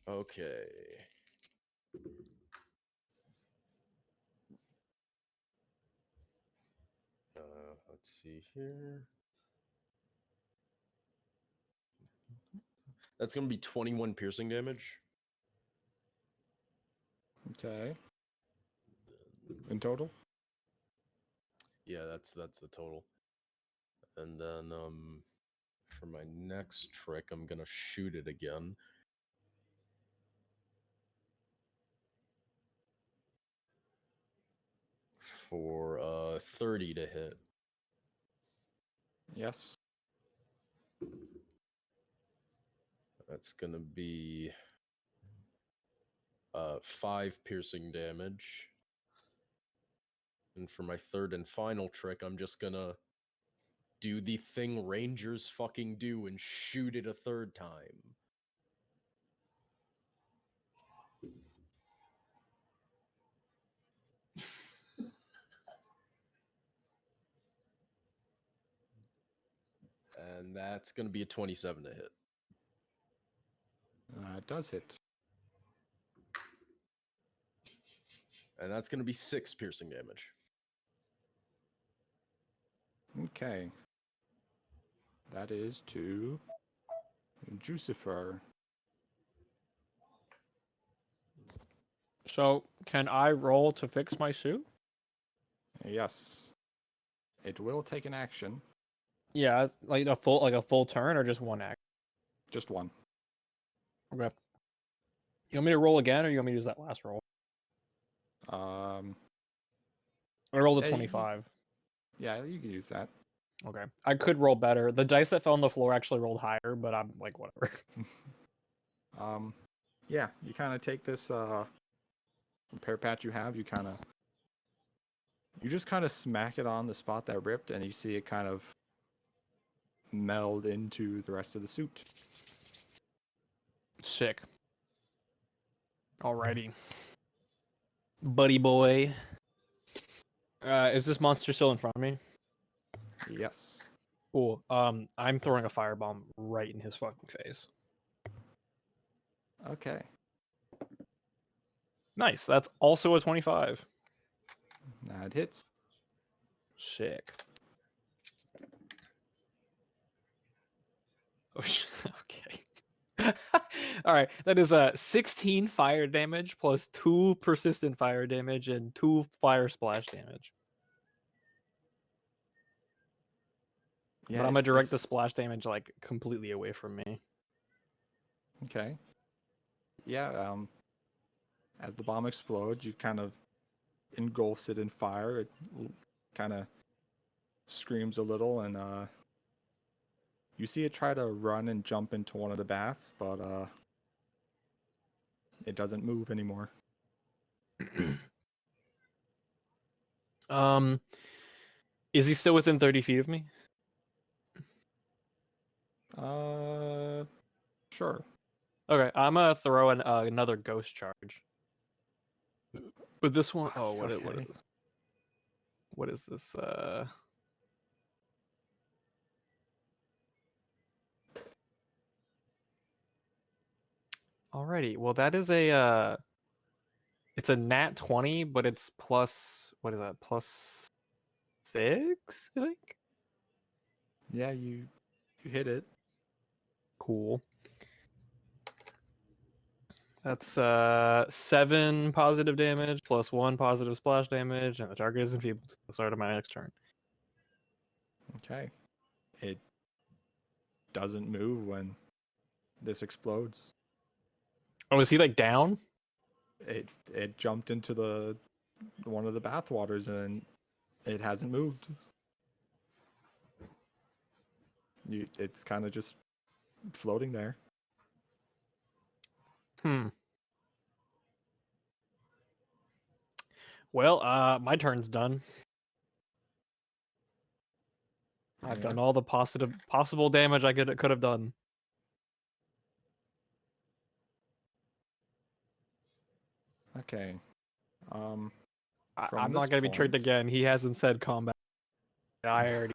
Okay. Let's see here. That's gonna be 21 piercing damage. Okay. In total? Yeah, that's the total. And then for my next trick, I'm gonna shoot it again. For 30 to hit. Yes. That's gonna be 5 piercing damage. And for my third and final trick, I'm just gonna do the thing rangers fucking do and shoot it a third time. And that's gonna be a 27 to hit. It does hit. And that's gonna be 6 piercing damage. Okay. That is to Jucifer. So, can I roll to fix my suit? Yes. It will take an action. Yeah, like a full turn or just one act. Just one. Okay. You want me to roll again, or you want me to use that last roll? Um. I rolled a Hey, 25. Yeah, you can use that. Okay. I could roll better. The dice that fell on the floor actually rolled higher, but I'm like, whatever. Yeah, you kind of take this repair patch you have, you just kind of smack it on the spot that ripped, and you see it kind of meld into the rest of the suit. Sick. Alrighty. Buddy boy. Is this monster still in front of me? Yes. Cool. I'm throwing a firebomb right in his fucking face. Okay. Nice. That's also a 25. That hits. Sick. Oh, okay. All right. That is 16 fire damage plus 2 persistent fire damage and 2 fire splash damage. Yeah, But I'm gonna direct the splash damage like completely away from me. Okay. Yeah, as the bomb explodes, you kind of engulfs it in fire. It kind of screams a little, and you see it try to run and jump into one of the baths, but it doesn't move anymore. Is he still within 30 feet of me? Sure. Okay, I'm gonna throw another ghost charge. But this one, oh, what Okay. is what is this? Alrighty, well that is it's a nat 20, but it's plus, what is that? Plus 6, I think. Yeah, you hit it. Cool. That's 7 positive damage plus 1 positive splash damage, and the target is enfeebled to the start of my next turn. Okay. It doesn't move when this explodes. Oh, is he like down? it jumped into the one of the bathwaters and it hasn't moved. It's kind of just floating there. Well, my turn's done. I've Yeah. done all the possible damage I could have done. Okay. I'm From not this gonna be tricked point- again. He hasn't said combat. I already.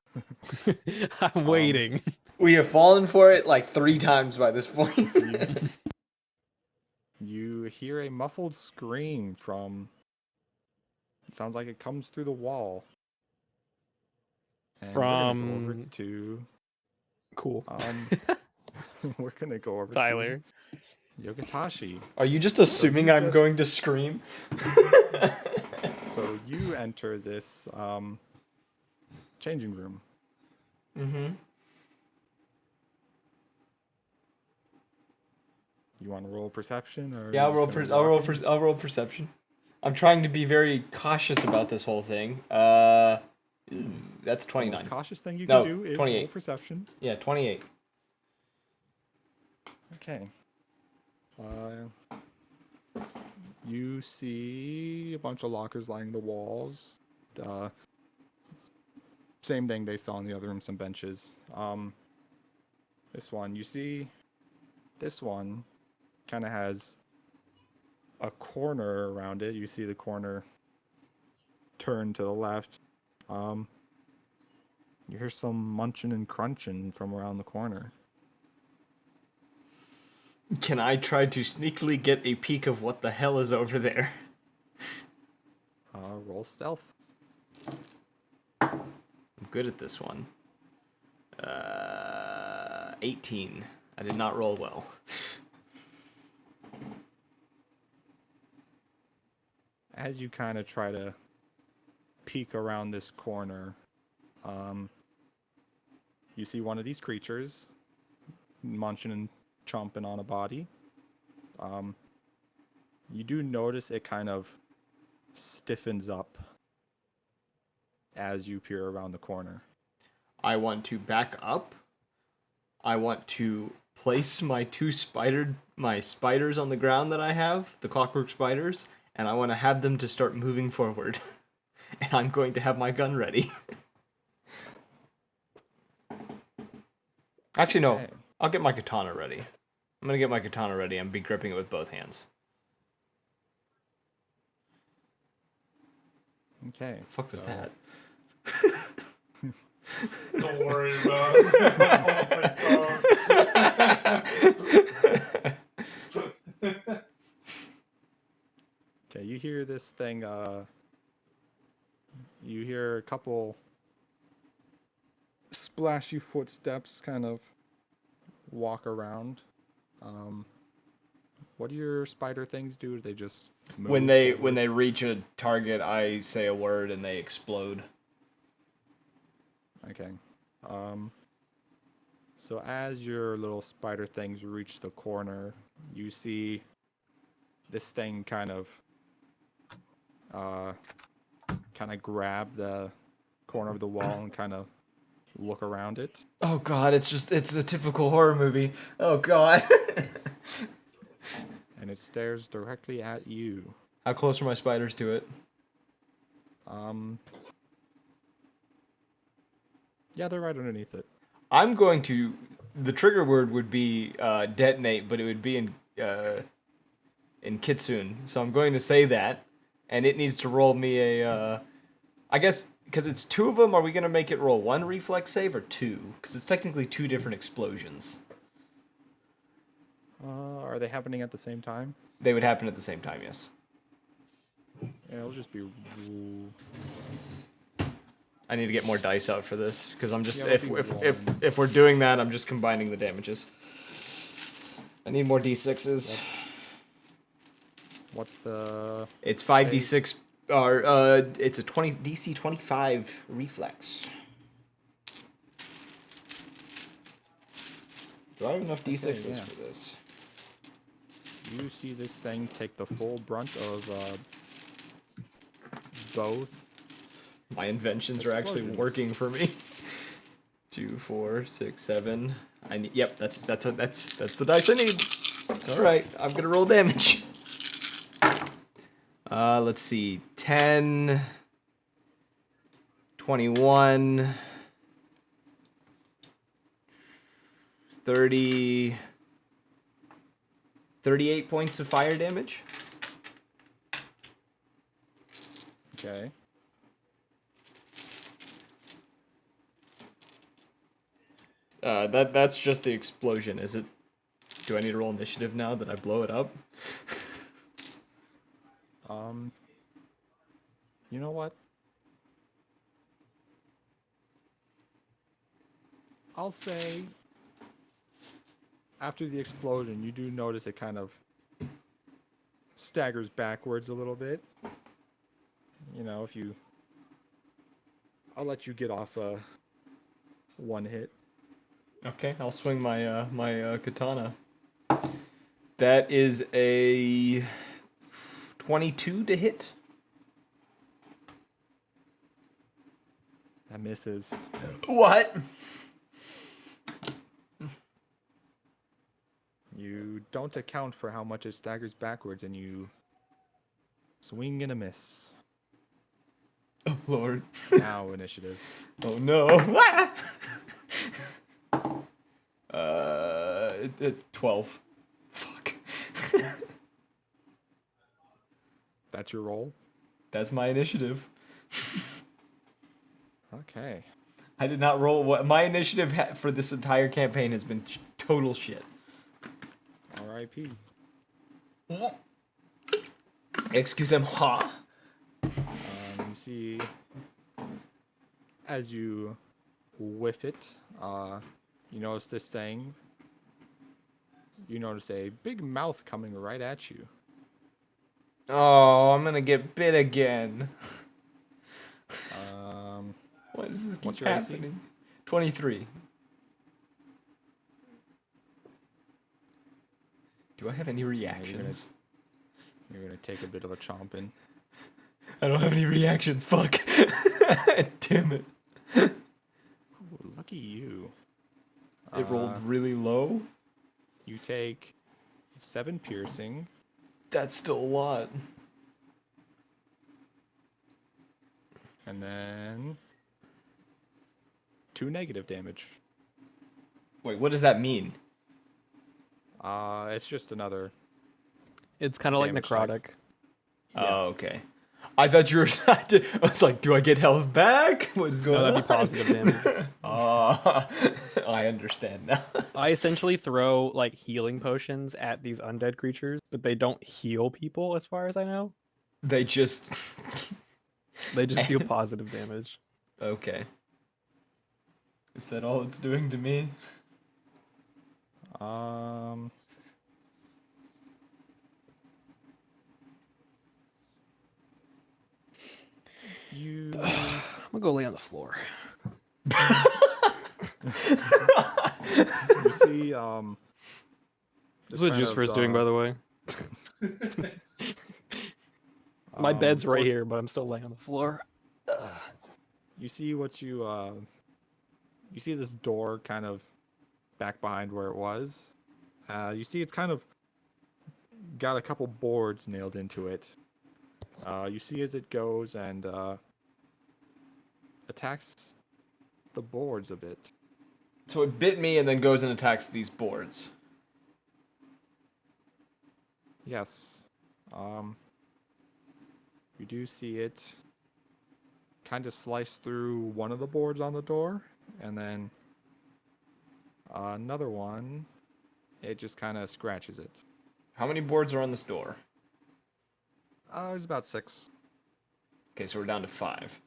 I'm Um, waiting. We have fallen for it like 3 times by this point. You hear a muffled scream from. It sounds like it comes through the wall. And we're gonna go over From to. cool. We're gonna go over Tyler. to Yogatashi. Are you just assuming you I'm just- going to scream? So you enter this changing room. Mm-hmm. You want to roll perception or? Yeah, are you just gonna walk in? I'll roll perception. I'm trying to be very cautious about this whole thing. That's The 29. most cautious thing you No, can do is 28. roll perception. Yeah, 28. Okay. You see a bunch of lockers lining the walls. Same thing they saw in the other room, some benches. This one, you see, this one kind of has a corner around it. You see the corner turn to the left. You hear some munching and crunching from around the corner. Can I try to sneakily get a peek of what the hell is over there? Roll stealth. I'm good at this one. 18. I did not roll well. As you kind of try to peek around this corner, you see one of these creatures munching and chomping on a body. You do notice it kind of stiffens up as you peer around the corner. I want to back up. I want to place my spiders on the ground that I have, the clockwork spiders, and I want to have them to start moving forward. And I'm going to have my gun ready. Actually, no. Okay. I'll get my katana ready. I'm gonna get my katana ready and be gripping it with both hands. Okay. Fuck was so- that? Don't worry about it. Oh my god. Okay, you hear this thing, you hear a couple splashy footsteps kind of walk around. What do your spider things do? Do they just move When forward? they reach a target, I say a word and they explode. Okay. So as your little spider things reach the corner, you see this thing kind of grab the corner of the wall and kind of look around it. Oh god, it's a typical horror movie. Oh god. And it stares directly at you. How close are my spiders to it? Yeah, they're right underneath it. I'm going to. The trigger word would be detonate, but it would be in Kitsune. So I'm going to say that, and it needs to roll me a. I guess because it's 2 of them. Are we going to make it roll 1 reflex save or 2? Because it's technically 2 different explosions. Are they happening at the same time? They would happen at the same time. Yes. Yeah, it'll just be. I need to get more dice out for this because I'm just Yeah, it'll be if we're doing that, I'm just combining the damages. I need more d6s. What's the? It's 5d6 or it's a DC 25 reflex. Do I have enough d6s yeah. for this? You see this thing take the full brunt of both. My inventions are actually Explosions. working for me. 2, 4, 6, 7. I need. Yep, that's the dice I need. All right, I'm gonna roll damage. Let's see. 10, 21, 30, 38 points of fire damage. Okay. That's just the explosion, is it? Do I need to roll initiative now that I blow it up? You know what? I'll say after the explosion, you do notice it kind of staggers backwards a little bit. You know, if you... I'll let you get off one hit. Okay, I'll swing my katana. That is a 22 to hit. That misses. What? You don't account for how much it staggers backwards, and you swing and a miss. Oh lord. Now initiative. Oh no. 12. Fuck. That's your roll? That's my initiative. Okay. I did not roll what my initiative for this entire campaign has been total shit. R.I.P. Excusez-moi. You see, as you whiff it, you notice this thing. You notice a big mouth coming right at you. Oh, I'm gonna get bit again. Why does this keep what's your AC? happening? 23. Do I have any reactions? You're gonna take a bit of a chomping. I don't have any reactions. Fuck. Damn it. Ooh, lucky you. It rolled really low. You take 7 piercing. That's still a lot. And then 2 negative damage. Wait, what does that mean? It's just another. It's kind of like Damage type. necrotic. Oh, okay. I thought you were. I was like, do I get health back? What is going No, on? that'd be positive damage. I understand now. I essentially throw like healing potions at these undead creatures, but they don't heal people, as far as I know. They just. They just deal positive damage. Okay. Is that all it's doing to me? You I'm gonna go lay on the floor. you see This is what Juice is doing, by the way. My bed's right here, but I'm still laying on the floor. You see what you see this door kind of back behind where it was. You see it's kind of got a couple boards nailed into it. You see as it goes and attacks the boards a bit. So it bit me and then goes and attacks these boards. Yes. You do see it kind of slice through one of the boards on the door, and then another one, it just kind of scratches it. How many boards are on this door? There's about 6. Okay, so we're down to 5.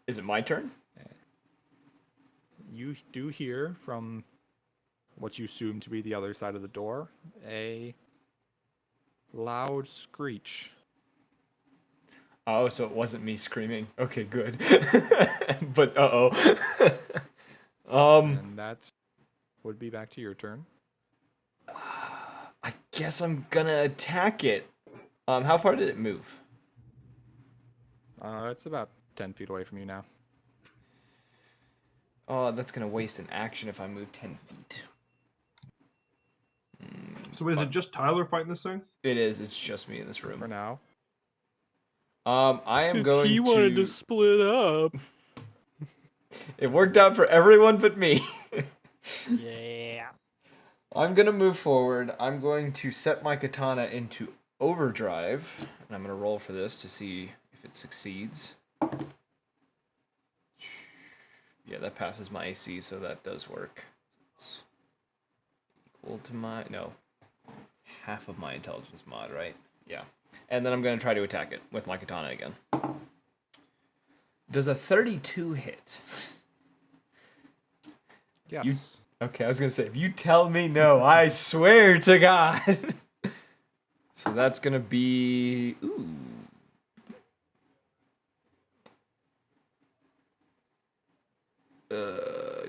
Is it my turn? You do hear from what you assume to be the other side of the door a loud screech. Oh, so it wasn't me screaming. Okay, good. But uh-oh. And that would be back to your turn. I guess I'm gonna attack it. How far did it move? It's about 10 feet away from you now. Oh, that's gonna waste an action if I move 10 feet. So is it just Tyler fighting this thing? It is. It's just me in this room. For now. I am going he wanted to split up. It worked out for everyone but me. Yeah. I'm gonna move forward. I'm going to set my katana into overdrive, and I'm gonna roll for this to see if it succeeds. Yeah, that passes my AC, so that does work. It's equal to my half of my intelligence mod, right? Yeah. And then I'm gonna try to attack it with my katana again. Does a 32 hit? Yes. Okay, I was gonna say, if you tell me no, I swear to God. So that's gonna be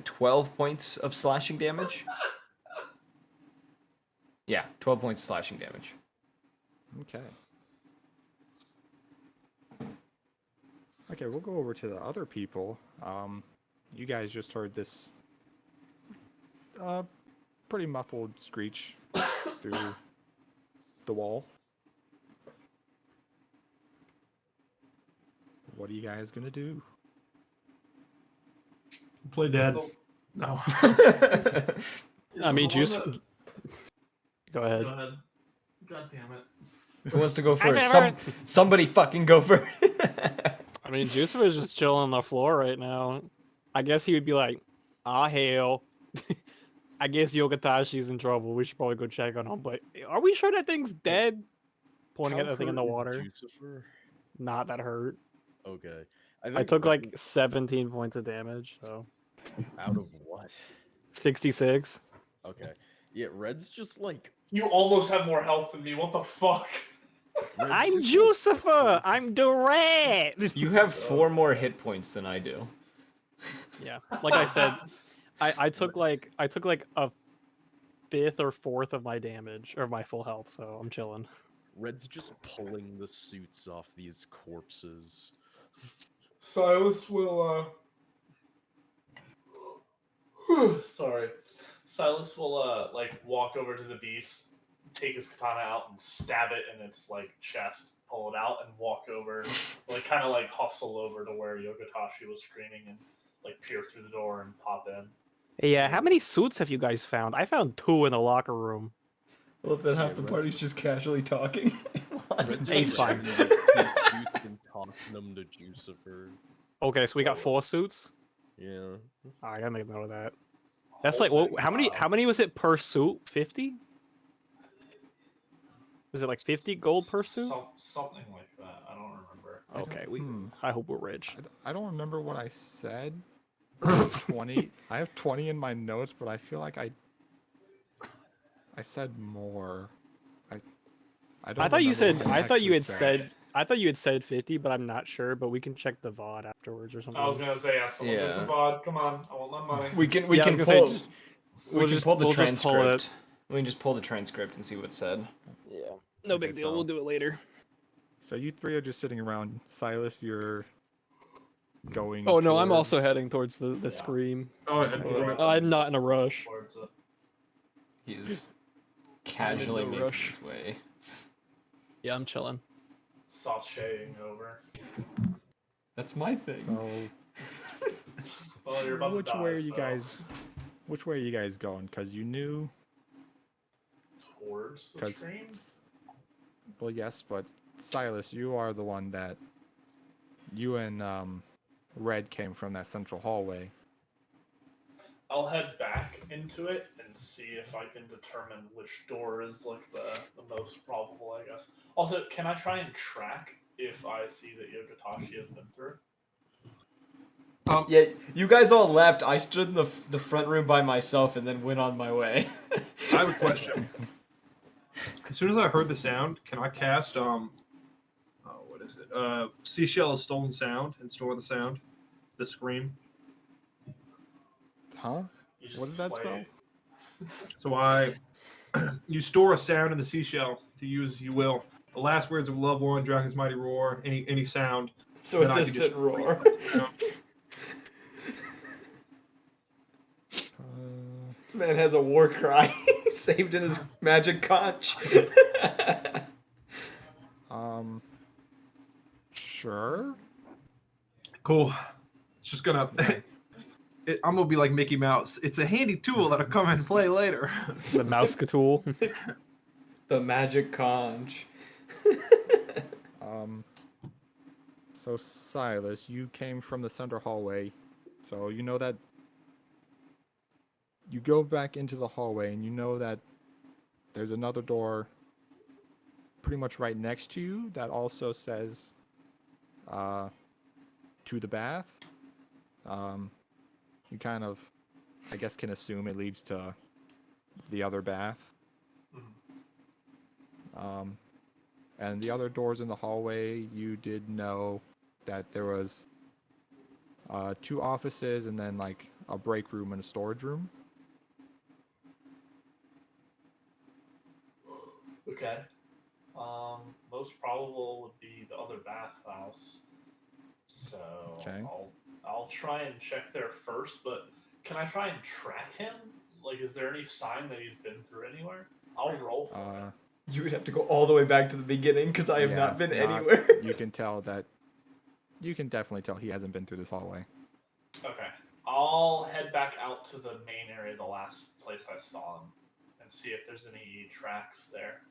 12 points of slashing damage. Yeah, 12 points of slashing damage. Okay. Okay, we'll go over to the other people. You guys just heard this pretty muffled screech through the wall. What are you guys gonna do? Play dead. No. I mean, Juice. Go ahead. Go ahead. God damn it. Who wants to go I first? said Somebody fucking go first. I mean, Juicer is just chilling on the floor right now. I guess he would be like, "Ah, hell." I guess Yogatashi's in trouble. We should probably go check on him. But are we sure that thing's dead? Pointing at How the thing in the hurt is water. Jucifer? Not that hurt. Okay. I think took Red like 17 points of damage, so out of what? 66. Okay. Yeah, Red's just like You almost have more health than me. What the fuck? Red's I'm just, like, Jucifer. I'm Durant. You have 4 more hit points than I do. Yeah, like I said, I took like a fifth or fourth of my damage or my full health, so I'm chilling. Red's just pulling the suits off these corpses. Silas will sorry. Silas will like walk over to the beast, take his katana out and stab it in its like chest, pull it out and walk over, like kind of like hustle over to where Yogatashi was screaming and like peer through the door and pop in. Yeah, how many suits have you guys found? I found 2 in the locker room. Well, then half Yeah, the Red's- party's just casually talking. Red's He's just fine. grabbing these suits and tossing them to Jucifer. Okay, so we got 4 suits. Yeah. I gotta make note of that. That's like, what? How many was it per suit? 50? Was it like 50 gold per suit? Something like that. I don't remember. Okay, I hope we're rich. I don't remember what I said. I have 20. I have 20 in my notes, but I feel like I said more. I don't. I thought you remember said. what I thought you actually had said. I thought you had said 50, but I'm not sure. But we can check the VOD afterwards or something. I was gonna say, yeah, someone Yeah. yeah. the VOD. Come on, I want my money. We can Yeah, I was can gonna pull say, we can pull the we'll just pull transcript. it. We can just pull the transcript and see what's said. Yeah, no Okay, big deal. so- We'll do it later. So you three are just sitting around. Silas, you're going. Oh no, I'm also towards- heading towards the scream. Oh, yeah. I'm not in a rush. He is casually no making rush. his way. Yeah, I'm chilling. Sashaying over. That's my thing. So Well, you're about which to die, way are you so- guys? Which way are you guys going? Because you knew. Towards the 'Cause- screen? Well, yes, but Silas, you are the one that. You and Red came from that central hallway. I'll head back into it and see if I can determine which door is like the most probable, I guess. Also, can I try and track if I see that Yogatashi has been through? Yeah, you guys all left. I stood in the front room by myself and then went on my way. I have a question. As soon as I heard the sound, can I cast what is it? Seashell has stolen sound and store the sound, the scream. Huh? You just What does that play- spell? So I You store a sound in the seashell to use as you will. The last words of Love One, Dragon's Mighty Roar, any sound. So a Then I can distant just roar. This man has a war cry saved in his magic conch. Sure. Cool. It's just gonna. I'm gonna be like Mickey Mouse. It's a handy tool that'll come and play later. The mouse tool. The magic conch. So Silas, you came from the center hallway, so you know that you go back into the hallway and you know that there's another door pretty much right next to you that also says to the bath. You kind of, I guess, can assume it leads to the other bath. And the other doors in the hallway, you did know that there was 2 offices and then like a break room and a storage room. Okay. Most probable would be the other bathhouse. So Okay. I'll try and check there first, but can I try and track him? Like, is there any sign that he's been through anywhere? I'll roll for it. You would have to go all the way back to the beginning because I have not been anywhere. You can tell that. You can definitely tell he hasn't been through this hallway. Okay. I'll head back out to the main area, the last place I saw him, and see if there's any tracks there.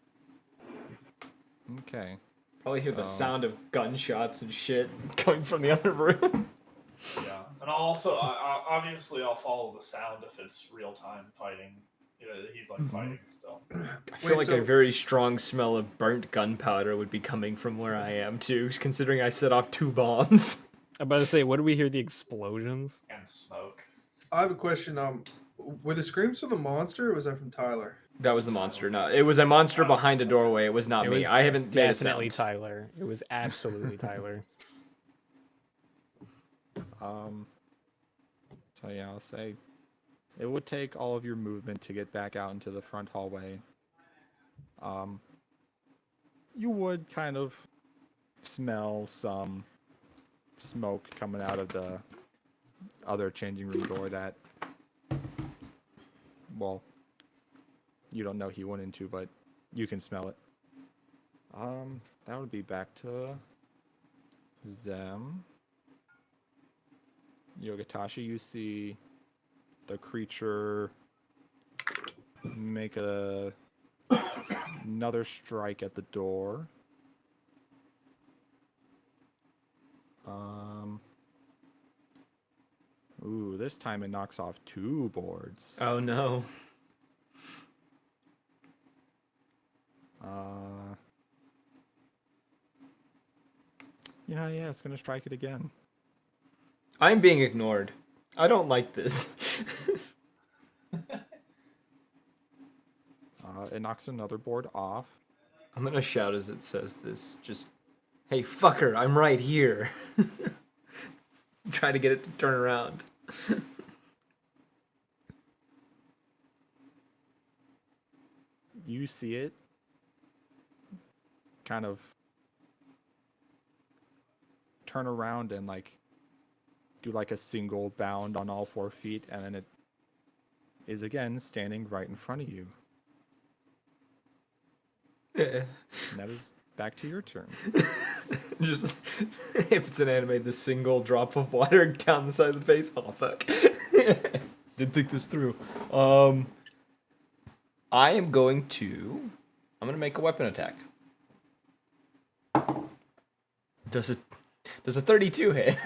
Okay. Probably hear the So- sound of gunshots and shit coming from the other room. Yeah, and I'll also obviously I'll follow the sound if it's real time fighting. You know, he's like fighting still. I feel Wait, like so- a very strong smell of burnt gunpowder would be coming from where I am too, considering I set off 2 bombs. I'm about to say, what do we hear? The explosions? And smoke. I have a question. Were the screams from the monster, or was that from Tyler? That was the monster. No, it was a monster behind a doorway. It was not It me. was I haven't made a Definitely sound. Tyler. It was absolutely Tyler. So yeah, I'll say it would take all of your movement to get back out into the front hallway. You would kind of smell some smoke coming out of the other changing room door that, well, you don't know he went into, but you can smell it. That would be back to them. Yogatashi, you see the creature make another strike at the door. Ooh, this time it knocks off 2 boards. Oh no. Yeah, it's gonna strike it again. I'm being ignored. I don't like this. It knocks another board off. I'm gonna shout as it says this. Just, hey fucker, I'm right here. Try to get it to turn around. You see it kind of turn around and like do like a single bound on all 4 feet, and then it is again standing right in front of you. And that is back to your turn. Just, if it's an anime, the single drop of water down the side of the face. Oh fuck. Didn't think this through. I'm gonna make a weapon attack. Does a 32 hit?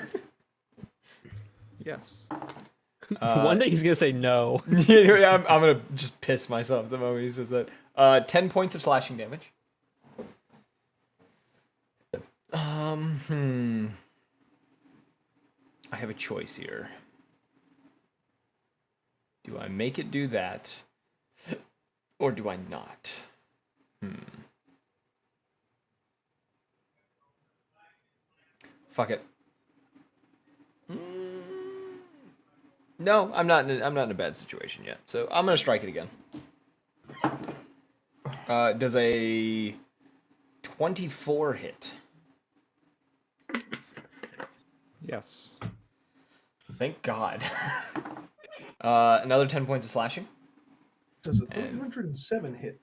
Yes. One day he's gonna say no. Yeah, I'm gonna just piss myself the moment he says that. 10 points of slashing damage. I have a choice here. Do I make it do that? Or do I not? Fuck it. No, I'm not in a bad situation yet. So I'm gonna strike it again. Does a 24 hit? Yes. Thank God. Another 10 points of slashing. Does a And- 307 hit?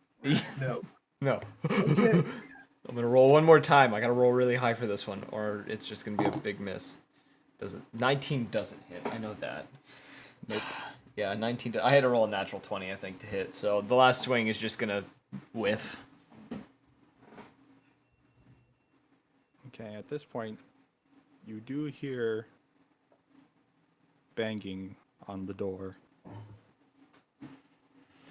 No. No. Okay. I'm gonna roll one more time. I gotta roll really high for this one, or it's just gonna be a big miss. Does it? 19 doesn't hit. I know that. Nope. Yeah, 19. I had to roll a natural 20, I think, to hit. So the last swing is just gonna whiff. Okay, at this point, you do hear banging on the door.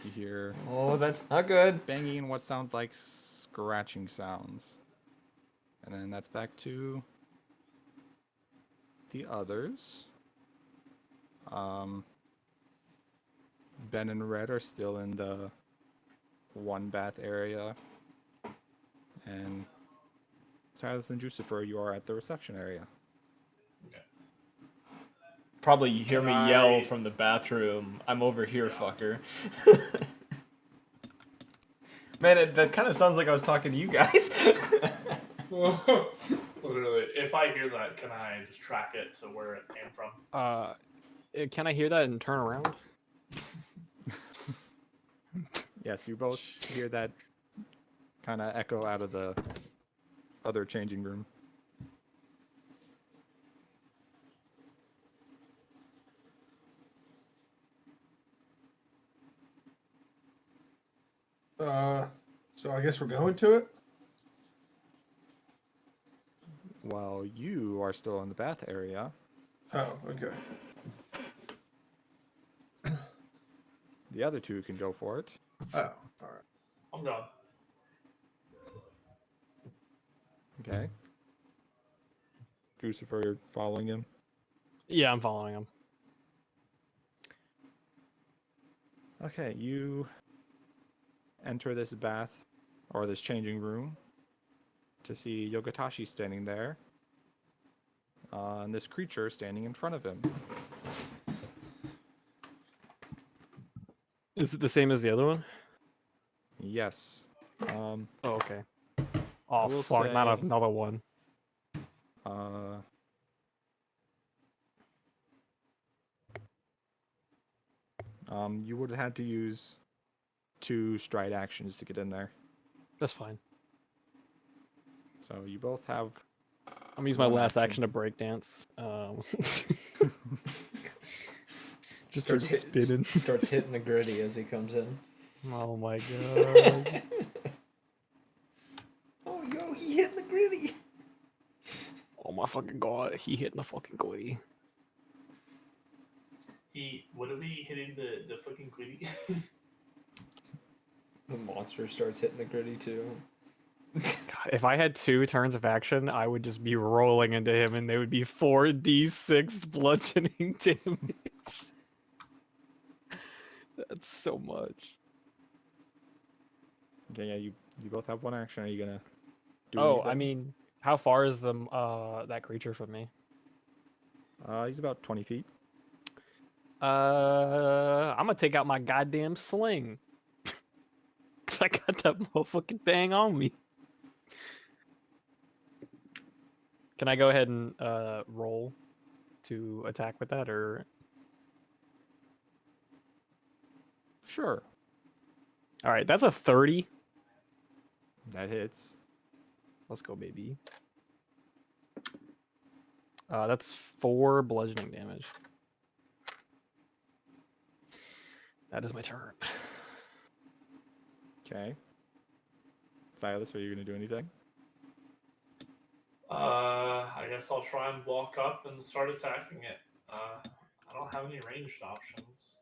You hear Oh, that's not good. banging and what sounds like scratching sounds. And then that's back to the others. Ben and Red are still in the one bath area. And Silas and Jucifer, you are at the reception area. Probably you hear Can me yell I- from the bathroom. I'm over here, fucker. Man, that kind of sounds like I was talking to you guys. Literally, if I hear that, can I just track it to where it came from? Can I hear that and turn around? Yes, you both hear that kind of echo out of the other changing room. So I guess we're going to it. While you are still in the bath area, Oh, okay. the other two can go for it. Oh, all right. I'm gone. Okay. Jucifer, you're following him. Yeah, I'm following him. Okay, you enter this bath or this changing room to see Yogatashi standing there, and this creature standing in front of him. Is it the same as the other one? Yes. Oh, okay. I Oh, will fuck, not say- another one. You would have had to use 2 stride actions to get in there. That's fine. So you both have. I'm gonna use my One last action. action to break dance. Just Starts starts spinning. Starts hitting the gritty as he comes in. Oh my god. Oh, yo, he hit the gritty. Oh my fucking god. He hit the fucking goalie. Would it be hitting the fucking quitty? The monster starts hitting the gritty too. God, if I had 2 turns of action, I would just be rolling into him and they would be 4d6 bludgeoning damage. That's so much. Okay, yeah, you both have 1 action. Are you gonna do Oh, I anything? mean, how far is the that creature from me? He's about 20 feet. I'm gonna take out my goddamn sling. 'Cause I got that motherfucking thing on me. Can I go ahead and roll to attack with that, or Sure. all right? That's a 30. That hits. Let's go, baby. That's 4 bludgeoning damage. That is my turn. Okay. Silas, are you gonna do anything? I guess I'll try and walk up and start attacking it. I don't have any ranged options.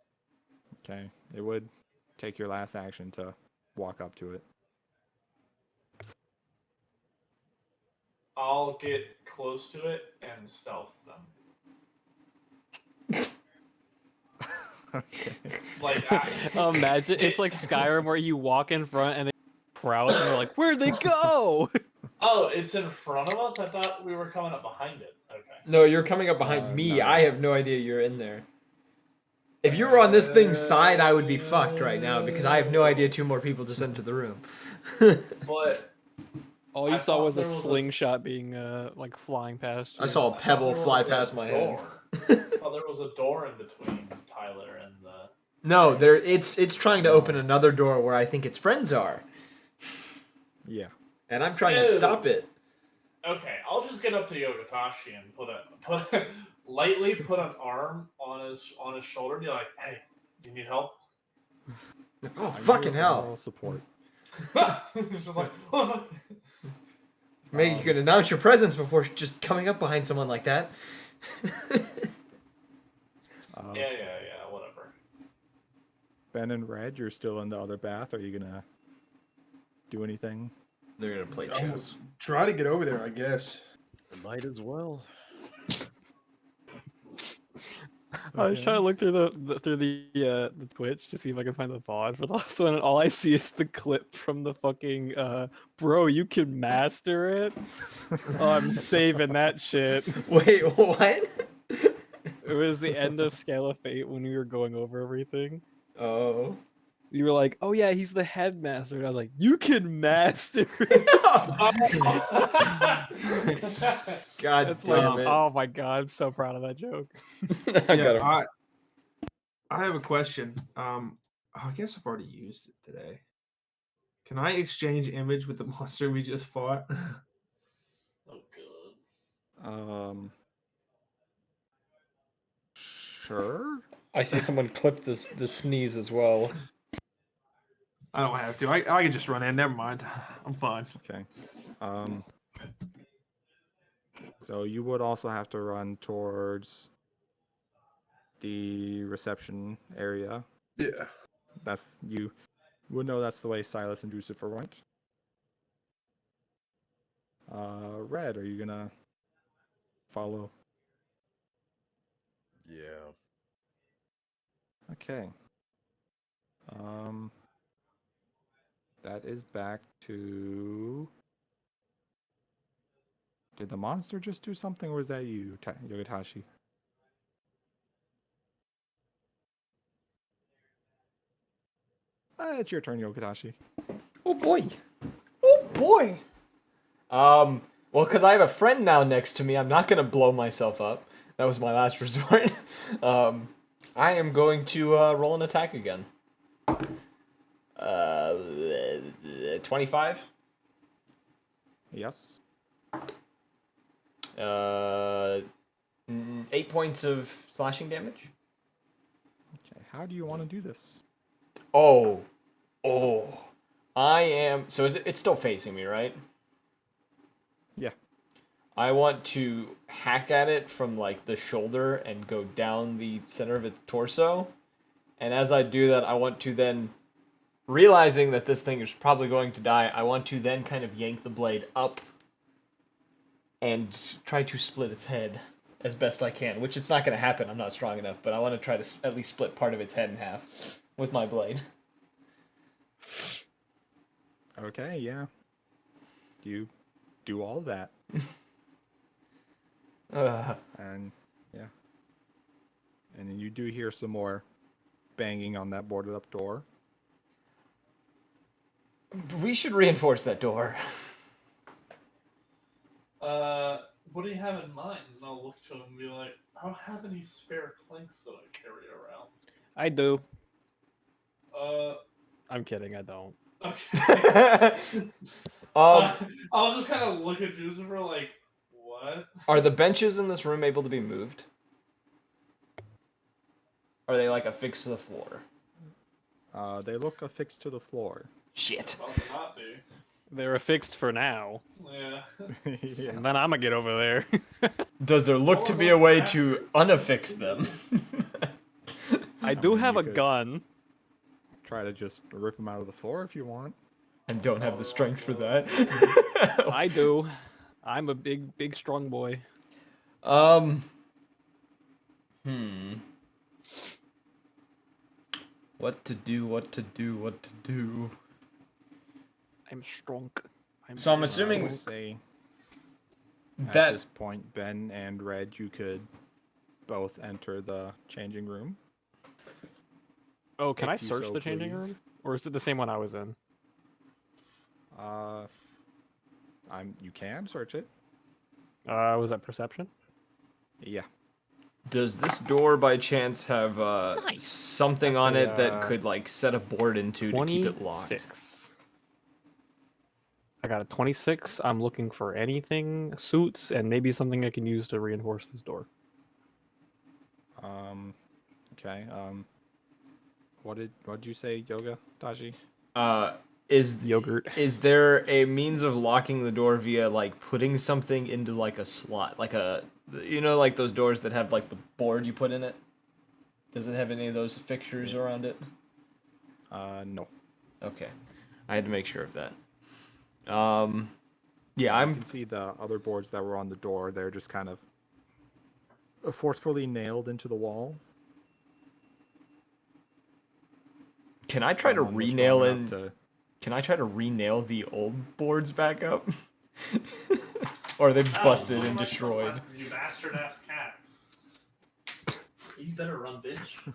Okay. It would take your last action to walk up to it. I'll get close to it and stealth them. Okay. Like, Imagine it's like Skyrim where you walk in front and they crouch and they're like, "Where'd they go?" oh, it's in front of us? I thought we were coming up behind it. Okay. No, you're coming up behind me. no. I have no idea you're in there. If you were on this thing's side, I would be fucked right now because I have no idea two more people just entered the room. But All you I saw thought was a there was a- slingshot being like flying past you. I saw a I thought pebble there fly was a past my head. door. I thought there was a door in between Tyler and the. No, it's trying to open another door where I think its friends are, Yeah. and I'm trying to Ew. stop it. Okay, I'll just get up to Yogatashi and lightly put an arm on his shoulder and be like, "Hey, do you need help?" Oh I'm fucking here for moral hell! support. It's just like, "Oh, Maybe you could announce your presence before just coming up behind someone like that. yeah, whatever." Ben and Red, you're still in the other bath. Are you gonna do anything? They're gonna play I'm chess. try to get over there, I guess. Might as well. I was trying to look through the Twitch to see if I can find the VOD for the last one, and all I see is the clip from the fucking bro. You can master it. Oh, I'm saving that shit. Wait, what? It was the end of Scale of Fate when we were going over everything. Oh. You were like, "Oh yeah, he's the headmaster." And I was like, "You can master it." God That's damn my. it. Oh my god, I'm so proud of that joke. Yeah, I have a question. I guess I've already used it today. Can I exchange image with the monster we just fought? Oh god. Sure. I see someone clip the sneeze as well. I don't have to. I can just run in. Never mind. I'm fine. Okay. So you would also have to run towards the reception area. Yeah. That's you would know that's the way Silas and Lucifer went. Red, are you gonna follow? Yeah. Okay. That is back to. Did the monster just do something, or was that you, Yogatashi? It's your turn, Yogatashi. Oh boy. Oh boy. Well, because I have a friend now next to me, I'm not gonna blow myself up. That was my last resort. I am going to roll an attack again. 25. Yes. 8 points of slashing damage. Okay. How do you want to do this? Oh. I am. So it's still facing me, right? Yeah. I want to hack at it from like the shoulder and go down the center of its torso. And as I do that, I want to then, realizing that this thing is probably going to die, I want to then kind of yank the blade up and try to split its head as best I can, which it's not going to happen. I'm not strong enough, but I want to try to at least split part of its head in half with my blade. Okay. Yeah. You do all that, and yeah, and then you do hear some more banging on that boarded up door. We should reinforce that door. What do you have in mind? And I'll look to him and be like, I don't have any spare planks that I carry around. I do. Uh, I'm kidding. I don't. okay. I'll just kind of look at Lucifer like, what? Are the benches in this room able to be moved? Are they like affixed to the floor? They look affixed to the floor. Shit. Well, not be. They're affixed for now. Yeah. Yeah. And then I'm gonna get over there. Does there look to be a way to unaffix them? I do mean, have you a could- gun. Try to just rip them out of the floor if you want. I don't have the strength for that. I do. I'm a big, strong boy. What to do? I'm strong. So I'm I assuming would say at that this point, Ben and Red, you could both enter the changing room. Oh, can I If you search so the changing please. room, or is it the same one I was in? You can search it. Was that perception? Yeah. Does this door by chance have Nice. something That's on a, it that could like set a board into to keep it locked? 26. I got a 26. I'm looking for anything suits and maybe something I can use to reinforce this door. Okay. What did you say, Yoga Tashi? Yogurt. Is there a means of locking the door via like putting something into like a slot, like like those doors that have like the board you put in it? Does it have any of those fixtures around it? No. Okay, I had to make sure of that. Yeah, You can see the other boards that were on the door. They're just kind of forcefully nailed into the wall. Can I try to Someone was strong re-nail enough in? to- Can I try to re-nail the old boards back up? Or are they busted and destroyed? You bastard ass cat. You better run, bitch.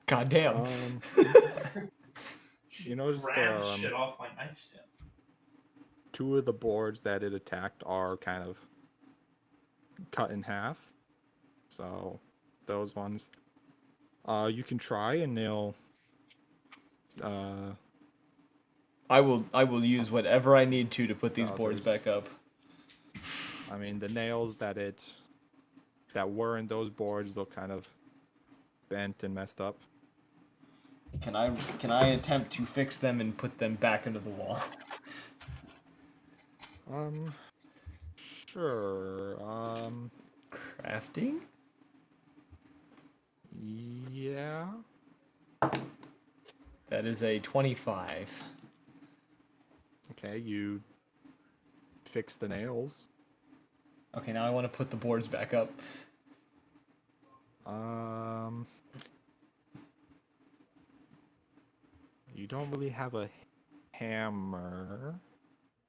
God damn. You notice Grab shit off my nightstand. 2 of the boards that it attacked are kind of cut in half. So those ones. You can try and nail. I will use whatever I need to put these boards others. back up. I mean, the nails that were in those boards look kind of bent and messed up. Can I attempt to fix them and put them back into the wall? Sure. Crafting? Yeah. That is a 25. Okay, you fix the nails. Okay, now I want to put the boards back up. You don't really have a hammer.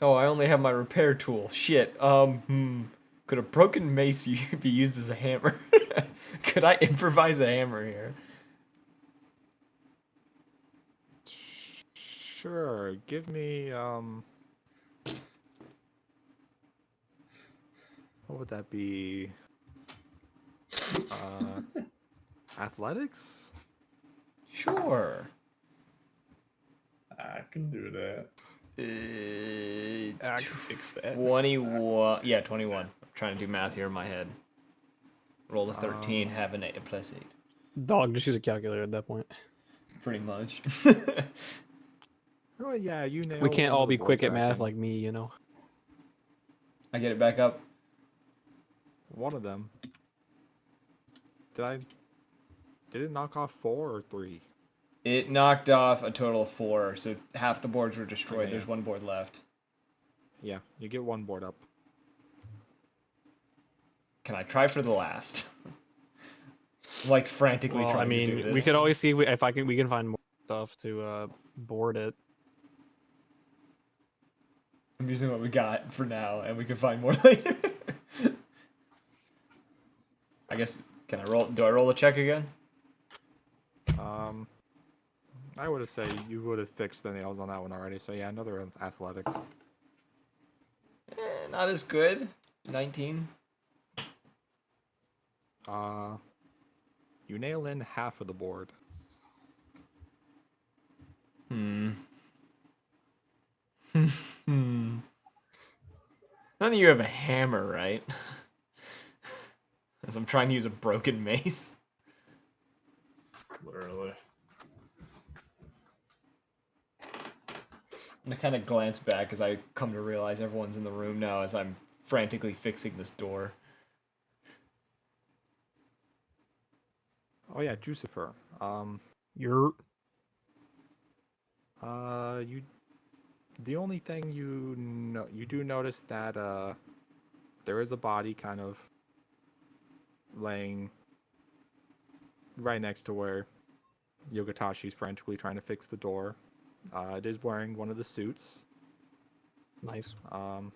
Oh, I only have my repair tool. Shit. Could a broken mace be used as a hammer? Could I improvise a hammer here? Sure. Give me what would that be? Athletics? Sure. I can do that. I can fix that. 21. Yeah, 21. I'm trying to do math here in my head. Roll a 13, have an 8, a +8. Dog, just use a calculator at that point. Pretty much. Oh yeah, you nailed. We can't one all of the be quick boards at back math in. like me, you know. I get it back up. One of them. Did it knock off 4 or 3? It knocked off a total of 4, so half the boards were destroyed. Okay, There's yeah. 1 board left. Yeah, you get 1 board up. Can I try for the last? Like frantically Well, trying I to do mean, this. we could always see if we can find more stuff to board it. I'm using what we got for now, and we can find more later. I guess, can I roll? Do I roll a check again? I would have said you would have fixed the nails on that one already. So yeah, another athletics. Not as good. 19. You nail in half of the board. None of you have a hammer, right? As I'm trying to use a broken mace. Literally. And I kind of glance back as I come to realize everyone's in the room now as I'm frantically fixing this door. Oh yeah, Jucifer. You're You. The only thing you do notice that there is a body kind of laying right next to where Yogatashi's frantically trying to fix the door. It is wearing one of the suits. nice. Other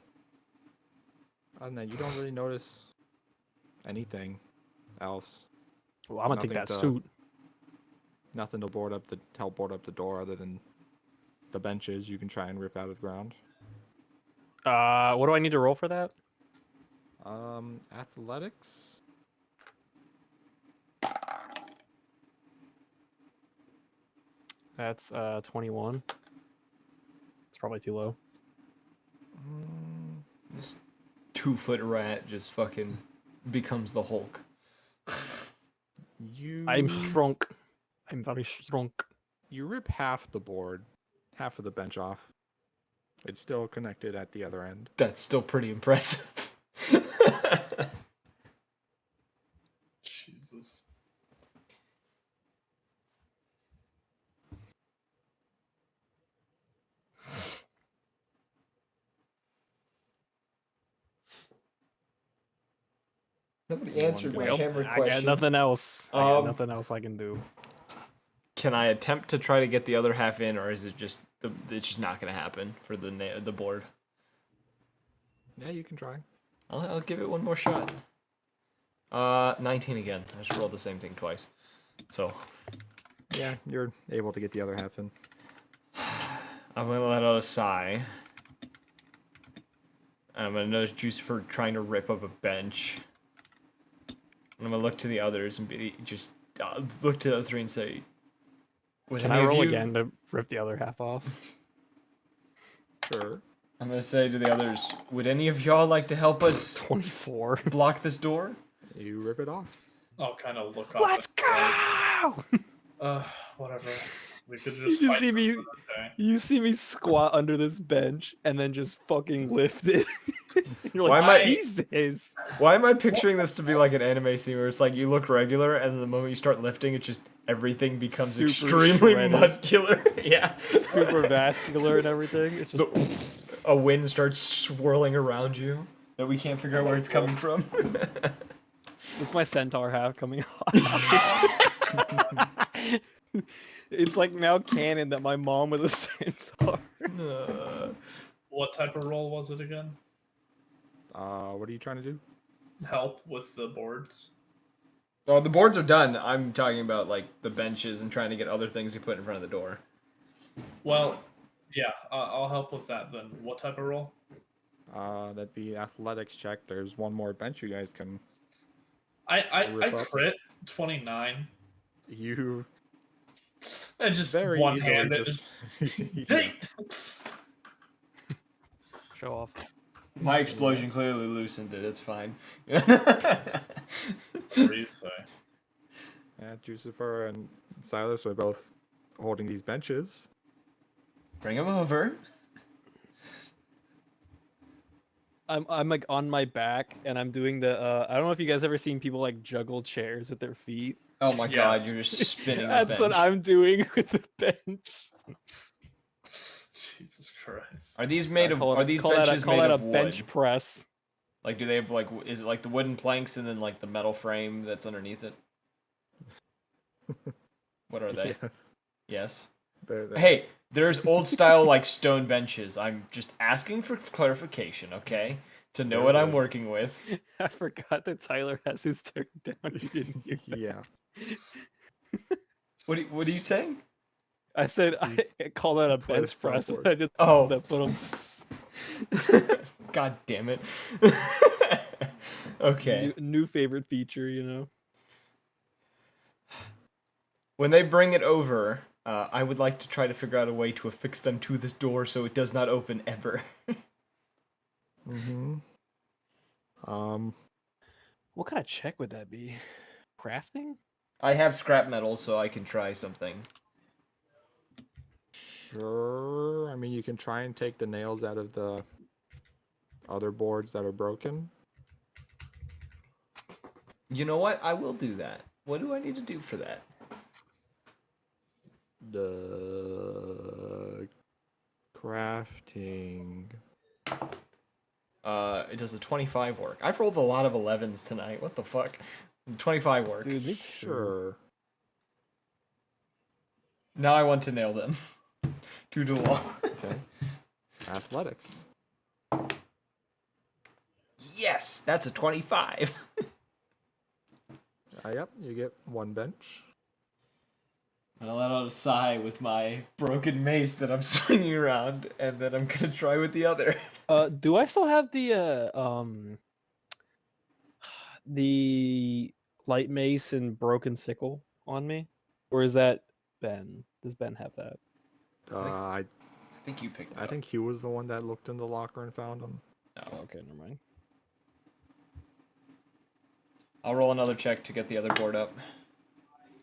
than that, you don't really notice anything else. Well, I'm gonna take nothing that to- suit. Nothing to help board up the door other than the benches you can try and rip out of the ground. What do I need to roll for that? Athletics. That's 21. It's probably too low. This 2-foot rat just fucking becomes the Hulk. I'm shrunk. I'm very shrunk. You rip half the board, half of the bench off. It's still connected at the other end. That's still pretty impressive. Jesus. Nobody answered my Well, hammer I question. got nothing else. I got Um, nothing else I can do. Can I attempt to try to get the other half in, or is it just it's just not gonna happen for the board? Yeah, you can try. I'll give it one more shot. 19 again. I just rolled the same thing twice. So Yeah, you're able to get the other half in. I'm gonna let out a sigh. And I'm gonna notice Juice for trying to rip up a bench. And I'm gonna look to the others and look to the other three and say, would Can any I of roll you... again to rip the other half off? Sure. I'm gonna say to the others, would any of y'all like to help us 24. block this door? You rip it off. I'll kind of look off. Let's go! Whatever. We could You just just fight see me. another day. You see me squat under this bench and then just fucking lift it. You're Why like, am I- Jesus. Why am I picturing this to be like an anime scene where it's like you look regular and the moment you start lifting, it just everything becomes Super extremely shredded. muscular? Yeah. Super vascular and everything. It's just A wind starts swirling around you that we can't figure out where it's coming from. it's my centaur half coming off. It's like now canon that my mom was a centaur. What type of roll was it again? What are you trying to do? Help with the boards. Oh, the boards are done. I'm talking about like the benches and trying to get other things to put in front of the door. Well, yeah, I'll help with that then. What type of roll? That'd be athletics check. There's one more bench you guys can. I Rip up. crit 29. You I just very one easily hand just. Hey! Show off. My explosion clearly loosened it. It's fine. What do you say? Yeah, Jucifer and Silas are both holding these benches. Bring him over. I'm like on my back and I'm doing the I don't know if you guys ever seen people like juggle chairs with their feet. Oh my god, Yes. you're just spinning the That's what bench. I'm doing with the bench. Jesus Christ. Are these made of? Are these call benches that made a of wood? bench press. Like, do they have like? Is it like the wooden planks and then like the metal frame that's underneath it? What are they? Yes. Yes. They're Hey, there's old style like stone benches. I'm just asking for clarification, okay? To know They're what I'm wood. working with. I forgot that Tyler has his turn down. You didn't hear that. Yeah. What are you saying? I said I call that a Play the bench press. soundboard. I did Oh. that, but God damn it. Okay. new favorite feature, you know. When they bring it over, I would like to try to figure out a way to affix them to this door so it does not open ever. Mm-hmm. What kind of check would that be? Crafting? I have scrap metal, so I can try something. Sure. I mean, you can try and take the nails out of the other boards that are broken. You know what? I will do that. What do I need to do for that? The crafting. It does a 25 work. I've rolled a lot of 11s tonight. What the fuck? 25 work. Dude, me too. Sure. Now I want to nail them. 2 to the wall. Okay. Athletics. Yes, that's a 25. Yep, you get one bench. And I'll let out a sigh with my broken mace that I'm swinging around, and then I'm gonna try with the other. Do I still have the light mace and broken sickle on me, or is that Ben? Does Ben have that? I I think you picked that I up. think he was the one that looked in the locker and found them. No. Okay, never mind. I'll roll another check to get the other board up.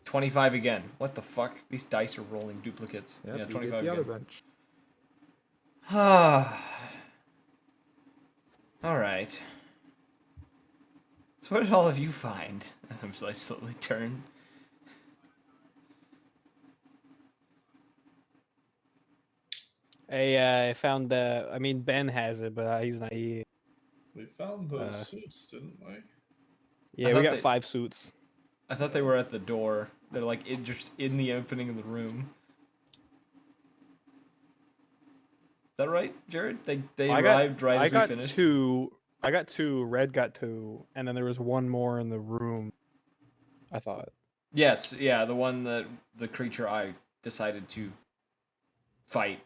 25 again. What the fuck? These dice are rolling duplicates. Yep, Yeah, you 25 get the again. other bench. Alright. So what did all of you find? I slowly turn. I found the. I mean, Ben has it, but he's not here. We found those Uh, suits, didn't we? Yeah, we thought got they- 5 suits. I thought they were at the door. They're like just in the opening of the room. Is that right, Jared? They arrived right I as we got finished. 2. I got 2. Red got 2, and then there was one more in the room. I thought. Yes, yeah, the one that the creature I decided to fight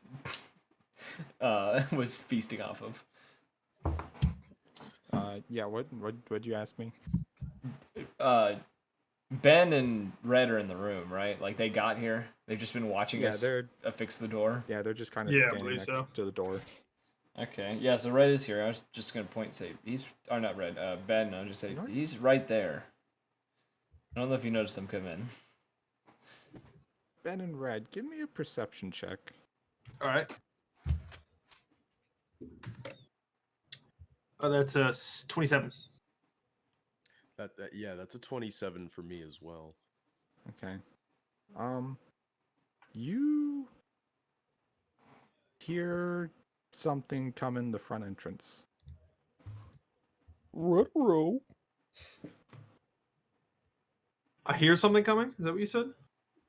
was feasting off of. Yeah. What'd you ask me? Ben and Red are in the room, right? Like they got here. They've just been watching Yeah, us they're affix the door. they're just kind of Yeah, I standing believe next so. to the door. Okay, yeah. So Red is here. I was just gonna point and say he's, or not Red. Ben. I'll just say No. he's right there. I don't know if you noticed him come in. Ben and Red, give me a perception check. All right. Oh, that's 27. Yeah, that's a 27 for me as well. Okay. You hear something come in the front entrance. Ruh-roh. I hear something coming. Is that what you said?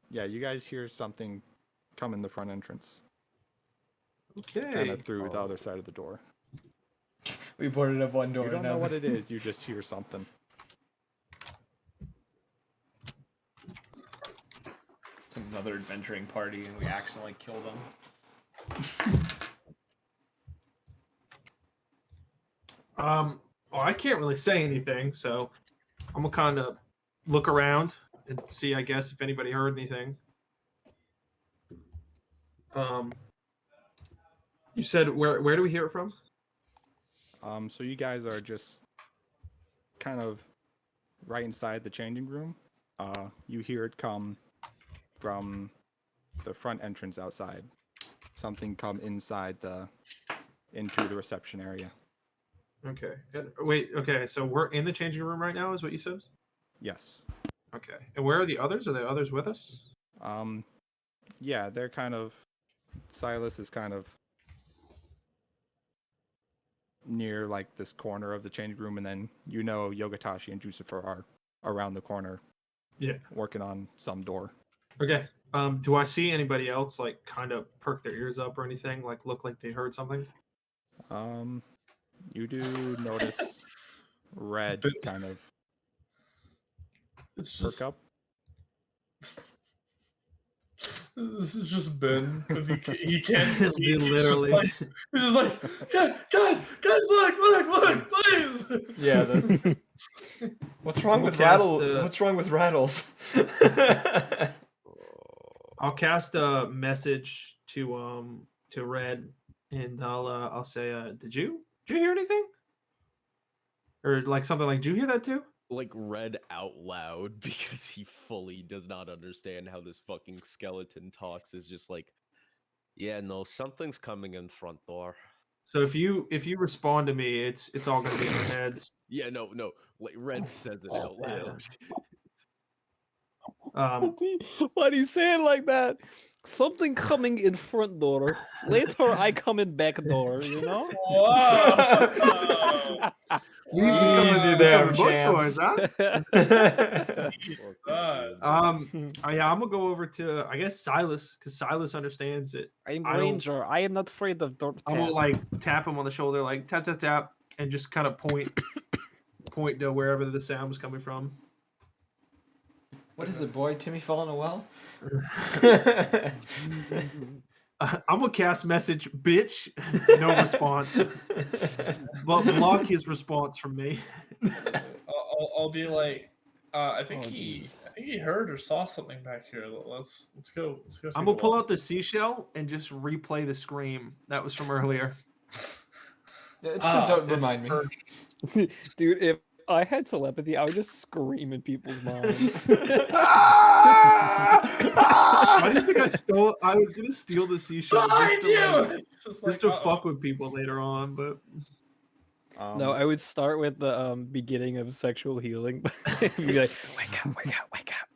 Yeah, you guys hear something come in the front entrance, kind Okay. of through the other side of the door. We boarded up one door. You don't and know now what it is. You just hear something. It's another adventuring party, and we accidentally kill them. Well, I can't really say anything, so I'm gonna kind of look around and see, I guess, if anybody heard anything. You said where do we hear it from? So you guys are just kind of right inside the changing room. You hear it come from the front entrance outside. Something come into the reception area. Okay. Wait. Okay. So we're in the changing room right now, is what you said? Yes. Okay. And where are the others? Are the others with us? Yeah, they're kind of. Silas is kind of near like this corner of the changing room, and then Yogatashi and Jucifer are around the corner. Yeah. Working on some door. Okay. Do I see anybody else like kind of perk their ears up or anything? Like look like they heard something? You do notice Red kind of It's perk just up. this is just Ben because he can't speak. Dude, literally. He's just like guys, look, please. Yeah. What's wrong with What's wrong with Rattles? I'll cast a message to Red, and I'll say, did you hear anything? Or like something like, did you hear that too? Like read out loud because he fully does not understand how this fucking skeleton talks. Is just like, yeah, no, something's coming in front door. So if you respond to me, it's all gonna be in our heads. Yeah, no, like Red says it out loud. Why do you say it like that? Something coming in front door. Later, I come in back door. You know. Wow. Easy there, champ. Boys, huh? Jesus. Yeah, I'm gonna go over to, I guess, Silas, because Silas understands it. I'm I don't- Ranger. I am not afraid of door. I'm gonna like tap him on the shoulder, like tap tap tap, and just kind of point to wherever the sound was coming from. What is it, boy? Timmy fell in a well? I'm gonna cast message, bitch. No response. But block his response from me. I'll be like, I Oh, think Jesus. he heard or saw something back here. Let's go. Take I'm a gonna pull walk. out the seashell and just replay the scream that was from earlier. Please don't remind me. Dude, if I had telepathy, I would just scream in people's minds. I didn't think I stole. I was gonna steal the seashell Behind just to fuck with people later on, but No, I would start with the beginning of sexual healing. Be like, wake up, wake up, wake up.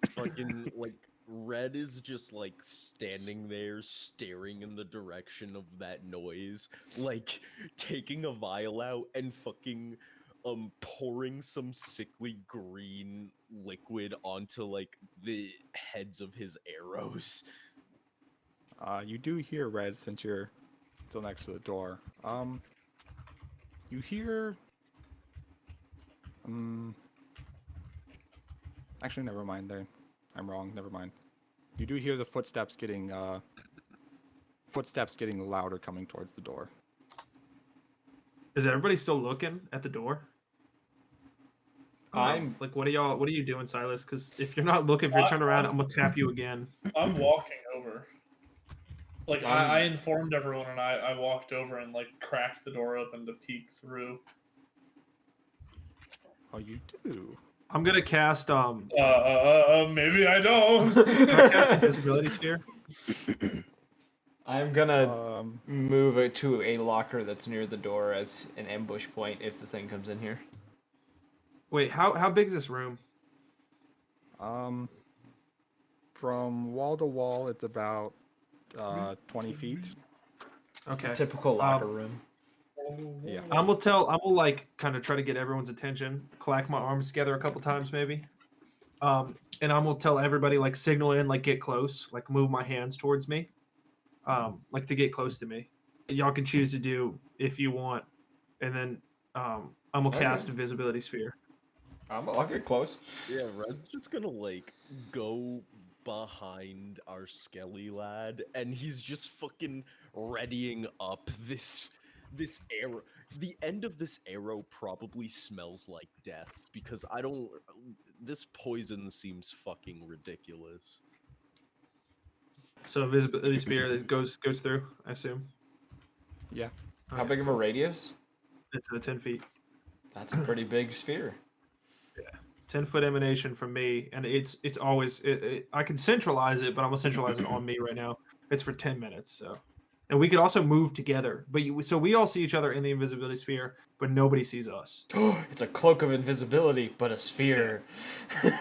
Fucking like Red is just like standing there staring in the direction of that noise, like taking a vial out and fucking pouring some sickly green liquid onto like the heads of his arrows. You do hear Red since you're still next to the door. You hear. Actually, never mind. There, I'm wrong. Never mind. You do hear the footsteps getting louder coming towards the door. is everybody still looking at the door? I'm like, what are you doing, Silas? Because if you're not looking, if you turn around, I'm gonna tap you again. I'm walking over. Like I informed everyone, and I walked over and like cracked the door open to peek through. Oh, you do. I'm gonna cast Maybe I don't. can I cast invisibility sphere? I'm gonna move it to a locker that's near the door as an ambush point if the thing comes in here. Wait, how big is this room? From wall to wall, it's about 20 feet. Okay. Typical locker room. Yeah. I'm gonna like kind of try to get everyone's attention, clack my arms together a couple times maybe. And I'm gonna tell everybody like signal in, like get close, like move my hands towards me. Like to get close to me. Y'all can choose to do if you want. And then I'm gonna cast invisibility sphere. I'll get close. Yeah, Red's just gonna like go behind our skelly lad, and he's just fucking readying up this arrow. The end of this arrow probably smells like death because I don't. This poison seems fucking ridiculous. So invisibility sphere that goes through, I assume. Yeah. How big of a radius? It's 10 feet. That's a pretty big sphere. 10-foot emanation from me, and it's always I can centralize it, but I'm gonna centralize it on me right now. It's for 10 minutes, so. And we could also move together, but so we all see each other in the invisibility sphere, but nobody sees us. It's a cloak of invisibility, but a sphere.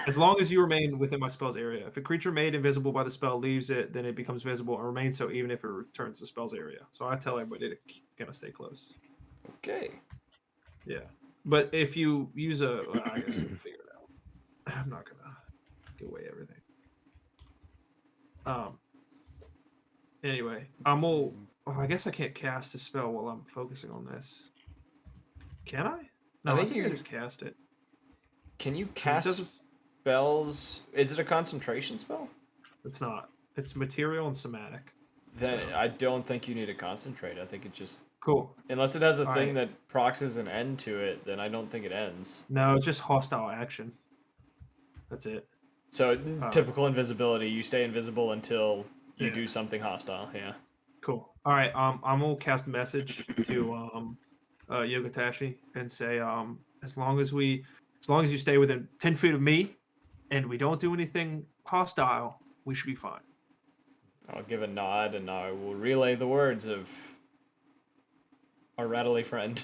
As long as you remain within my spell's area. If a creature made invisible by the spell leaves it, then it becomes visible and remains so even if it returns to spell's area. So I tell everybody to kind of stay close. Okay. Yeah, but if you use well, I guess we'll figure it out. I'm not gonna give away everything. Anyway, I guess I can't cast a spell while I'm focusing on this. Can I? No, I think I just cast it. Can you cast spells? Is it a concentration spell? It's not. It's material and somatic. Then I don't think you need to concentrate. I think it just cool. Unless it has a thing that proxies an end to it, then I don't think it ends. No, it's just hostile action. That's it. So typical invisibility. You stay invisible until you do something hostile. Yeah. Cool. All right. I'm gonna cast a message to Yogatashi and say as long as you stay within 10 feet of me, and we don't do anything hostile, we should be fine. I'll give a nod and I will relay the words of our rattly friend.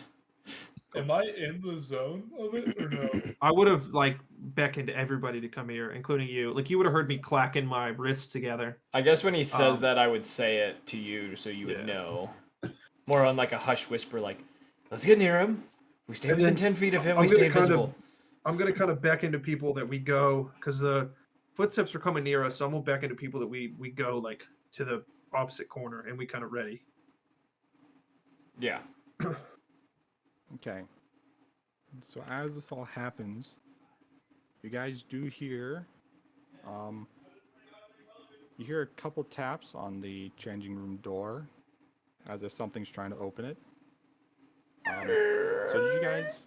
Am I in the zone of it or no? I would have like beckoned everybody to come here, including you. Like you would have heard me clacking my wrists together. I guess when he says that, I would say it to you so you would know. More on like a hushed whisper, like, "Let's get near him. We stay within 10 feet of him. We stay invisible." I'm gonna kind of beckon to people that we go because the footsteps are coming near us. So I'm gonna beckon to people that we go like to the opposite corner and we kind of ready. Yeah. Okay. So as this all happens, you guys do hear You hear a couple taps on the changing room door, as if something's trying to open it. So did you guys?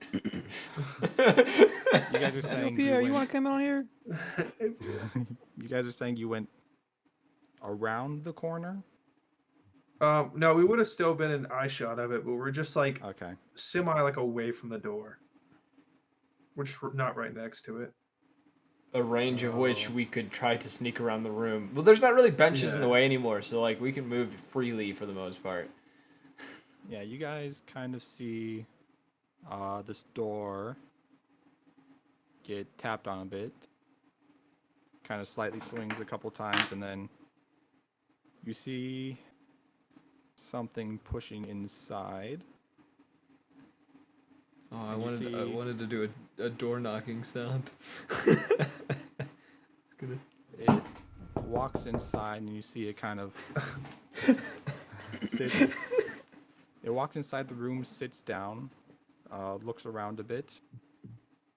You guys are saying Pierre, you went, want to come on here? you guys are saying you went around the corner? No, we would have still been an eye shot of it, but we're just like Okay. semi like away from the door. We're just not right next to it. A range of which Oh. we could try to sneak around the room. Well, there's not really benches in the Yeah. way anymore, so like we can move freely for the most part. Yeah, you guys kind of see this door get tapped on a bit. Kind of slightly swings a couple times, and then you see something pushing inside. Oh, And you see- wanted to do a door knocking sound. It walks inside, and you see it kind of sits. It walks inside the room, sits down, looks around a bit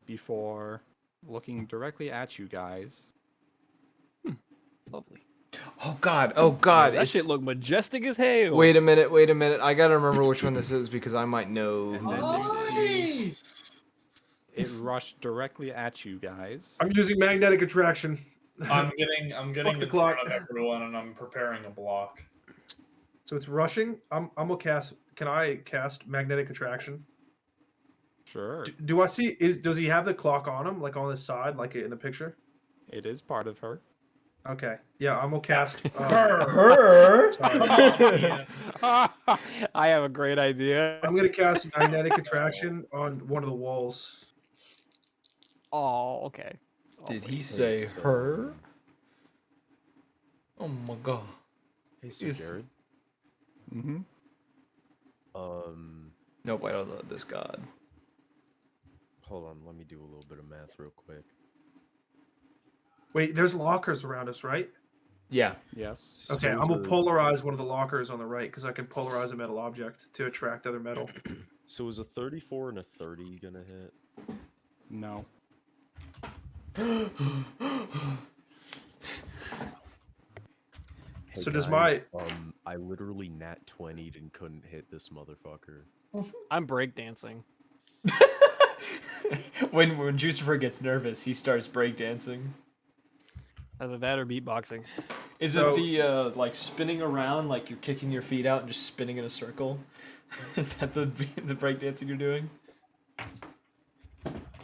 before looking directly at you guys. Lovely. Oh God! That shit look majestic as hell. Wait a minute. I gotta remember which one this is because I might know. And who then this you is. see Nice. it rushed directly at you guys. I'm using magnetic attraction. I'm getting Fuck in the front clock. of everyone, and I'm preparing a block. So it's rushing. I'm gonna cast. Can I cast magnetic attraction? Sure, Do I see? Does he have the clock on him, like on his side, like in the picture? it is part of her. Okay. Yeah, I'm gonna cast. Her? Sorry. I have a great idea. I'm gonna cast magnetic attraction on one of the walls. Oh, okay. Did he Hey, say so- her? Oh my God! Hey, so Is- Jared. Mm-hmm. Nope, I don't know this god. Hold on, let me do a little bit of math real quick. Wait, there's lockers around us, right? Yeah. Yes. Okay, So I'm it's gonna a- polarize one of the lockers on the right because I can polarize a metal object to attract other metal. So is a 34 and a 30 gonna hit? No. Hey So does guys, I literally nat 20'd and couldn't hit this motherfucker. I'm breakdancing. when Jucifer gets nervous, he starts breakdancing. Either that or beatboxing. Is So- it the like spinning around, like you're kicking your feet out and just spinning in a circle? Is that the breakdancing you're doing?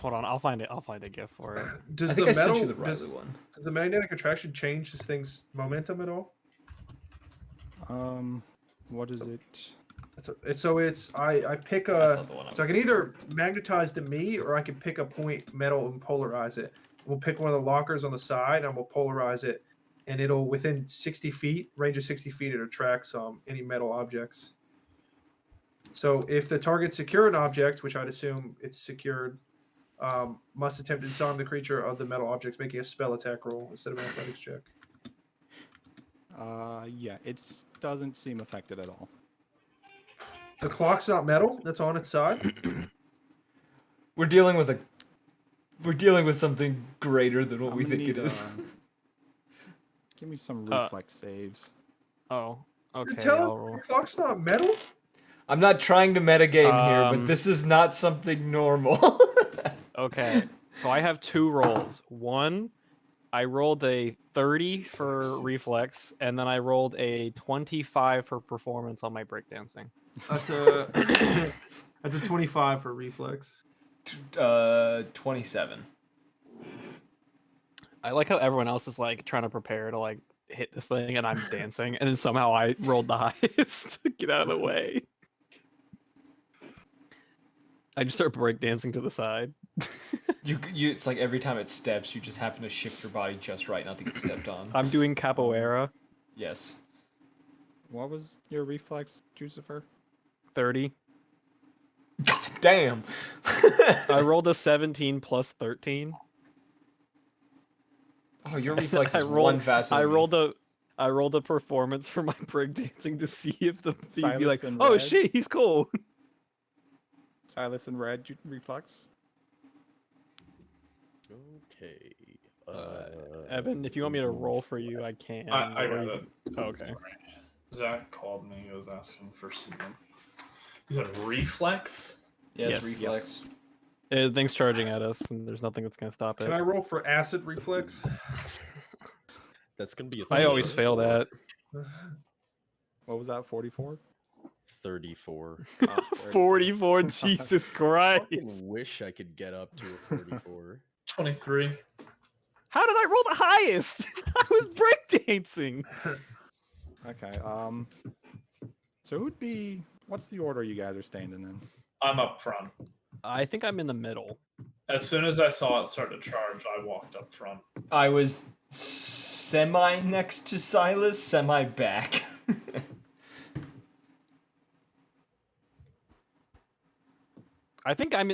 Hold on, I'll find it. I'll find a gift for it. Does I think the I sent metal you the Riley does, one. does the magnetic attraction change this thing's momentum at all? What is it? I pick That's a not the one I was so I can either magnetize to me or I can pick a point metal and polarize it. We'll pick one of the lockers on the side and we'll polarize it, and it'll within 60 feet, range of 60 feet, it attracts any metal objects. So if the target secure an object, which I'd assume it's secured, must attempt to disarm the creature of the metal objects, making a spell attack roll instead of an athletics check. Yeah, it doesn't seem affected at all. The clock's not metal. That's on its side. We're dealing with something greater than what I'm we gonna think it need, is. Give me some Uh, reflex saves. Oh, You're okay. telling I'll me roll. the clock's not metal? I'm not trying to metagame here, but Um, this is not something normal. Okay, so I have two rolls. One, I rolled a 30 for reflex, and then I rolled a 25 for performance on my breakdancing. That's a that's a 25 for reflex. 27. I like how everyone else is like trying to prepare to like hit this thing, and I'm dancing, and then somehow I rolled the highest to get out of the way. I just start breakdancing to the side. You it's like every time it steps, you just happen to shift your body just right not to get stepped on. I'm doing capoeira. Yes. What was your reflex, Jucifer? 30. God damn. I rolled a 17 plus 13. Oh, your reflex I is rolled- one faster. I than me. rolled a performance for my breakdancing to see if you'd be Silas like, in oh red. shit, he's cool. Silas and red reflex. Okay. Evan, if you want me to roll for you, I can. I or got you it. can- Oh, okay. Sorry. Zach called me. He was asking for something. He said reflex. Yes, Yes, reflex. Thing's charging at us, and there's nothing that's gonna stop it. Can I roll for acid reflex? That's gonna be a I always fail 34. that. What was that? 44. 34. 44. Jesus I Christ! fucking wish I could get up to a 34. 23. How did I roll the highest? I was breakdancing. Okay. So who'd be? What's the order you guys are standing in? I'm up front. I think I'm in the middle. As soon as I saw it start to charge, I walked up front. I was semi next to Silas, semi back. I think I'm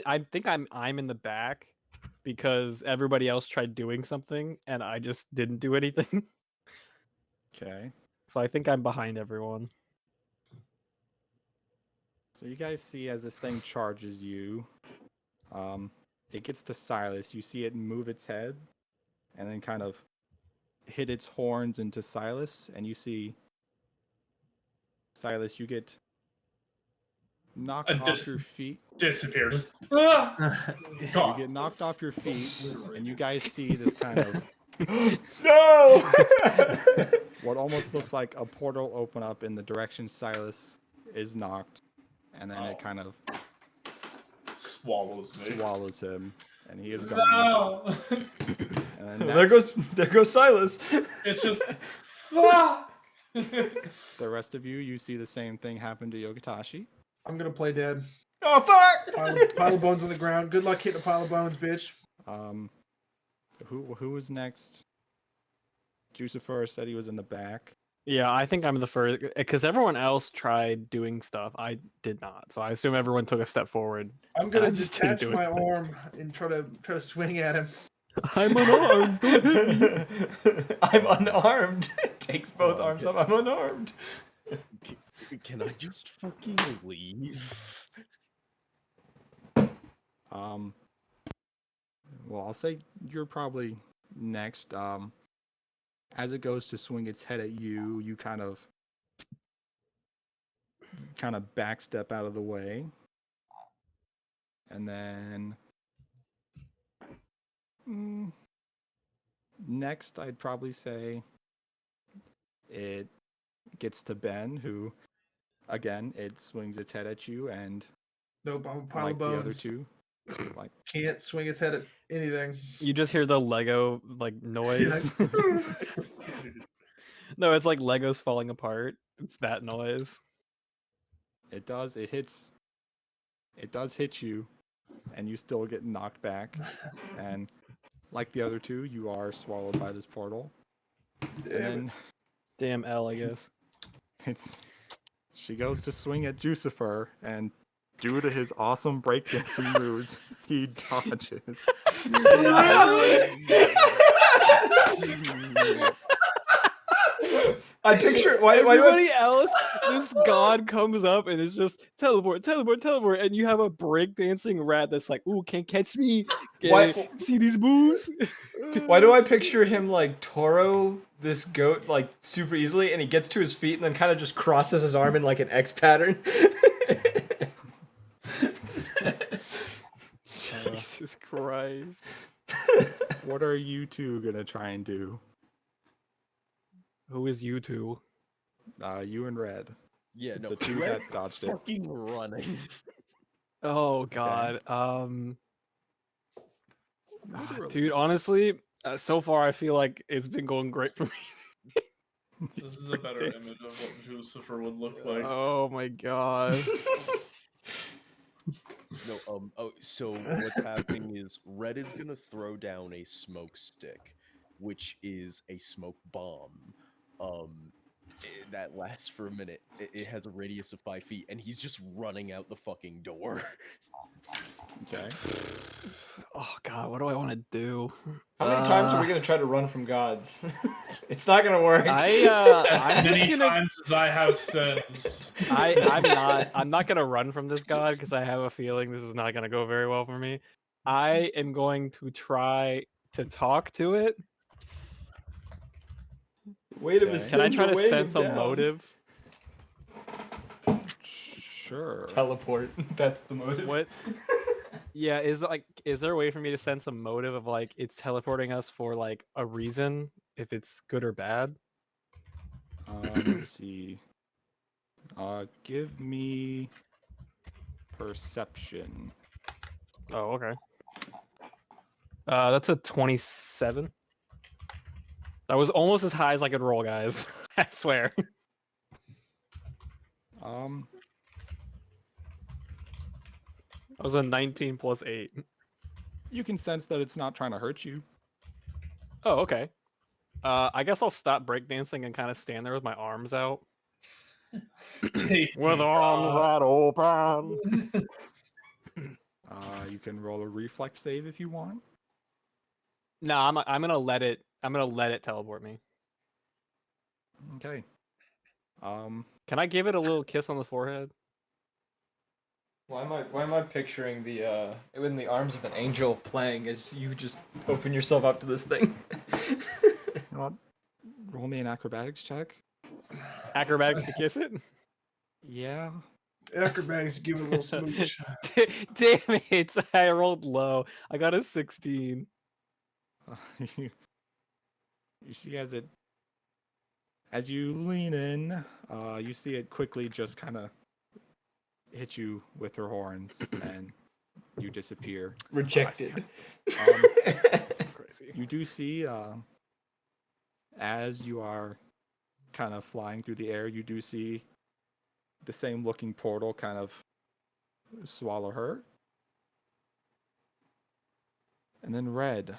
in the back because everybody else tried doing something and I just didn't do anything. Okay. So I think I'm behind everyone. So you guys see as this thing charges you, it gets to Silas. You see it move its head, and then kind of hit its horns into Silas, and you see Silas. You get knocked off your feet. Disappears. You get knocked off your feet, and you guys see this kind of No! what almost looks like a portal open up in the direction Silas is knocked, and then it kind of Swallows me. swallows him, and he is gone. No! And then there goes Silas. It's just. the rest of you, you see the same thing happen to Yokitashi. I'm gonna play dead. Oh fuck! Pile of bones on the ground. Good luck hitting a pile of bones, bitch. Who was next? Jucifer said he was in the back. Yeah, I think I'm in the first because everyone else tried doing stuff. I did not, so I assume everyone took a step forward. I'm I gonna just didn't detach do my anything. arm and try to swing at him. I'm unarmed. Don't hit me. I'm unarmed. It takes both arms up. I'm unarmed. Can I just fucking leave? Well, I'll say you're probably next. As it goes to swing its head at you, you kind of backstep out of the way, and then next I'd probably say it gets to Ben, who again it swings its head at you, and Nope, I'm a pile like of the other bones. two, like Can't swing its head at anything. You just hear the Lego like noise. No, it's like Legos falling apart. It's that noise. it does hit you, and you still get knocked back, and like the other two, you are swallowed by this portal. And then Damn L, I guess. she goes to swing at Jucifer, and due to his awesome breakdancing moves, he dodges. I picture why do Everybody else, this god comes up and it's just teleport, teleport, teleport, and you have a breakdancing rat that's like, "Ooh, can't catch me." Why- See these moves? Why do I picture him like Toro, this goat, like super easily, and he gets to his feet and then kind of just crosses his arm in like an X pattern? Jesus Christ! What are you two gonna try and do? Who is you two? You and Red. Yeah, no. The two Red that dodged it. fucking running. Oh God. Dude, honestly, so far I feel like it's been going great for me. This is a better image of what Lucifer would look like. Oh my God. No, so what's happening is Red is gonna throw down a smoke stick, which is a smoke bomb. That lasts for a minute. It has a radius of 5 feet, and he's just running out the fucking door. Okay. Oh God, what do I want to do? How many times are we gonna try to run from gods? It's not gonna work. As I'm many just gonna. times as I have sins. I'm not gonna run from this god because I have a feeling this is not gonna go very well for me. I am going to try to talk to it. Wait a Okay. minute. Can I try to sense a motive? Sure. Teleport. That's the motive. What? Yeah, is there a way for me to sense a motive of like it's teleporting us for like a reason, if it's good or bad? Let's see. Give me perception. Oh, okay. That's a 27. That was almost as high as I could roll, guys. I swear. That was a 19 plus 8. You can sense that it's not trying to hurt you. Oh, okay. I guess I'll stop breakdancing and kind of stand there with my arms out. With arms out open. You can roll a reflex save if you want. No, I'm gonna let it teleport me. Okay. Can I give it a little kiss on the forehead? Why am I picturing the in the arms of an angel playing as you just open yourself up to this thing? You know what? Roll me an acrobatics check. Acrobatics to kiss it? Yeah. Acrobatics, give it a little smooch. Damn it! I rolled low. I got a 16. You see as you lean in, you see it quickly just kind of hit you with her horns, and you disappear. Rejected. Crazy. You do see, as you are kind of flying through the air, you do see the same looking portal kind of swallow her. And then Red.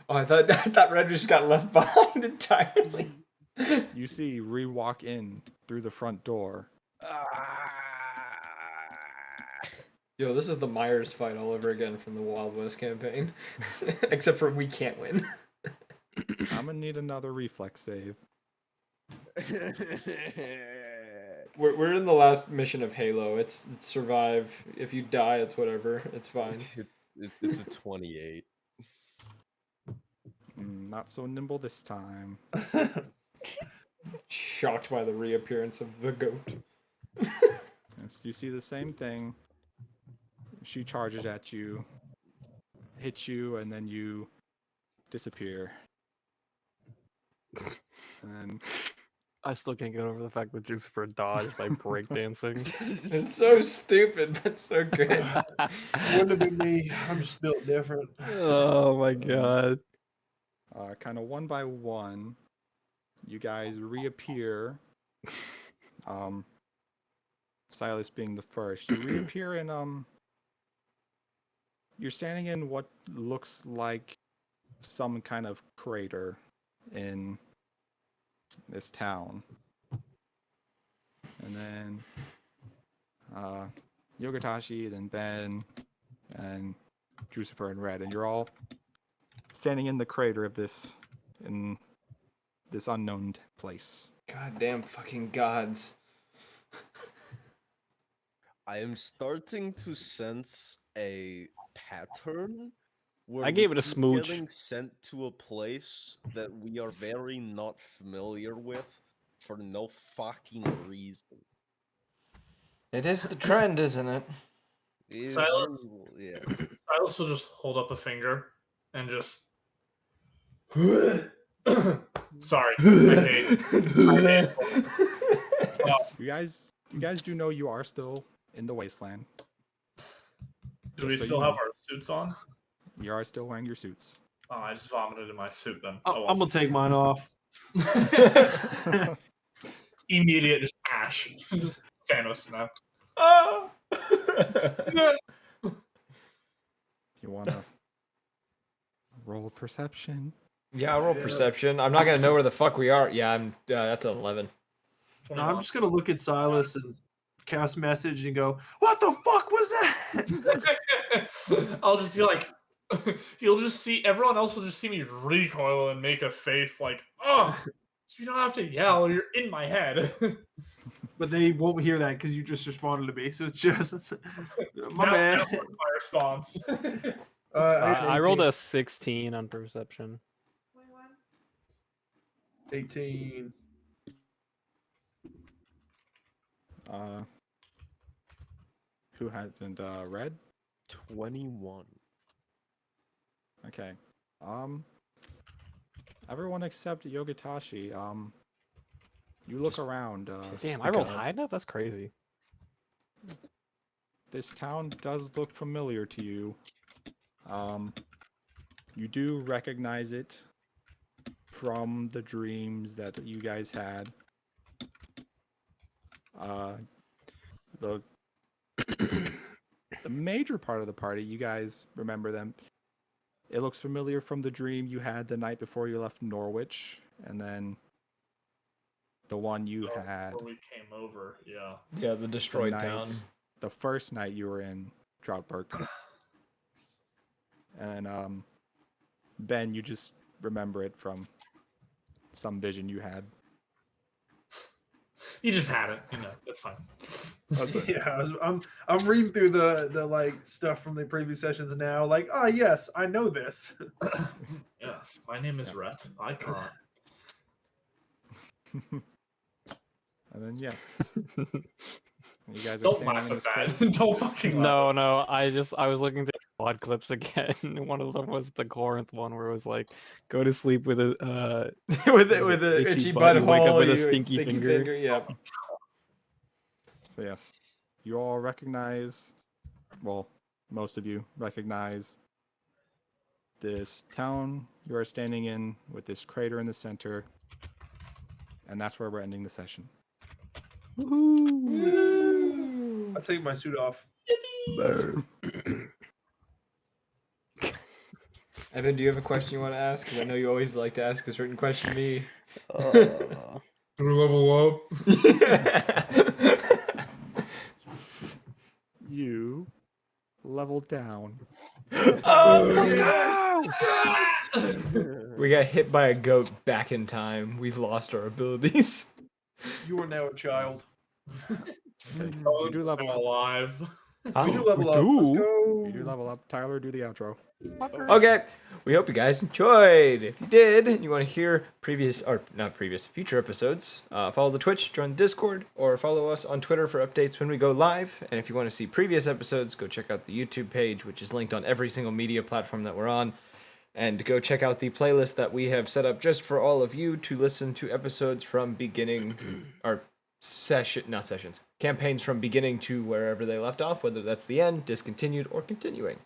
Oh, I thought Red just got left behind entirely. You see Ree walk in through the front door. Yo, this is the Myers fight all over again from the Wild West campaign. Except for we can't win. I'm gonna need another reflex save. We're in the last mission of Halo. It's survive. If you die, it's whatever. It's fine. It's a 28. Not so nimble this time. Shocked by the reappearance of the goat. Yes, you see the same thing. She charges at you, hits you, and then you disappear. And I still can't get over the fact that Jucifer dodged by breakdancing. It's so stupid, but so good. Wouldn't have been me. I'm just built different. Oh my god. kind of one by one, you guys reappear. Silas being the first. You reappear in you're standing in what looks like some kind of crater in this town. And then Yogatashi, then Ben, and Jucifer and Red, and you're all standing in the crater of this unknown place. Goddamn fucking gods. I am starting to sense a pattern where I gave it a we keep smooch. getting sent to a place that we are very not familiar with for no fucking reason. It is the trend, isn't it? Silas? Yeah. Silas will just hold up a finger and just. Sorry, I hate. You guys do know you are still in the wasteland. Do we So still you have know. our suits on? You are still wearing your suits. Oh, I just vomited in my suit then. I'm gonna take mine off. Immediate just ash. Just Thanos snapped. You wanna roll perception? Yeah, I'll roll perception. I'm not gonna know where the fuck we are. Yeah, I'm. That's an 11. No, I'm just gonna look at Silas and cast message and go, "What the fuck was that?" I'll just be like, you'll just see everyone else will just see me recoil and make a face like, oh, you don't have to yell. You're in my head. But they won't hear that because you just responded to me. So it's just my Now bad. was my response. I rolled 18. a 16 on perception. 18. Who hasn't read? 21. Okay. Everyone except Yogatashi. You look Just around. Damn, the I rolled gods. high enough? That's crazy. This town does look familiar to you. You do recognize it from the dreams that you guys had. The the major part of the party, you guys remember them. It looks familiar from the dream you had the night before you left Norwich, and then the one you had Before we came over, yeah. Yeah, the destroyed night- town. the first night you were in Troutburg. And Ben, you just remember it from some vision you had. You just had it, that's fine. That's it. Yeah, I'm reading through the like stuff from the previous sessions now. Like, oh yes, I know this. Yes, my name is Rhett. I can't. And then yes, you guys are Don't standing laugh in at this that. crowd. Don't fucking laugh. No, I was looking through quad clips again. One of them was the Corinth one where it was like, go to sleep with a with with the an itchy itchy butt butt, you wake up hole, with a you stinky finger. Yeah. So yes, you all recognize, well, most of you recognize this town you are standing in with this crater in the center, and that's where we're ending the session. I'll take my suit off. Evan, do you have a question you want to ask? Because I know you always like to ask a certain question to me. Do we level up? You level down. We got hit by a goat back in time. We've lost our abilities. You are now a child. Okay, Oh, you do level up. alive. We do level up. Let's go. You do level up. Tyler, do the outro. Okay, we hope you guys enjoyed. If you did, and you want to hear future episodes, follow the Twitch, join the Discord, or follow us on Twitter for updates when we go live. And if you want to see previous episodes, go check out the YouTube page, which is linked on every single media platform that we're on. And go check out the playlist that we have set up just for all of you to listen to episodes from beginning, or campaigns from beginning to wherever they left off, whether that's the end, discontinued, or continuing.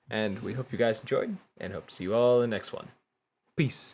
And we hope you guys enjoyed, and hope to see you all in the next one. Peace.